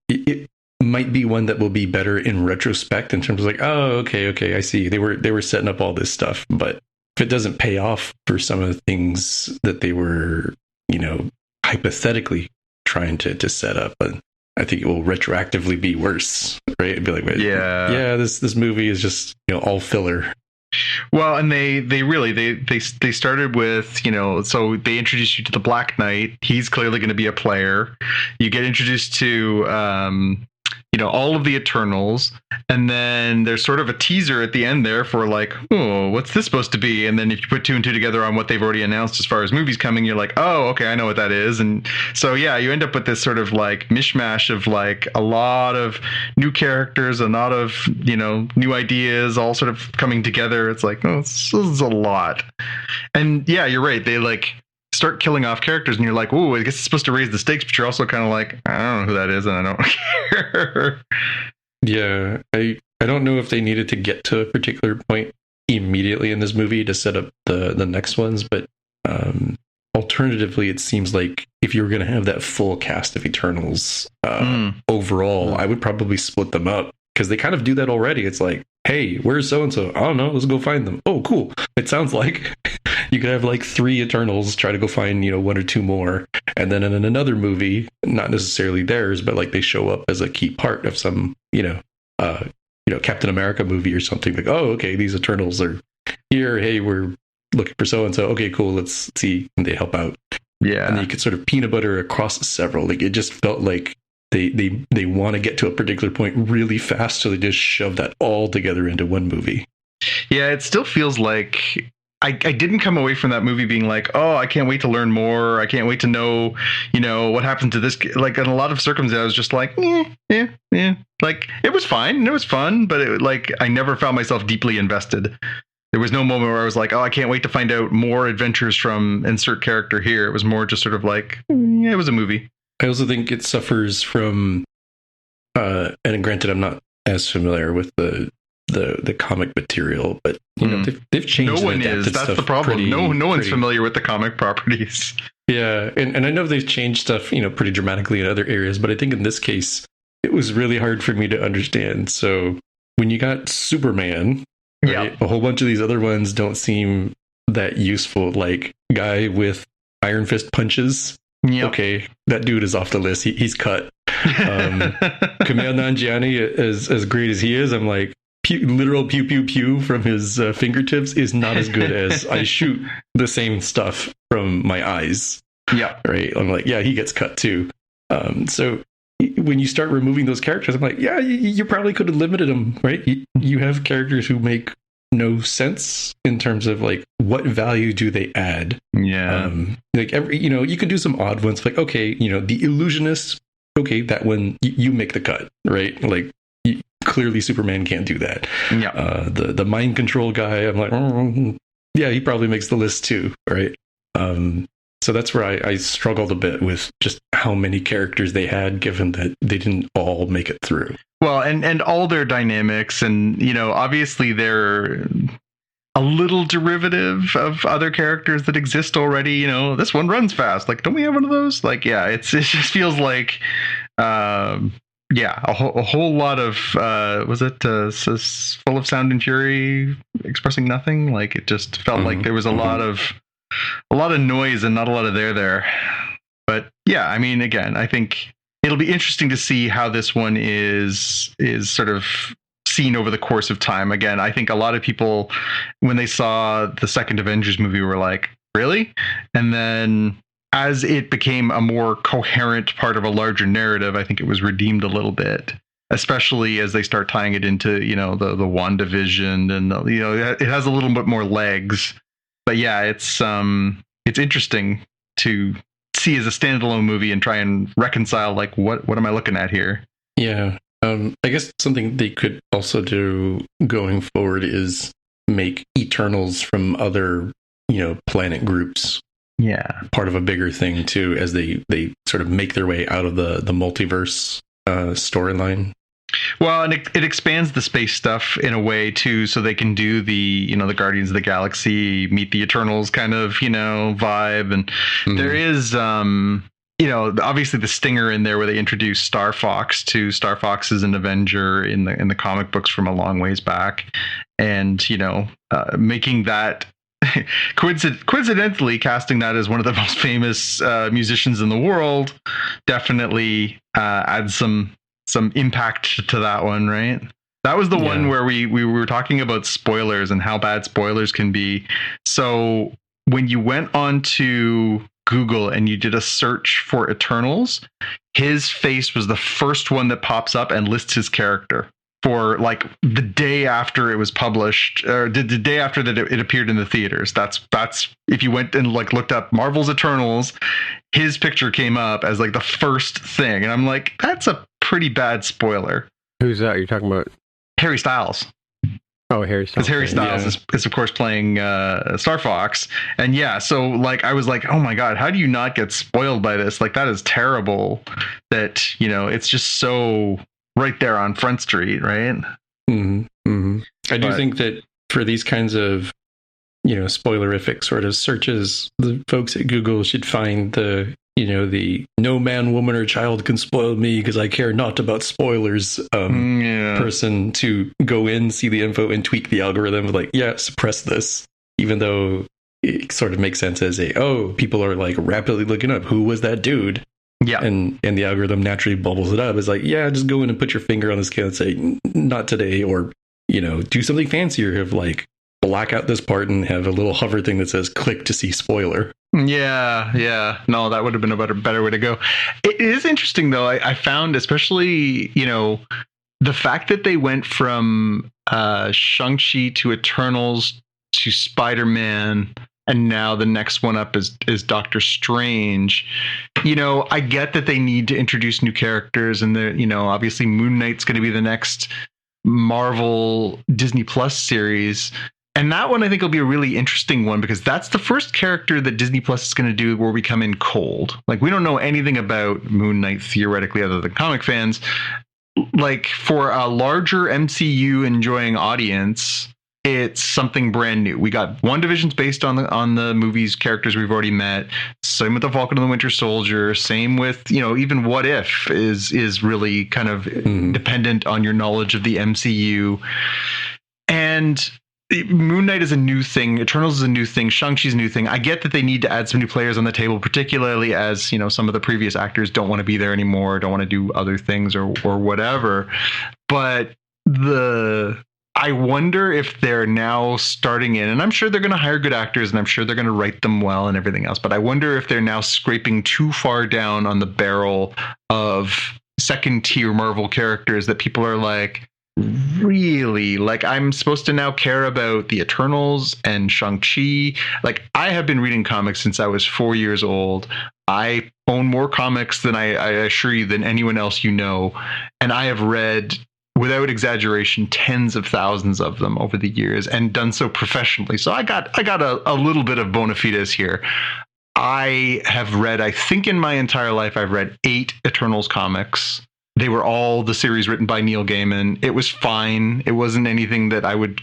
Speaker 4: It might be one that will be better in retrospect in terms of like, oh, okay, I see. They were setting up all this stuff, but if it doesn't pay off for some of the things that they were, hypothetically trying to set up, and I think it will retroactively be worse, right? It'd be like, yeah, this movie is just all filler.
Speaker 3: Well, and they started with, so they introduced you to the Black Knight. He's clearly going to be a player. You get introduced to all of the Eternals, and then there's sort of a teaser at the end there for like, oh, what's this supposed to be? And then if you put 2 and 2 together on what they've already announced as far as movies coming, you're like, oh, okay, I know what that is. And so yeah, you end up with this sort of like mishmash of like a lot of new characters, a lot of new ideas all sort of coming together. It's like, oh, this is a lot. And yeah, you're right, they like start killing off characters and you're like, oh, I guess it's supposed to raise the stakes, but you're also kind of like, I don't know who that is and I don't care.
Speaker 4: Yeah, I don't know if they needed to get to a particular point immediately in this movie to set up the next ones, but alternatively, it seems like if you were going to have that full cast of Eternals overall, I would probably split them up, because they kind of do that already. It's like, hey, where's so-and-so? I don't know, let's go find them. Oh, cool. It sounds like you could have like 3 Eternals, try to go find, 1 or 2 more. And then in another movie, not necessarily theirs, but like they show up as a key part of some, Captain America movie or something. Like, oh, okay, these Eternals are here. Hey, we're looking for so-and-so. Okay, cool. Let's see. And they help out.
Speaker 3: Yeah.
Speaker 4: And you could sort of peanut butter across several. Like, it just felt like they want to get to a particular point really fast, so they just shove that all together into one movie.
Speaker 3: Yeah, it still feels like I didn't come away from that movie being like, oh, I can't wait to learn more. I can't wait to know, what happened to this. Like in a lot of circumstances, I was just like, yeah. Like it was fine and it was fun, but I never found myself deeply invested. There was no moment where I was like, oh, I can't wait to find out more adventures from insert character here. It was more just sort of like, yeah, it was a movie.
Speaker 4: I also think it suffers from, and granted, I'm not as familiar with the comic material, but they've changed.
Speaker 3: No one is. That's the problem. No one's familiar with the comic properties.
Speaker 4: Yeah, and I know they've changed stuff, pretty dramatically in other areas, but I think in this case, it was really hard for me to understand. So when you got Superman, right, a whole bunch of these other ones don't seem that useful. Like guy with Iron Fist punches. Yep. Okay, that dude is off the list. He's cut. Kumail Nanjiani, as great as he is, I'm like, literal pew pew pew from his fingertips is not as good as I shoot the same stuff from my eyes.
Speaker 3: Yeah,
Speaker 4: right. I'm like, yeah, he gets cut too. So when you start removing those characters, I'm like, yeah, you probably could have limited them, right? You have characters who make no sense in terms of like what value do they add.
Speaker 3: Yeah,
Speaker 4: like you can do some odd ones, like okay, the illusionist. Okay, that one you make the cut, right? Like clearly Superman can't do that.
Speaker 3: Yeah.
Speaker 4: The mind control guy, I'm like, yeah, he probably makes the list too, right? So that's where I struggled a bit with just how many characters they had, given that they didn't all make it through.
Speaker 3: Well, and all their dynamics, and obviously they're a little derivative of other characters that exist already. This one runs fast. Like, don't we have one of those? Like, yeah, it just feels like, a whole lot of was it full of sound and fury, expressing nothing. Like, it just felt like there was a lot of noise and not a lot of there. But yeah, I mean, again, I think it'll be interesting to see how this one is sort of seen over the course of time. Again, I think a lot of people, when they saw the second Avengers movie, were like, really? And then as it became a more coherent part of a larger narrative, I think it was redeemed a little bit, especially as they start tying it into, the WandaVision, and it has a little bit more legs. But yeah, it's interesting to see as a standalone movie and try and reconcile, like, what am I looking at here?
Speaker 4: Yeah. I guess something they could also do going forward is make Eternals from other, planet groups.
Speaker 3: Yeah.
Speaker 4: Part of a bigger thing too, as they sort of make their way out of the multiverse storyline.
Speaker 3: Well, and it expands the space stuff in a way too, so they can do the, the Guardians of the Galaxy, meet the Eternals kind of, vibe. And there is, obviously the stinger in there where they introduce Star Fox too. Star Fox is an Avenger in the comic books from a long ways back, and making that coincidentally casting that as one of the most famous musicians in the world definitely adds some impact to that one, right? That was the one where we were talking about spoilers and how bad spoilers can be. So when you went on to Google and you did a search for Eternals, his face was the first one that pops up and lists his character for like the day after it was published, or the day after that it appeared in the theaters. That's if you went and like looked up Marvel's Eternals, his picture came up as like the first thing, and I'm like, that's a pretty bad spoiler.
Speaker 2: Who's that? You're talking about
Speaker 3: Harry Styles.
Speaker 2: Oh, Harry Styles.
Speaker 3: Because Harry Styles is of course playing Star Fox, and so like I was like, oh my god, how do you not get spoiled by this? Like, that is terrible. That it's just so right there on Front Street, right?
Speaker 4: I do think that for these kinds of spoilerific sort of searches, the folks at Google should find the no man, woman, or child can spoil me because I care not about spoilers person to go in, see the info, and tweak the algorithm. Like, suppress this, even though it sort of makes sense as people are like rapidly looking up who was that dude. Yeah, and the algorithm naturally bubbles it up. It's like, just go in and put your finger on the scale and say not today, or do something fancier of like black out this part and have a little hover thing that says click to see spoiler.
Speaker 3: Yeah. No, that would have been a better way to go. It is interesting though. I found, especially, the fact that they went from Shang-Chi to Eternals to Spider-Man, and now the next one up is Doctor Strange. You know, I get that they need to introduce new characters, and obviously Moon Knight's going to be the next Marvel Disney Plus series. And that one I think will be a really interesting one, because that's the first character that Disney Plus is going to do where we come in cold. Like, we don't know anything about Moon Knight theoretically other than comic fans. Like, for a larger MCU enjoying audience, it's something brand new. We got WandaVision's based on the movie's characters we've already met. Same with the Falcon and the Winter Soldier. Same with, even What If is really kind of dependent on your knowledge of the MCU. And Moon Knight is a new thing. Eternals is a new thing. Shang-Chi's a new thing. I get that they need to add some new players on the table, particularly as, some of the previous actors don't want to be there anymore, don't want to do other things or whatever. But I wonder if they're now starting in, and I'm sure they're going to hire good actors, and I'm sure they're going to write them well and everything else, but I wonder if they're now scraping too far down on the barrel of second tier Marvel characters that people are like, really? Like, I'm supposed to now care about the Eternals and Shang-Chi? Like, I have been reading comics since I was 4 years old. I own more comics than I assure you than anyone else you know, and I have read, without exaggeration, tens of thousands of them over the years, and done so professionally. So I got a little bit of bona fides here. I have read, I think in my entire life, I've read 8 Eternals comics. They were all the series written by Neil Gaiman. It was fine. It wasn't anything that I would,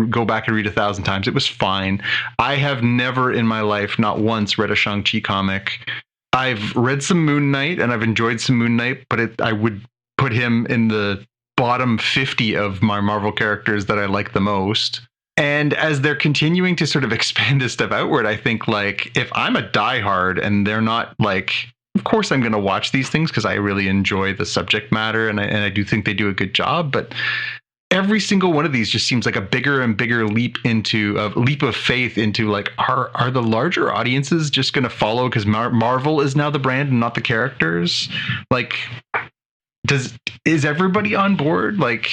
Speaker 3: go back and read 1,000 times. It was fine. I have never in my life, not once, read a Shang-Chi comic. I've read some Moon Knight, and I've enjoyed some Moon Knight, but I would put him in the bottom 50 of my Marvel characters that I like the most. And as they're continuing to sort of expand this stuff outward, I think, like, if I'm a diehard and they're not, like, of course I'm going to watch these things because I really enjoy the subject matter, and I do think they do a good job, but every single one of these just seems like a bigger and bigger leap of faith into, like, are the larger audiences just going to follow because Marvel is now the brand and not the characters? Like, is everybody on board? Like,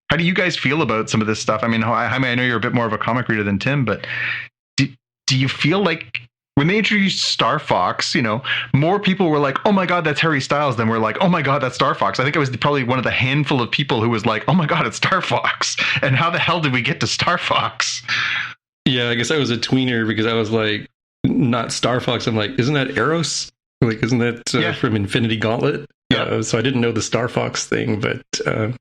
Speaker 3: how do you guys feel about some of this stuff? I mean, I know you're a bit more of a comic reader than Tim, but do you feel like when they introduced Star Fox, more people were like, oh my God, that's Harry Styles, than were like, oh my God, that's Star Fox? I think I was probably one of the handful of people who was like, oh my God, it's Star Fox. And how the hell did we get to Star Fox?
Speaker 4: Yeah, I guess I was a tweener because I was like, not Star Fox. I'm like, isn't that Eros? Like, isn't that from Infinity Gauntlet? Yeah. So I didn't know the Star Fox thing, but I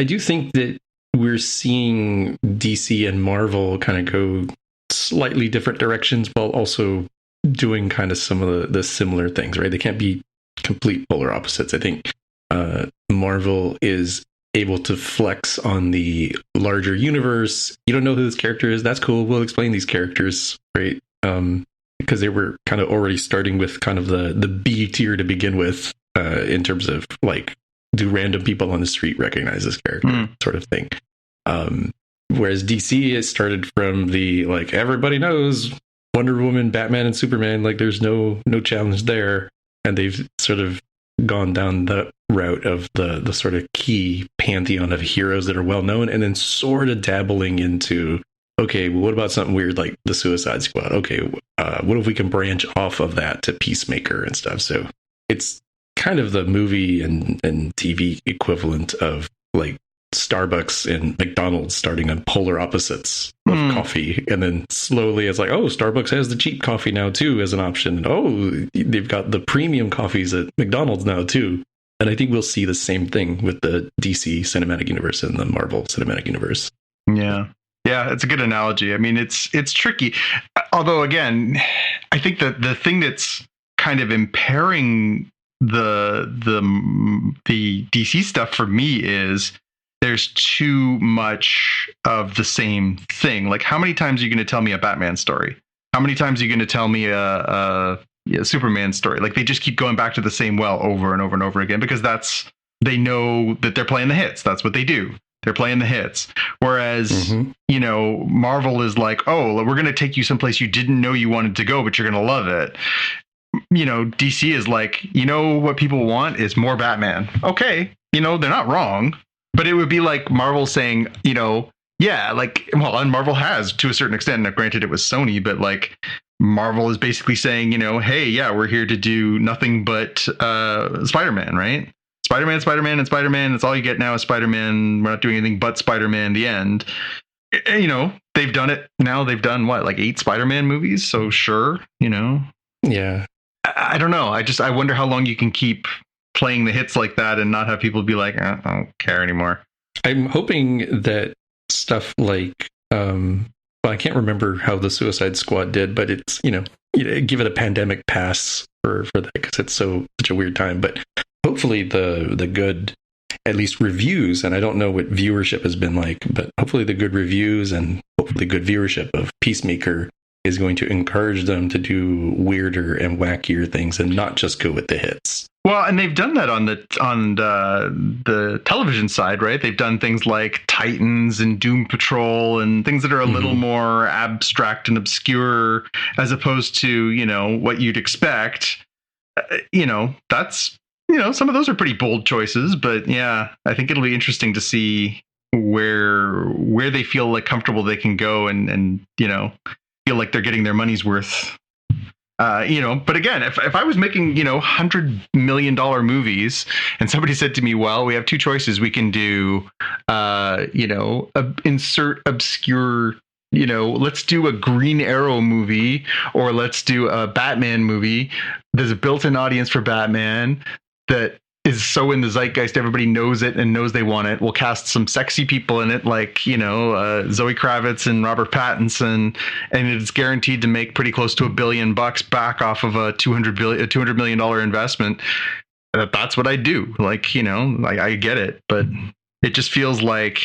Speaker 4: do think that we're seeing DC and Marvel kind of go slightly different directions while also doing kind of some of the similar things, right? They can't be complete polar opposites. I think Marvel is able to flex on the larger universe. You don't know who this character is? That's cool. We'll explain these characters, right? Because they were kind of already starting with kind of the B tier to begin with, in terms of, like, do random people on the street recognize this character sort of thing. Whereas DC has started from the, like, everybody knows Wonder Woman, Batman, and Superman. Like, there's no challenge there. And they've sort of gone down the route of the sort of key pantheon of heroes that are well known, and then sort of dabbling into, okay, well, what about something weird like the Suicide Squad? Okay, what if we can branch off of that to Peacemaker and stuff? So it's kind of the movie and TV equivalent of, like, Starbucks and McDonald's starting on polar opposites of coffee, and then slowly it's like, oh, Starbucks has the cheap coffee now too as an option, and oh, they've got the premium coffees at McDonald's now too. And I think we'll see the same thing with the DC cinematic universe and the Marvel cinematic universe.
Speaker 3: Yeah, it's a good analogy. I mean, it's tricky, although again, I think that the thing that's kind of impairing the DC stuff for me is there's too much of the same thing. Like, how many times are you going to tell me a Batman story? How many times are you going to tell me a Superman story? Like, they just keep going back to the same well over and over and over again, because they know that they're playing the hits. That's what they do. They're playing the hits. Whereas, Marvel is like, oh, we're going to take you someplace you didn't know you wanted to go, but you're going to love it. DC is like, what people want is more Batman. Okay. They're not wrong. But it would be like Marvel saying, Yeah, like, well, and Marvel has to a certain extent. Now, granted, it was Sony, but like Marvel is basically saying, hey, yeah, we're here to do nothing but Spider-Man, right? Spider-Man, Spider-Man, and Spider-Man. That's all you get now is Spider-Man. We're not doing anything but Spider-Man. The end. And, they've done it now. They've done what, like 8 Spider-Man movies? So sure,
Speaker 4: Yeah.
Speaker 3: I don't know. I wonder how long you can keep playing the hits like that and not have people be like, I don't care anymore.
Speaker 4: I'm hoping that stuff like, I can't remember how the Suicide Squad did, but it's, give it a pandemic pass for that because it's such a weird time. But hopefully the good, at least reviews, and I don't know what viewership has been like, but hopefully the good reviews and hopefully good viewership of Peacemaker is going to encourage them to do weirder and wackier things and not just go with the hits.
Speaker 3: Well, and they've done that on the television side, right? They've done things like Titans and Doom Patrol and things that are a little more abstract and obscure, as opposed to what you'd expect. That's some of those are pretty bold choices, but yeah, I think it'll be interesting to see where they feel like comfortable they can go and feel like they're getting their money's worth. But again, if I was making, $100 million movies and somebody said to me, well, we have 2 choices. We can do, insert obscure, let's do a Green Arrow movie or let's do a Batman movie. There's a built-in audience for Batman that is so in the zeitgeist, everybody knows it and knows they want it. We'll cast some sexy people in it, like, Zoe Kravitz and Robert Pattinson, and it's guaranteed to make pretty close to $1 billion back off of a $200 million investment. That's what I do. Like, I get it, but it just feels like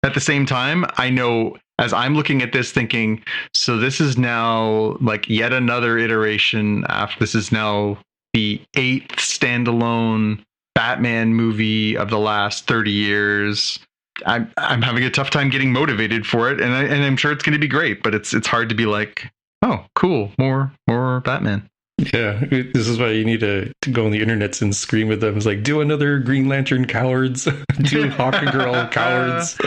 Speaker 3: at the same time, I know as I'm looking at this thinking, so this is now like yet another iteration after this is now the 8th standalone Batman movie of the last 30 years. I'm having a tough time getting motivated for it, and I'm sure it's going to be great, but it's hard to be like, oh, cool, more Batman.
Speaker 4: Yeah, this is why you need to go on the internets and scream with them. It's like, do another Green Lantern Cowards, do Hawk Girl Cowards,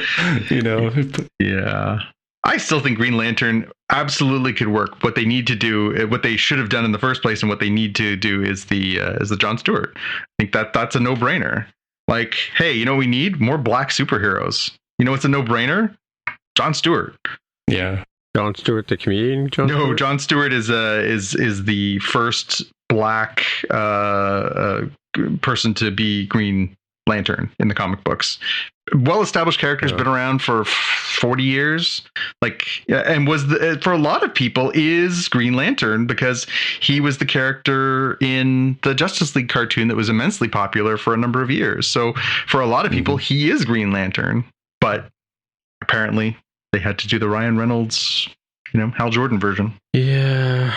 Speaker 3: Yeah. I still think Green Lantern absolutely could work. What they need to do, what they should have done in the first place, and what they need to do is the Jon Stewart. I think that's a no-brainer. Like, hey, you know what we need? More black superheroes. You know what's a no-brainer? Jon Stewart.
Speaker 2: Yeah. Jon Stewart, the comedian?
Speaker 3: No, Jon Stewart is the first black person to be Green Lantern in the comic books. Well-established character, has been around for 40 years, and was for a lot of people is Green Lantern because he was the character in the Justice League cartoon that was immensely popular for a number of years. So for a lot of people, he is Green Lantern, but apparently they had to do the Ryan Reynolds, Hal Jordan version.
Speaker 2: Yeah.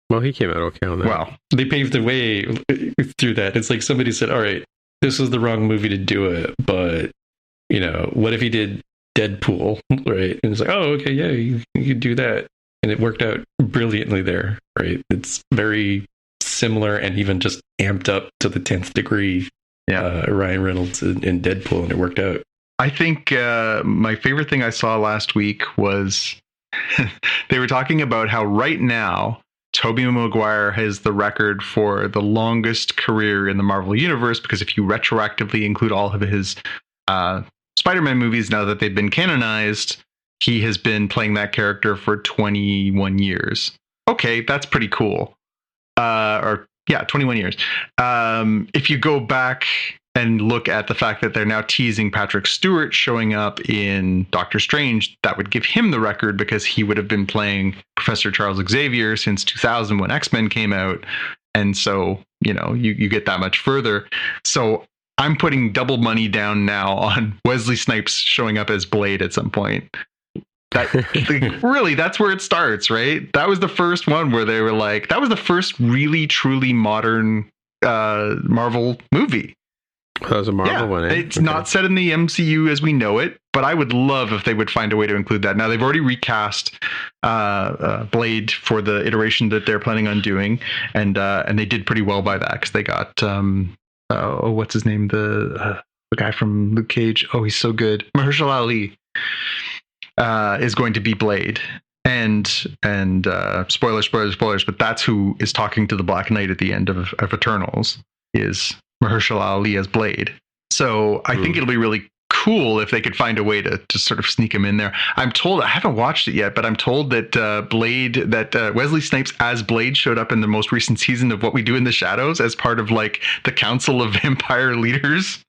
Speaker 2: Well, he came out okay on that.
Speaker 3: Well,
Speaker 4: they paved the way through that. It's like somebody said, all right, this is the wrong movie to do it, but what if he did Deadpool, right? And it's like, oh, okay, yeah, you could do that. And it worked out brilliantly there, right? It's very similar and even just amped up to the 10th degree. Yeah, Ryan Reynolds in Deadpool, and it worked out.
Speaker 3: I think my favorite thing I saw last week was they were talking about how right now Tobey Maguire has the record for the longest career in the Marvel Universe, because if you retroactively include all of his Spider-Man movies, now that they've been canonized, he has been playing that character for 21 years. Okay, that's pretty cool. 21 years. If you go back and look at the fact that they're now teasing Patrick Stewart showing up in Doctor Strange, that would give him the record because he would have been playing Professor Charles Xavier since 2000 when X-Men came out. And so, you get that much further. So I'm putting double money down now on Wesley Snipes showing up as Blade at some point. Really, that's where it starts, right? That was the first one where they were like, that was the first really, truly modern Marvel movie.
Speaker 2: That was a Marvel one.
Speaker 3: It's not set in the MCU as we know it, but I would love if they would find a way to include that. Now, they've already recast Blade for the iteration that they're planning on doing, and they did pretty well by that because they got what's his name, the guy from Luke Cage. Oh, he's so good, Mahershala Ali. is going to be Blade. And spoilers, but that's who is talking to the Black Knight at the end of Eternals, is Mahershala Ali as Blade. So I think it'll be really cool if they could find a way to sort of sneak him in there. I'm told, I haven't watched it yet, but I'm told that Wesley Snipes as Blade showed up in the most recent season of What We Do in the Shadows as part of like the Council of Vampire Leaders.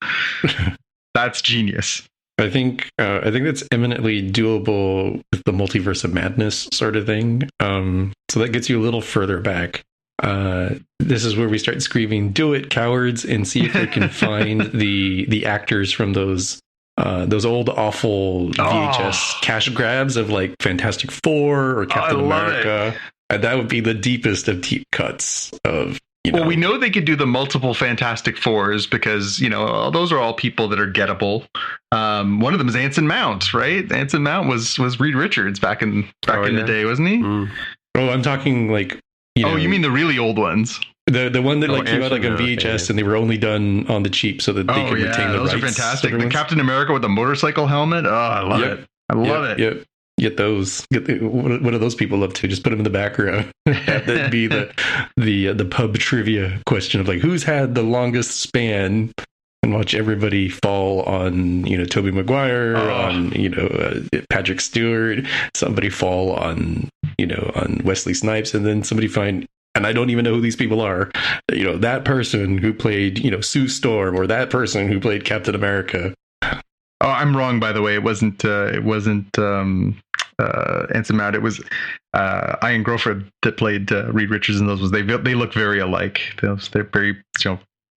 Speaker 3: That's genius.
Speaker 4: I think that's eminently doable with the Multiverse of Madness sort of thing. So that gets you a little further back. This is where we start screaming, "Do it, cowards!" and see if they can find the actors from those old awful VHS cash grabs of like Fantastic Four or Captain America. And that would be the deepest of deep cuts of.
Speaker 3: Well, we know they could do the multiple Fantastic Fours because, those are all people that are gettable. One of them is Anson Mount, right? Anson Mount was Reed Richards back in the day, wasn't he?
Speaker 4: Mm. Oh, I'm talking like...
Speaker 3: you mean the really old ones?
Speaker 4: The one that came out like on VHS and they were only done on the cheap so that they could retain the rights.
Speaker 3: Those are fantastic. The Captain America with the motorcycle helmet. Oh, I love it. I love it.
Speaker 4: Yep. Get those. What do those people love to? Just put them in the background. That'd be the pub trivia question of like who's had the longest span, and watch everybody fall on Tobey Maguire, on Patrick Stewart, somebody fall on on Wesley Snipes, and then somebody find. And I don't even know who these people are. That person who played Sue Storm, or that person who played Captain America.
Speaker 3: Oh, I'm wrong, by the way. It wasn't Anson Mount. It was Ian Groford that played Reed Richards, and those they look very alike. They're very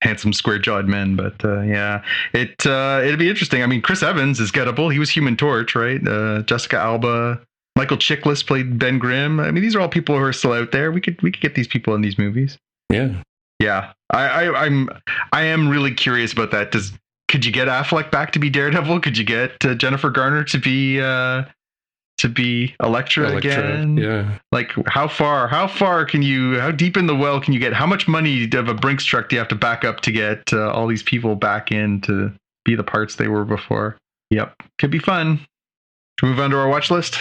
Speaker 3: handsome, square-jawed men. But it'd be interesting. I mean, Chris Evans is gettable. He was Human Torch, right? Jessica Alba, Michael Chiklis played Ben Grimm. I mean, these are all people who are still out there. We could get these people in these movies.
Speaker 4: Yeah.
Speaker 3: I am really curious about that. Could you get Affleck back to be Daredevil? Could you get Jennifer Garner to be Elektra again?
Speaker 4: Yeah.
Speaker 3: Like how deep in the well can you get? How much money of a Brinks truck do you have to back up to get all these people back in to be the parts they were before? Yep. Could be fun. Should we move on to our watch list?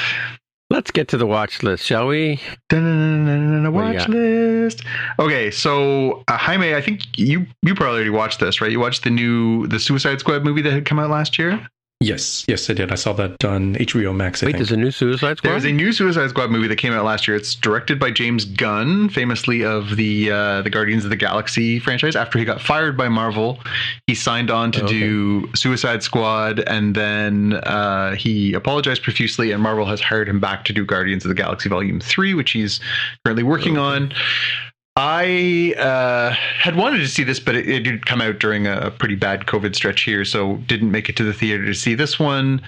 Speaker 2: Let's get to the watch list, shall we?
Speaker 3: Watch list. Okay, so Jaime, I think you probably already watched this, right? You watched the Suicide Squad movie that had come out last year?
Speaker 4: Yes, I did. I saw that on HBO Max.
Speaker 2: Wait, there's a new Suicide Squad?
Speaker 3: There's a new Suicide Squad movie that came out last year. It's directed by James Gunn, famously of the Guardians of the Galaxy franchise. After he got fired by Marvel, he signed on to do Suicide Squad, and then he apologized profusely, and Marvel has hired him back to do Guardians of the Galaxy Volume 3, which he's currently working on. I had wanted to see this, but it did come out during a pretty bad COVID stretch here, so didn't make it to the theater to see this one.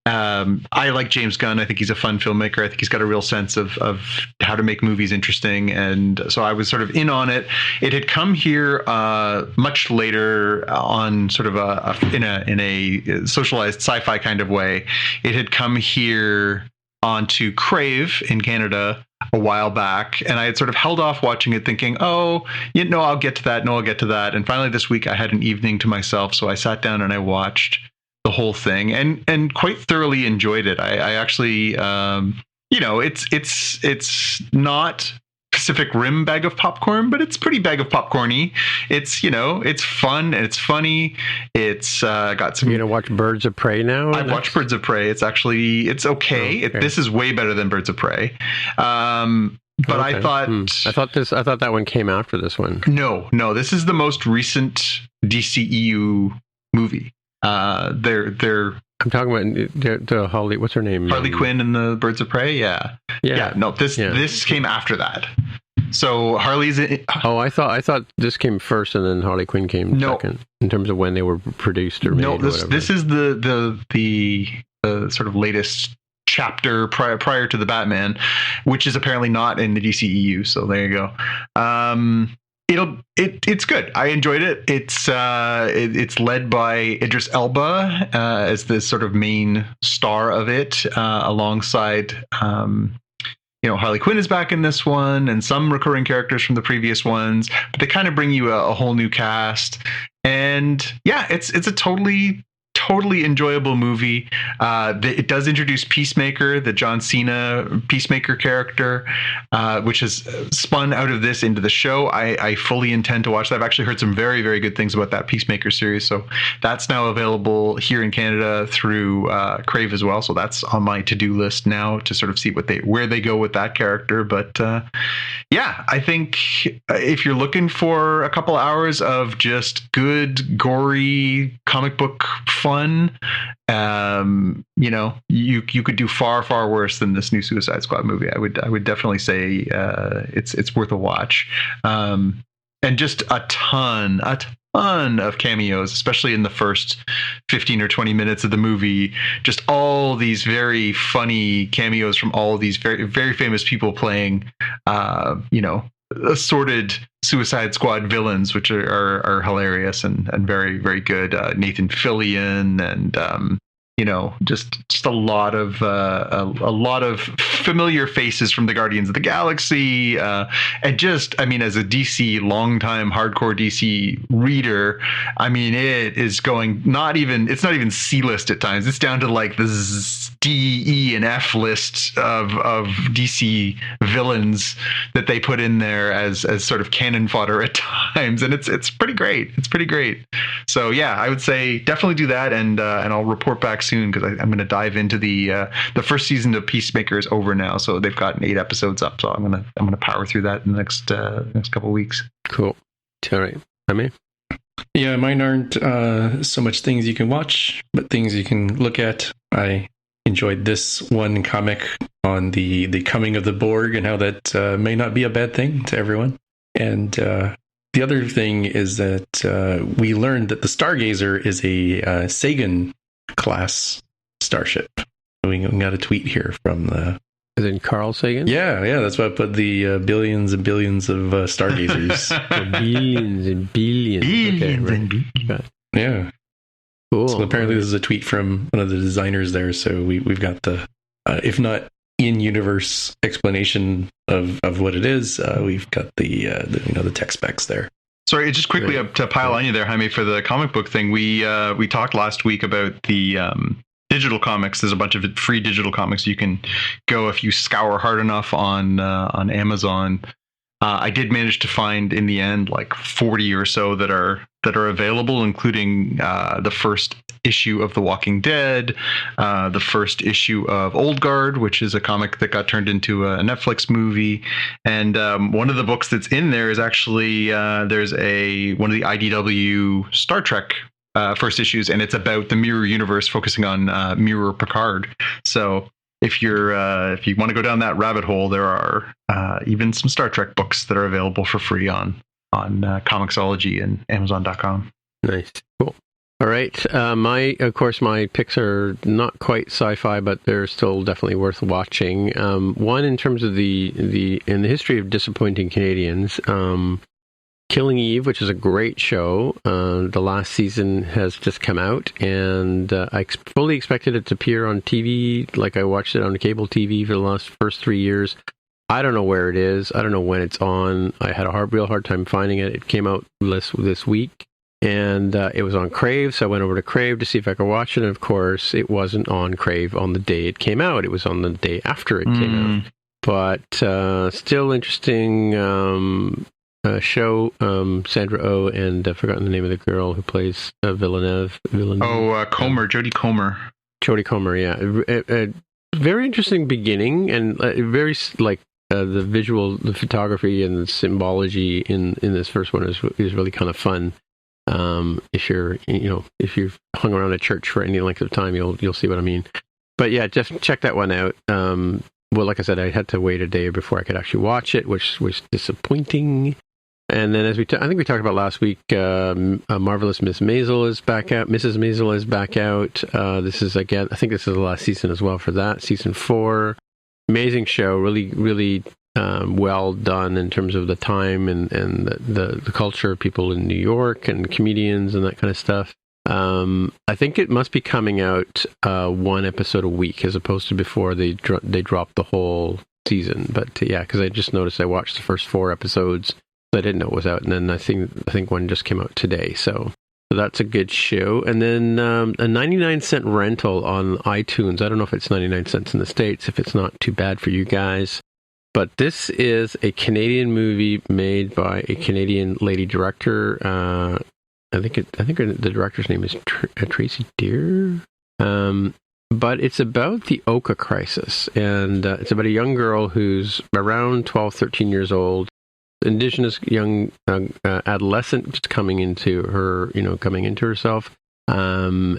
Speaker 3: I like James Gunn. I think he's a fun filmmaker. I think he's got a real sense of how to make movies interesting, and so I was sort of in on it. It had come here much later on, sort of in a socialized sci-fi kind of way. It had come here onto Crave in Canada a while back, and I had sort of held off watching it thinking, I'll get to that. And finally this week I had an evening to myself, so I sat down and I watched the whole thing and quite thoroughly enjoyed it. I actually, it's not Pacific Rim bag of popcorn, but it's pretty bag of popcorny. It's it's fun, it's funny, it's got some.
Speaker 2: You're gonna watch Birds of Prey now?
Speaker 3: I watched Birds of Prey. It's okay. This is way better than Birds of Prey. But I thought I thought that one came after this one. No, this is the most recent DCEU movie. They're
Speaker 2: I'm talking about the Harley. What's her name?
Speaker 3: Harley Quinn and the Birds of Prey. Yeah. No, this came after that. So Harley's.
Speaker 2: I thought this came first, and then Harley Quinn came second in terms of when they were produced or made. No,
Speaker 3: this is the sort of latest chapter prior to the Batman, which is apparently not in the DCEU. So there you go. It's good. I enjoyed it. It's led by Idris Elba as the sort of main star of it, alongside Harley Quinn is back in this one, and some recurring characters from the previous ones. But they kind of bring you a whole new cast, and yeah, it's a totally totally enjoyable movie. It does introduce Peacemaker, the John Cena Peacemaker character, which has spun out of this into the show. I fully intend to watch that. I've actually heard some very, very good things about that Peacemaker series. So that's now available here in Canada through Crave as well. So that's on my to-do list now to sort of see where they go with that character. But yeah, I think if you're looking for a couple hours of just good, gory comic book fun, you could do far, far worse than this new Suicide Squad movie. I would definitely say it's worth a watch. And just a ton of cameos, especially in the first 15 or 20 minutes of the movie. Just all these very funny cameos from all of these very, very famous people playing, assorted Suicide Squad villains, which are hilarious and very, very good. Nathan Fillion and just a lot of familiar faces from the Guardians of the Galaxy, and just, I mean, as a DC longtime hardcore DC reader, I mean, it is going it's not even C-list at times. It's down to like the D, E, and F list of DC villains that they put in there as sort of cannon fodder at times, and it's pretty great. It's pretty great. So yeah, I would say definitely do that, and I'll report back soon, because I'm going to dive into the first season of Peacemaker is over now, so they've gotten 8 episodes up. So I'm gonna power through that in the next couple of weeks.
Speaker 2: Cool. All right, I mean,
Speaker 4: yeah, mine aren't so much things you can watch, but things you can look at. I enjoyed this one comic on the coming of the Borg and how that may not be a bad thing to everyone. And the other thing is that we learned that the Stargazer is a Sagan class starship. We got a tweet here from the...
Speaker 2: Is it Carl Sagan?
Speaker 4: Yeah, that's why I put the billions and billions of Stargazers.
Speaker 2: Billions and billions.
Speaker 3: Billions and billions.
Speaker 4: Yeah.
Speaker 2: Cool.
Speaker 4: So apparently this is a tweet from one of the designers there, so we've got the, if not in-universe explanation of what it is, we've got the tech specs there.
Speaker 3: Sorry, just quickly to pile on you there, Jaime, for the comic book thing. We talked last week about the digital comics. There's a bunch of free digital comics you can go if you scour hard enough on Amazon. I did manage to find in the end like 40 or so that are available, including the first issue of The Walking Dead, the first issue of Old Guard, which is a comic that got turned into a Netflix movie. And one of the books that's in there is actually there's one of the IDW Star Trek first issues, and it's about the Mirror Universe, focusing on Mirror Picard. So if you want to go down that rabbit hole, there are even some Star Trek books that are available for free on Comixology and Amazon.com.
Speaker 2: Nice. Cool. All right. My picks are not quite sci-fi, but they're still definitely worth watching. One, in terms of in the history of disappointing Canadians, Killing Eve, which is a great show. The last season has just come out, and I fully expected it to appear on TV. Like, I watched it on cable TV for the first 3 years. I don't know where it is. I don't know when it's on. I had a real hard time finding it. It came out this week, and it was on Crave, so I went over to Crave to see if I could watch it, and of course, it wasn't on Crave on the day it came out. It was on the day after it came out. But still interesting show. Sandra Oh, and I've forgotten the name of the girl who plays Villeneuve.
Speaker 3: Comer, Jodie Comer.
Speaker 2: Jodie Comer, yeah. Very interesting beginning, and very the visual, the photography, and the symbology in this first one is really kind of fun. If you've hung around a church for any length of time, you'll see what I mean. But yeah, just check that one out. Well, like I said, I had to wait a day before I could actually watch it, which was disappointing. And then, as I think we talked about last week, Marvelous Miss Maisel is back out. Mrs. Maisel is back out. This is, again, I think this is the last season as well for that. Season 4. Amazing show. Really, really well done in terms of the time and the culture of people in New York and comedians and that kind of stuff. I think it must be coming out one episode a week, as opposed to before they dropped the whole season. But yeah, because I just noticed I watched the first 4 episodes. I didn't know it was out, and then I think one just came out today. So So that's a good show. And then a 99-cent rental on iTunes. I don't know if it's 99 cents in the States, if it's not too bad for you guys. But this is a Canadian movie made by a Canadian lady director. I think the director's name is Tracy Deer. But it's about the Oka crisis. And it's about a young girl who's around 12, 13 years old. Indigenous young adolescent just coming into herself, and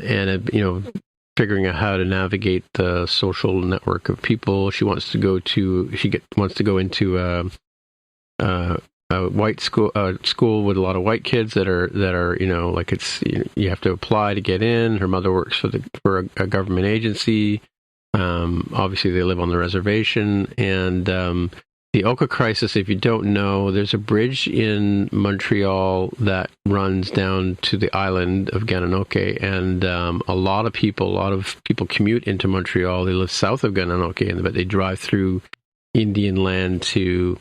Speaker 2: figuring out how to navigate the social network of people. She wants to go into a white school with a lot of white kids that are you have to apply to get in. Her mother works for a government agency. Obviously, they live on the reservation, and the Oka crisis, if you don't know, there's a bridge in Montreal that runs down to the island of Gananoque, and a lot of people commute into Montreal. They live south of Gananoque, but they drive through Indian land to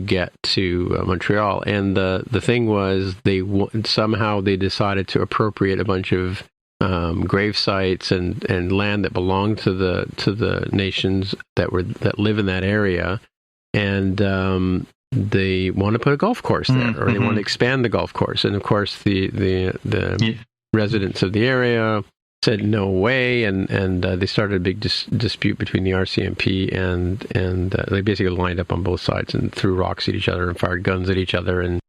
Speaker 2: get to Montreal. And the thing was, somehow they decided to appropriate a bunch of grave sites and land that belonged to the nations that live in that area. And they want to put a golf course there, or they want to expand the golf course. And of course, the residents of the area said no way, and they started a big dispute between the RCMP and they basically lined up on both sides and threw rocks at each other and fired guns at each other. And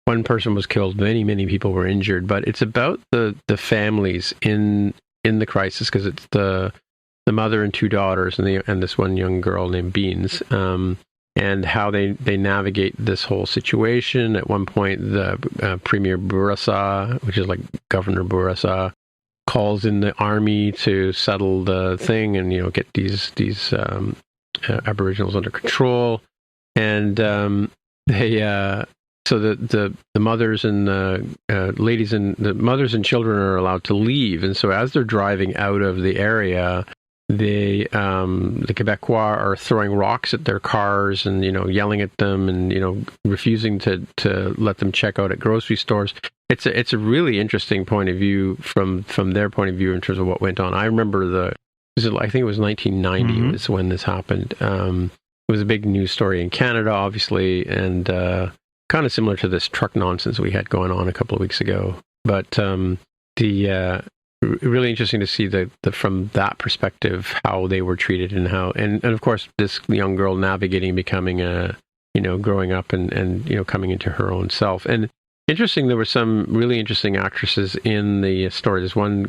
Speaker 2: one person was killed, many people were injured. But it's about the families in the crisis, because it's the mother and two daughters and this one young girl named Beans. And how they navigate this whole situation. At one point, the Premier Bourassa, which is like Governor Bourassa, calls in the army to settle the thing and get these Aboriginals under control. And so the mothers and the ladies and the mothers and children are allowed to leave. And so as they're driving out of the area, the Quebecois are throwing rocks at their cars and yelling at them and refusing to let them check out at grocery stores. It's a really interesting point of view from their point of view in terms of what went on. I remember I think it was 1990 was when this happened. It was a big news story in Canada, obviously, and kind of similar to this truck nonsense we had going on a couple of weeks ago. But really interesting to see from that perspective how they were treated and of course this young girl navigating, becoming growing up and coming into her own self. And interesting, there were some really interesting actresses in the story. There's one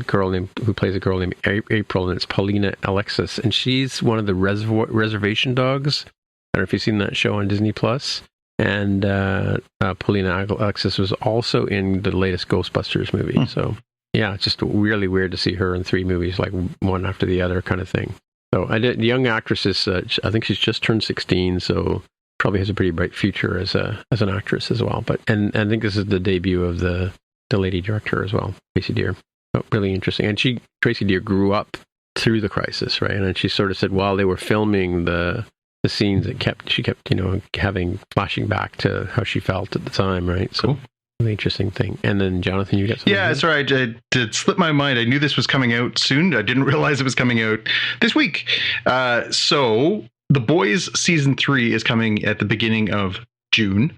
Speaker 2: girl who plays a girl named April, and it's Paulina Alexis, and she's one of the reservation dogs. I don't know if you've seen that show on Disney Plus. And Paulina Alexis was also in the latest Ghostbusters movie. So yeah, it's just really weird to see her in 3 movies, like one after the other kind of thing. So the young actress is, I think she's just turned 16, so probably has a pretty bright future as an actress as well. And I think this is the debut of the lady director as well, Tracy Deer. So really interesting. And Tracy Deer grew up through the crisis, right? And she sort of said while they were filming the scenes, she kept having flashing back to how she felt at the time, right? So. Cool. Really interesting thing. And then Jonathan, you got something?
Speaker 3: Yeah, sorry, I did slip my mind. I knew this was coming out soon. I didn't realize it was coming out this week. So The Boys season 3 is coming at the beginning of June,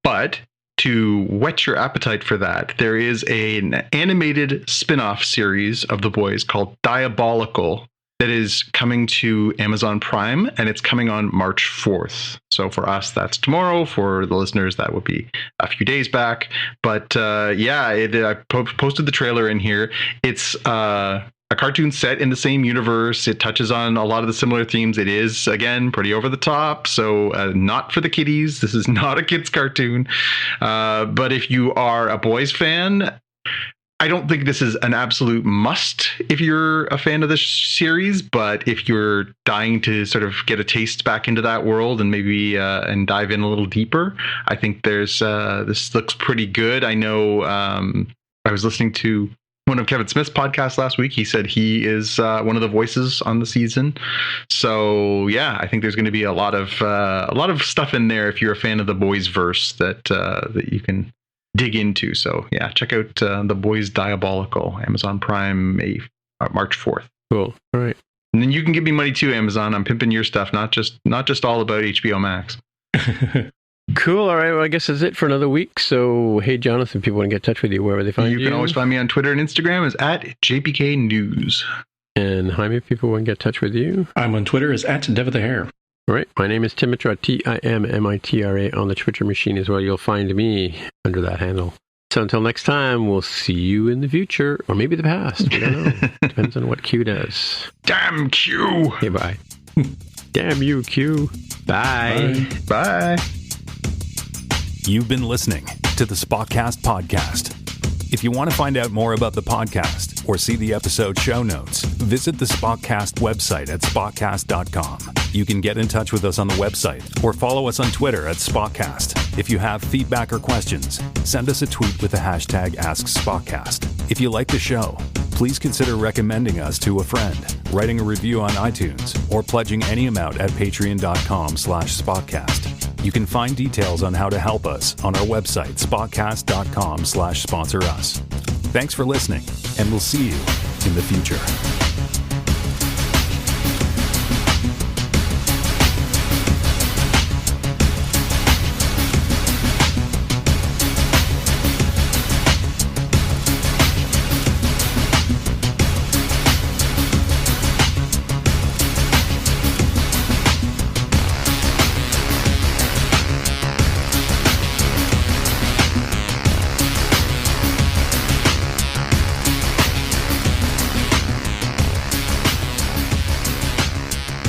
Speaker 3: but to whet your appetite for that, there is an animated spin-off series of The Boys called Diabolical that is coming to Amazon Prime, and it's coming on March 4th. So for us, that's tomorrow. For the listeners, that would be a few days back. But I posted the trailer in here. It's a cartoon set in the same universe. It touches on a lot of the similar themes. It is, again, pretty over the top. So not for the kiddies. This is not a kid's cartoon. But if you are a Boys fan, I don't think this is an absolute must if you're a fan of this series, but if you're dying to sort of get a taste back into that world and maybe and dive in a little deeper, I think there's this looks pretty good. I know I was listening to one of Kevin Smith's podcasts last week. He said he is one of the voices on the season. So yeah, I think there's going to be a lot of stuff in there if you're a fan of the Boys verse that you can dig into. So yeah, check out The Boys Diabolical, Amazon Prime, March 4th.
Speaker 2: Cool. All right.
Speaker 3: And then you can give me money too, Amazon. I'm pimping your stuff, not just all about HBO Max.
Speaker 2: Cool. All right. Well, I guess that's it for another week. So, hey, Jonathan, if people want to get in touch with you, where would they find you?
Speaker 3: You can always find me on Twitter and Instagram as @JPK News.
Speaker 2: And Jaime, if people want to get in touch with you?
Speaker 4: I'm on Twitter as @DevOfTheHair.
Speaker 2: All right. My name is Timitra, TIMMITRA, on the Twitter machine as well. You'll find me under that handle. So until next time, we'll see you in the future, or maybe the past. We don't know. Depends on what Q does.
Speaker 3: Damn Q!
Speaker 2: Okay, bye. Damn you, Q. Bye.
Speaker 3: Bye.
Speaker 1: You've been listening to the Spockcast podcast. If you want to find out more about the podcast or see the episode show notes, visit the Spockcast website at spockcast.com. You can get in touch with us on the website or follow us on Twitter at Spockcast. If you have feedback or questions, send us a tweet with the hashtag AskSpockcast. If you like the show, please consider recommending us to a friend, writing a review on iTunes, or pledging any amount at patreon.com/Spockcast. You can find details on how to help us on our website, spockcast.com/sponsor us. Thanks for listening, and we'll see you in the future.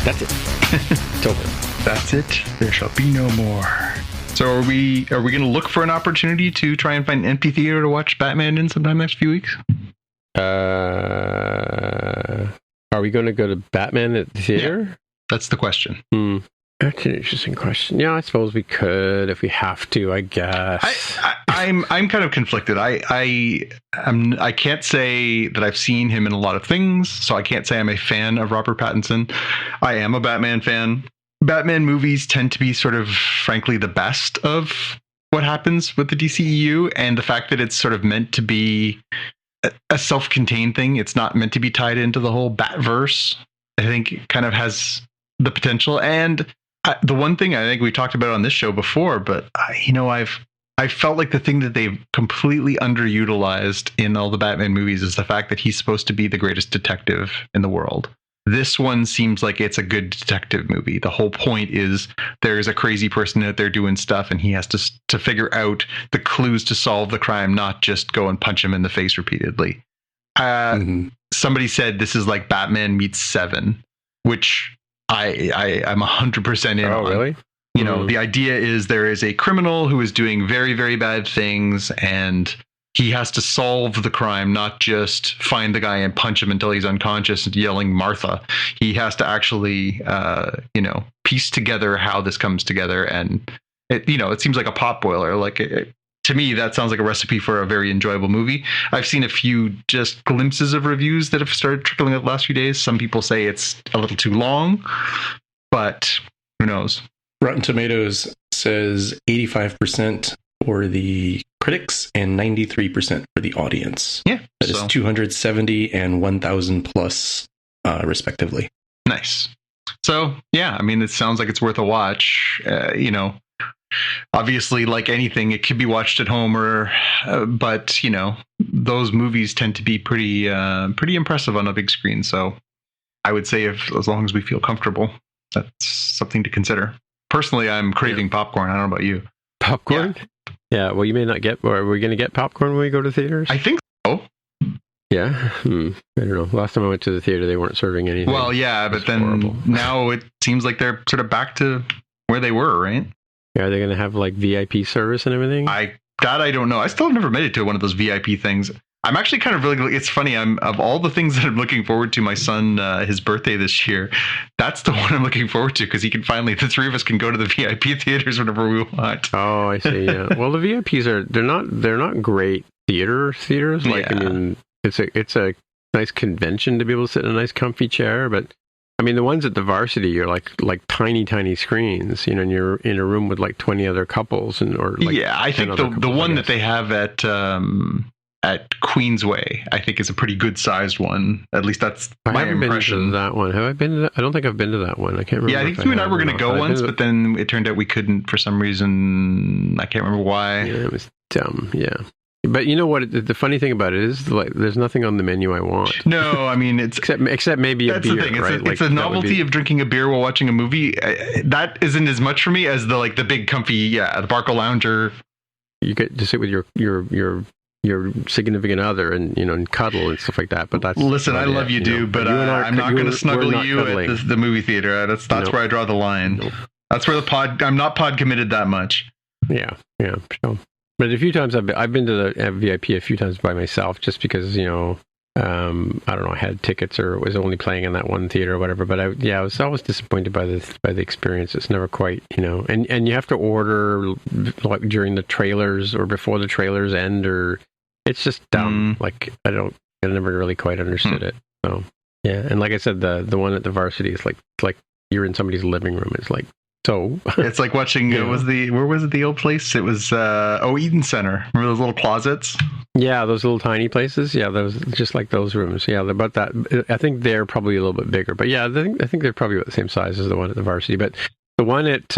Speaker 2: That's it. It's over.
Speaker 3: That's it. There shall be no more. So are we going to look for an opportunity to try and find an empty theater to watch Batman in sometime next few weeks?
Speaker 2: Are we going to go to Batman at the theater?
Speaker 3: Yeah, that's the question.
Speaker 2: That's an interesting question. Yeah, I suppose we could if we have to, I guess.
Speaker 3: I'm kind of conflicted. I can't say that I've seen him in a lot of things, so I can't say I'm a fan of Robert Pattinson. I am a Batman fan. Batman movies tend to be sort of, frankly, the best of what happens with the DCEU, and the fact that it's sort of meant to be a self-contained thing. It's not meant to be tied into the whole Batverse. I think it kind of has the potential. And the one thing I think we talked about on this show before, but I felt like the thing that they've completely underutilized in all the Batman movies is the fact that he's supposed to be the greatest detective in the world. This one seems like it's a good detective movie. The whole point is there's a crazy person out there doing stuff, and he has to figure out the clues to solve the crime, not just go and punch him in the face repeatedly. Somebody said this is like Batman meets Seven, which I'm 100% in on.
Speaker 2: Oh, really?
Speaker 3: You know, the idea is there is a criminal who is doing very, very bad things, and he has to solve the crime, not just find the guy and punch him until he's unconscious and yelling Martha. He has to actually, piece together how this comes together. And it seems like a potboiler. To me, that sounds like a recipe for a very enjoyable movie. I've seen a few just glimpses of reviews that have started trickling out the last few days. Some people say it's a little too long, but who knows?
Speaker 4: Rotten Tomatoes says 85% for the critics and 93% for the audience.
Speaker 3: Yeah.
Speaker 4: That is 270 and 1,000 plus, respectively.
Speaker 3: Nice. So, yeah, I mean, it sounds like it's worth a watch. Obviously, like anything, it could be watched at home, but those movies tend to be pretty impressive on a big screen. So I would say as long as we feel comfortable, that's something to consider. Personally, I'm craving popcorn. I don't know about you.
Speaker 2: Popcorn? Yeah, well, you may not get, or are we going to get popcorn when we go to theaters?
Speaker 3: I think so.
Speaker 2: Yeah? I don't know. Last time I went to the theater, they weren't serving anything.
Speaker 3: Well, yeah, but then horrible. Now it seems like they're sort of back to where they were, right?
Speaker 2: Yeah, are they going to have like VIP service and everything?
Speaker 3: I don't know. I still have never made it to one of those VIP things. I'm actually kind of really, it's funny. Of all the things that I'm looking forward to, my son, his birthday this year, that's the one I'm looking forward to, because he can finally, the three of us can go to the VIP theaters whenever we want.
Speaker 2: Oh, I see. Yeah. Well, the VIPs they're not great theaters. Like, yeah. I mean, it's a nice convention to be able to sit in a nice comfy chair, but I mean, the ones at the Varsity are like tiny screens, and you're in a room with like 20 other couples, or like
Speaker 3: I think the one that they have at Queensway, I think, is a pretty good sized one. At least that's my impression.
Speaker 2: Been to that one. Have I been to that? I don't think I've been to that one. I can't remember.
Speaker 3: Yeah, I think you and I were going to go once, but then it turned out we couldn't for some reason. I can't remember why.
Speaker 2: Yeah, it was dumb. Yeah. But you know what? The funny thing about it is, like, there's nothing on the menu I want.
Speaker 3: No, I mean, it's
Speaker 2: except maybe a beer.
Speaker 3: That's the thing.
Speaker 2: Right?
Speaker 3: It's a novelty of drinking a beer while watching a movie. That isn't as much for me as the big comfy, the Barco Lounger.
Speaker 2: You get to sit with your significant other and cuddle and stuff like that. But that's
Speaker 3: listen. I love you, dude, but I'm not going to snuggle you at the movie theater. That's where I draw the line. Nope. That's where I'm not pod committed that much.
Speaker 2: Yeah. Sure. But a few times I've been to the VIP a few times by myself, just because I don't know, I had tickets or it was only playing in that one theater or whatever. But I was always disappointed by the experience. It's never quite, and you have to order like during the trailers or before the trailers end, or it's just dumb. Like I never really quite understood it. So yeah, and like I said, the one at the Varsity is like you're in somebody's living room. It's like. So
Speaker 3: it's like watching. Where was it? The old place? It was Eden Center. Remember those little closets?
Speaker 2: Yeah, those little tiny places. Yeah, those just like those rooms. Yeah, they're about that. I think they're probably a little bit bigger, but yeah, I think they're probably about the same size as the one at the Varsity. But the one at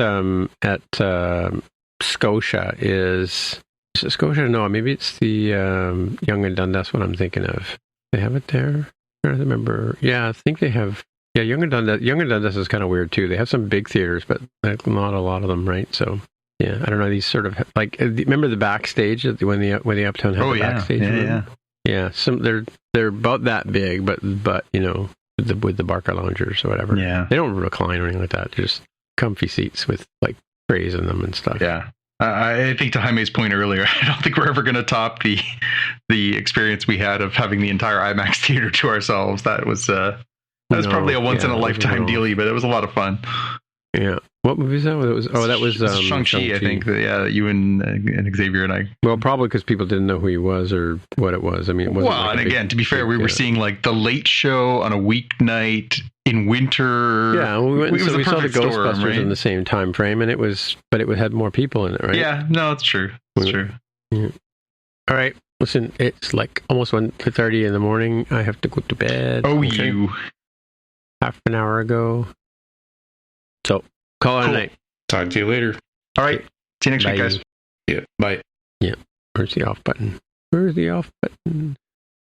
Speaker 2: Scotia is it Scotia? No, maybe it's the Yonge and Dundas one I'm thinking of. They have it there. I'm trying to remember. Yeah, I think they have. Yeah, Yonge and Dundas is kind of weird too. They have some big theaters, but not a lot of them, right? So, yeah, I don't know. These sort of like remember the backstage when the Uptown had the backstage room? Yeah. Some they're about that big, but with the Barker loungers or whatever.
Speaker 3: Yeah,
Speaker 2: they don't recline or anything like that. They're just comfy seats with like trays in them and stuff.
Speaker 3: Yeah. I think to Jaime's point earlier, I don't think we're ever going to top the experience we had of having the entire IMAX theater to ourselves. That was probably a once in a lifetime dealie, but it was a lot of fun.
Speaker 2: Yeah. What movie is that? That was
Speaker 3: Shang-Chi, I think. That you and Xavier and I.
Speaker 2: Well, probably because people didn't know who he was or what it was. I mean, it wasn't
Speaker 3: and again, to be fair, we were seeing like the Late Show on a weeknight in winter.
Speaker 2: Yeah, we saw the Ghostbusters in the same time frame, and it had more people in it, right?
Speaker 3: Yeah, no, it's true. It's true.
Speaker 2: Yeah. All right, listen, it's like almost 1:30 in the morning. I have to go to bed.
Speaker 3: Oh, okay. You.
Speaker 2: Half an hour ago. So, call it a night.
Speaker 4: Talk to you later.
Speaker 3: All right. See you next week, guys.
Speaker 4: Yeah. Bye.
Speaker 2: Yeah. Where's the off button?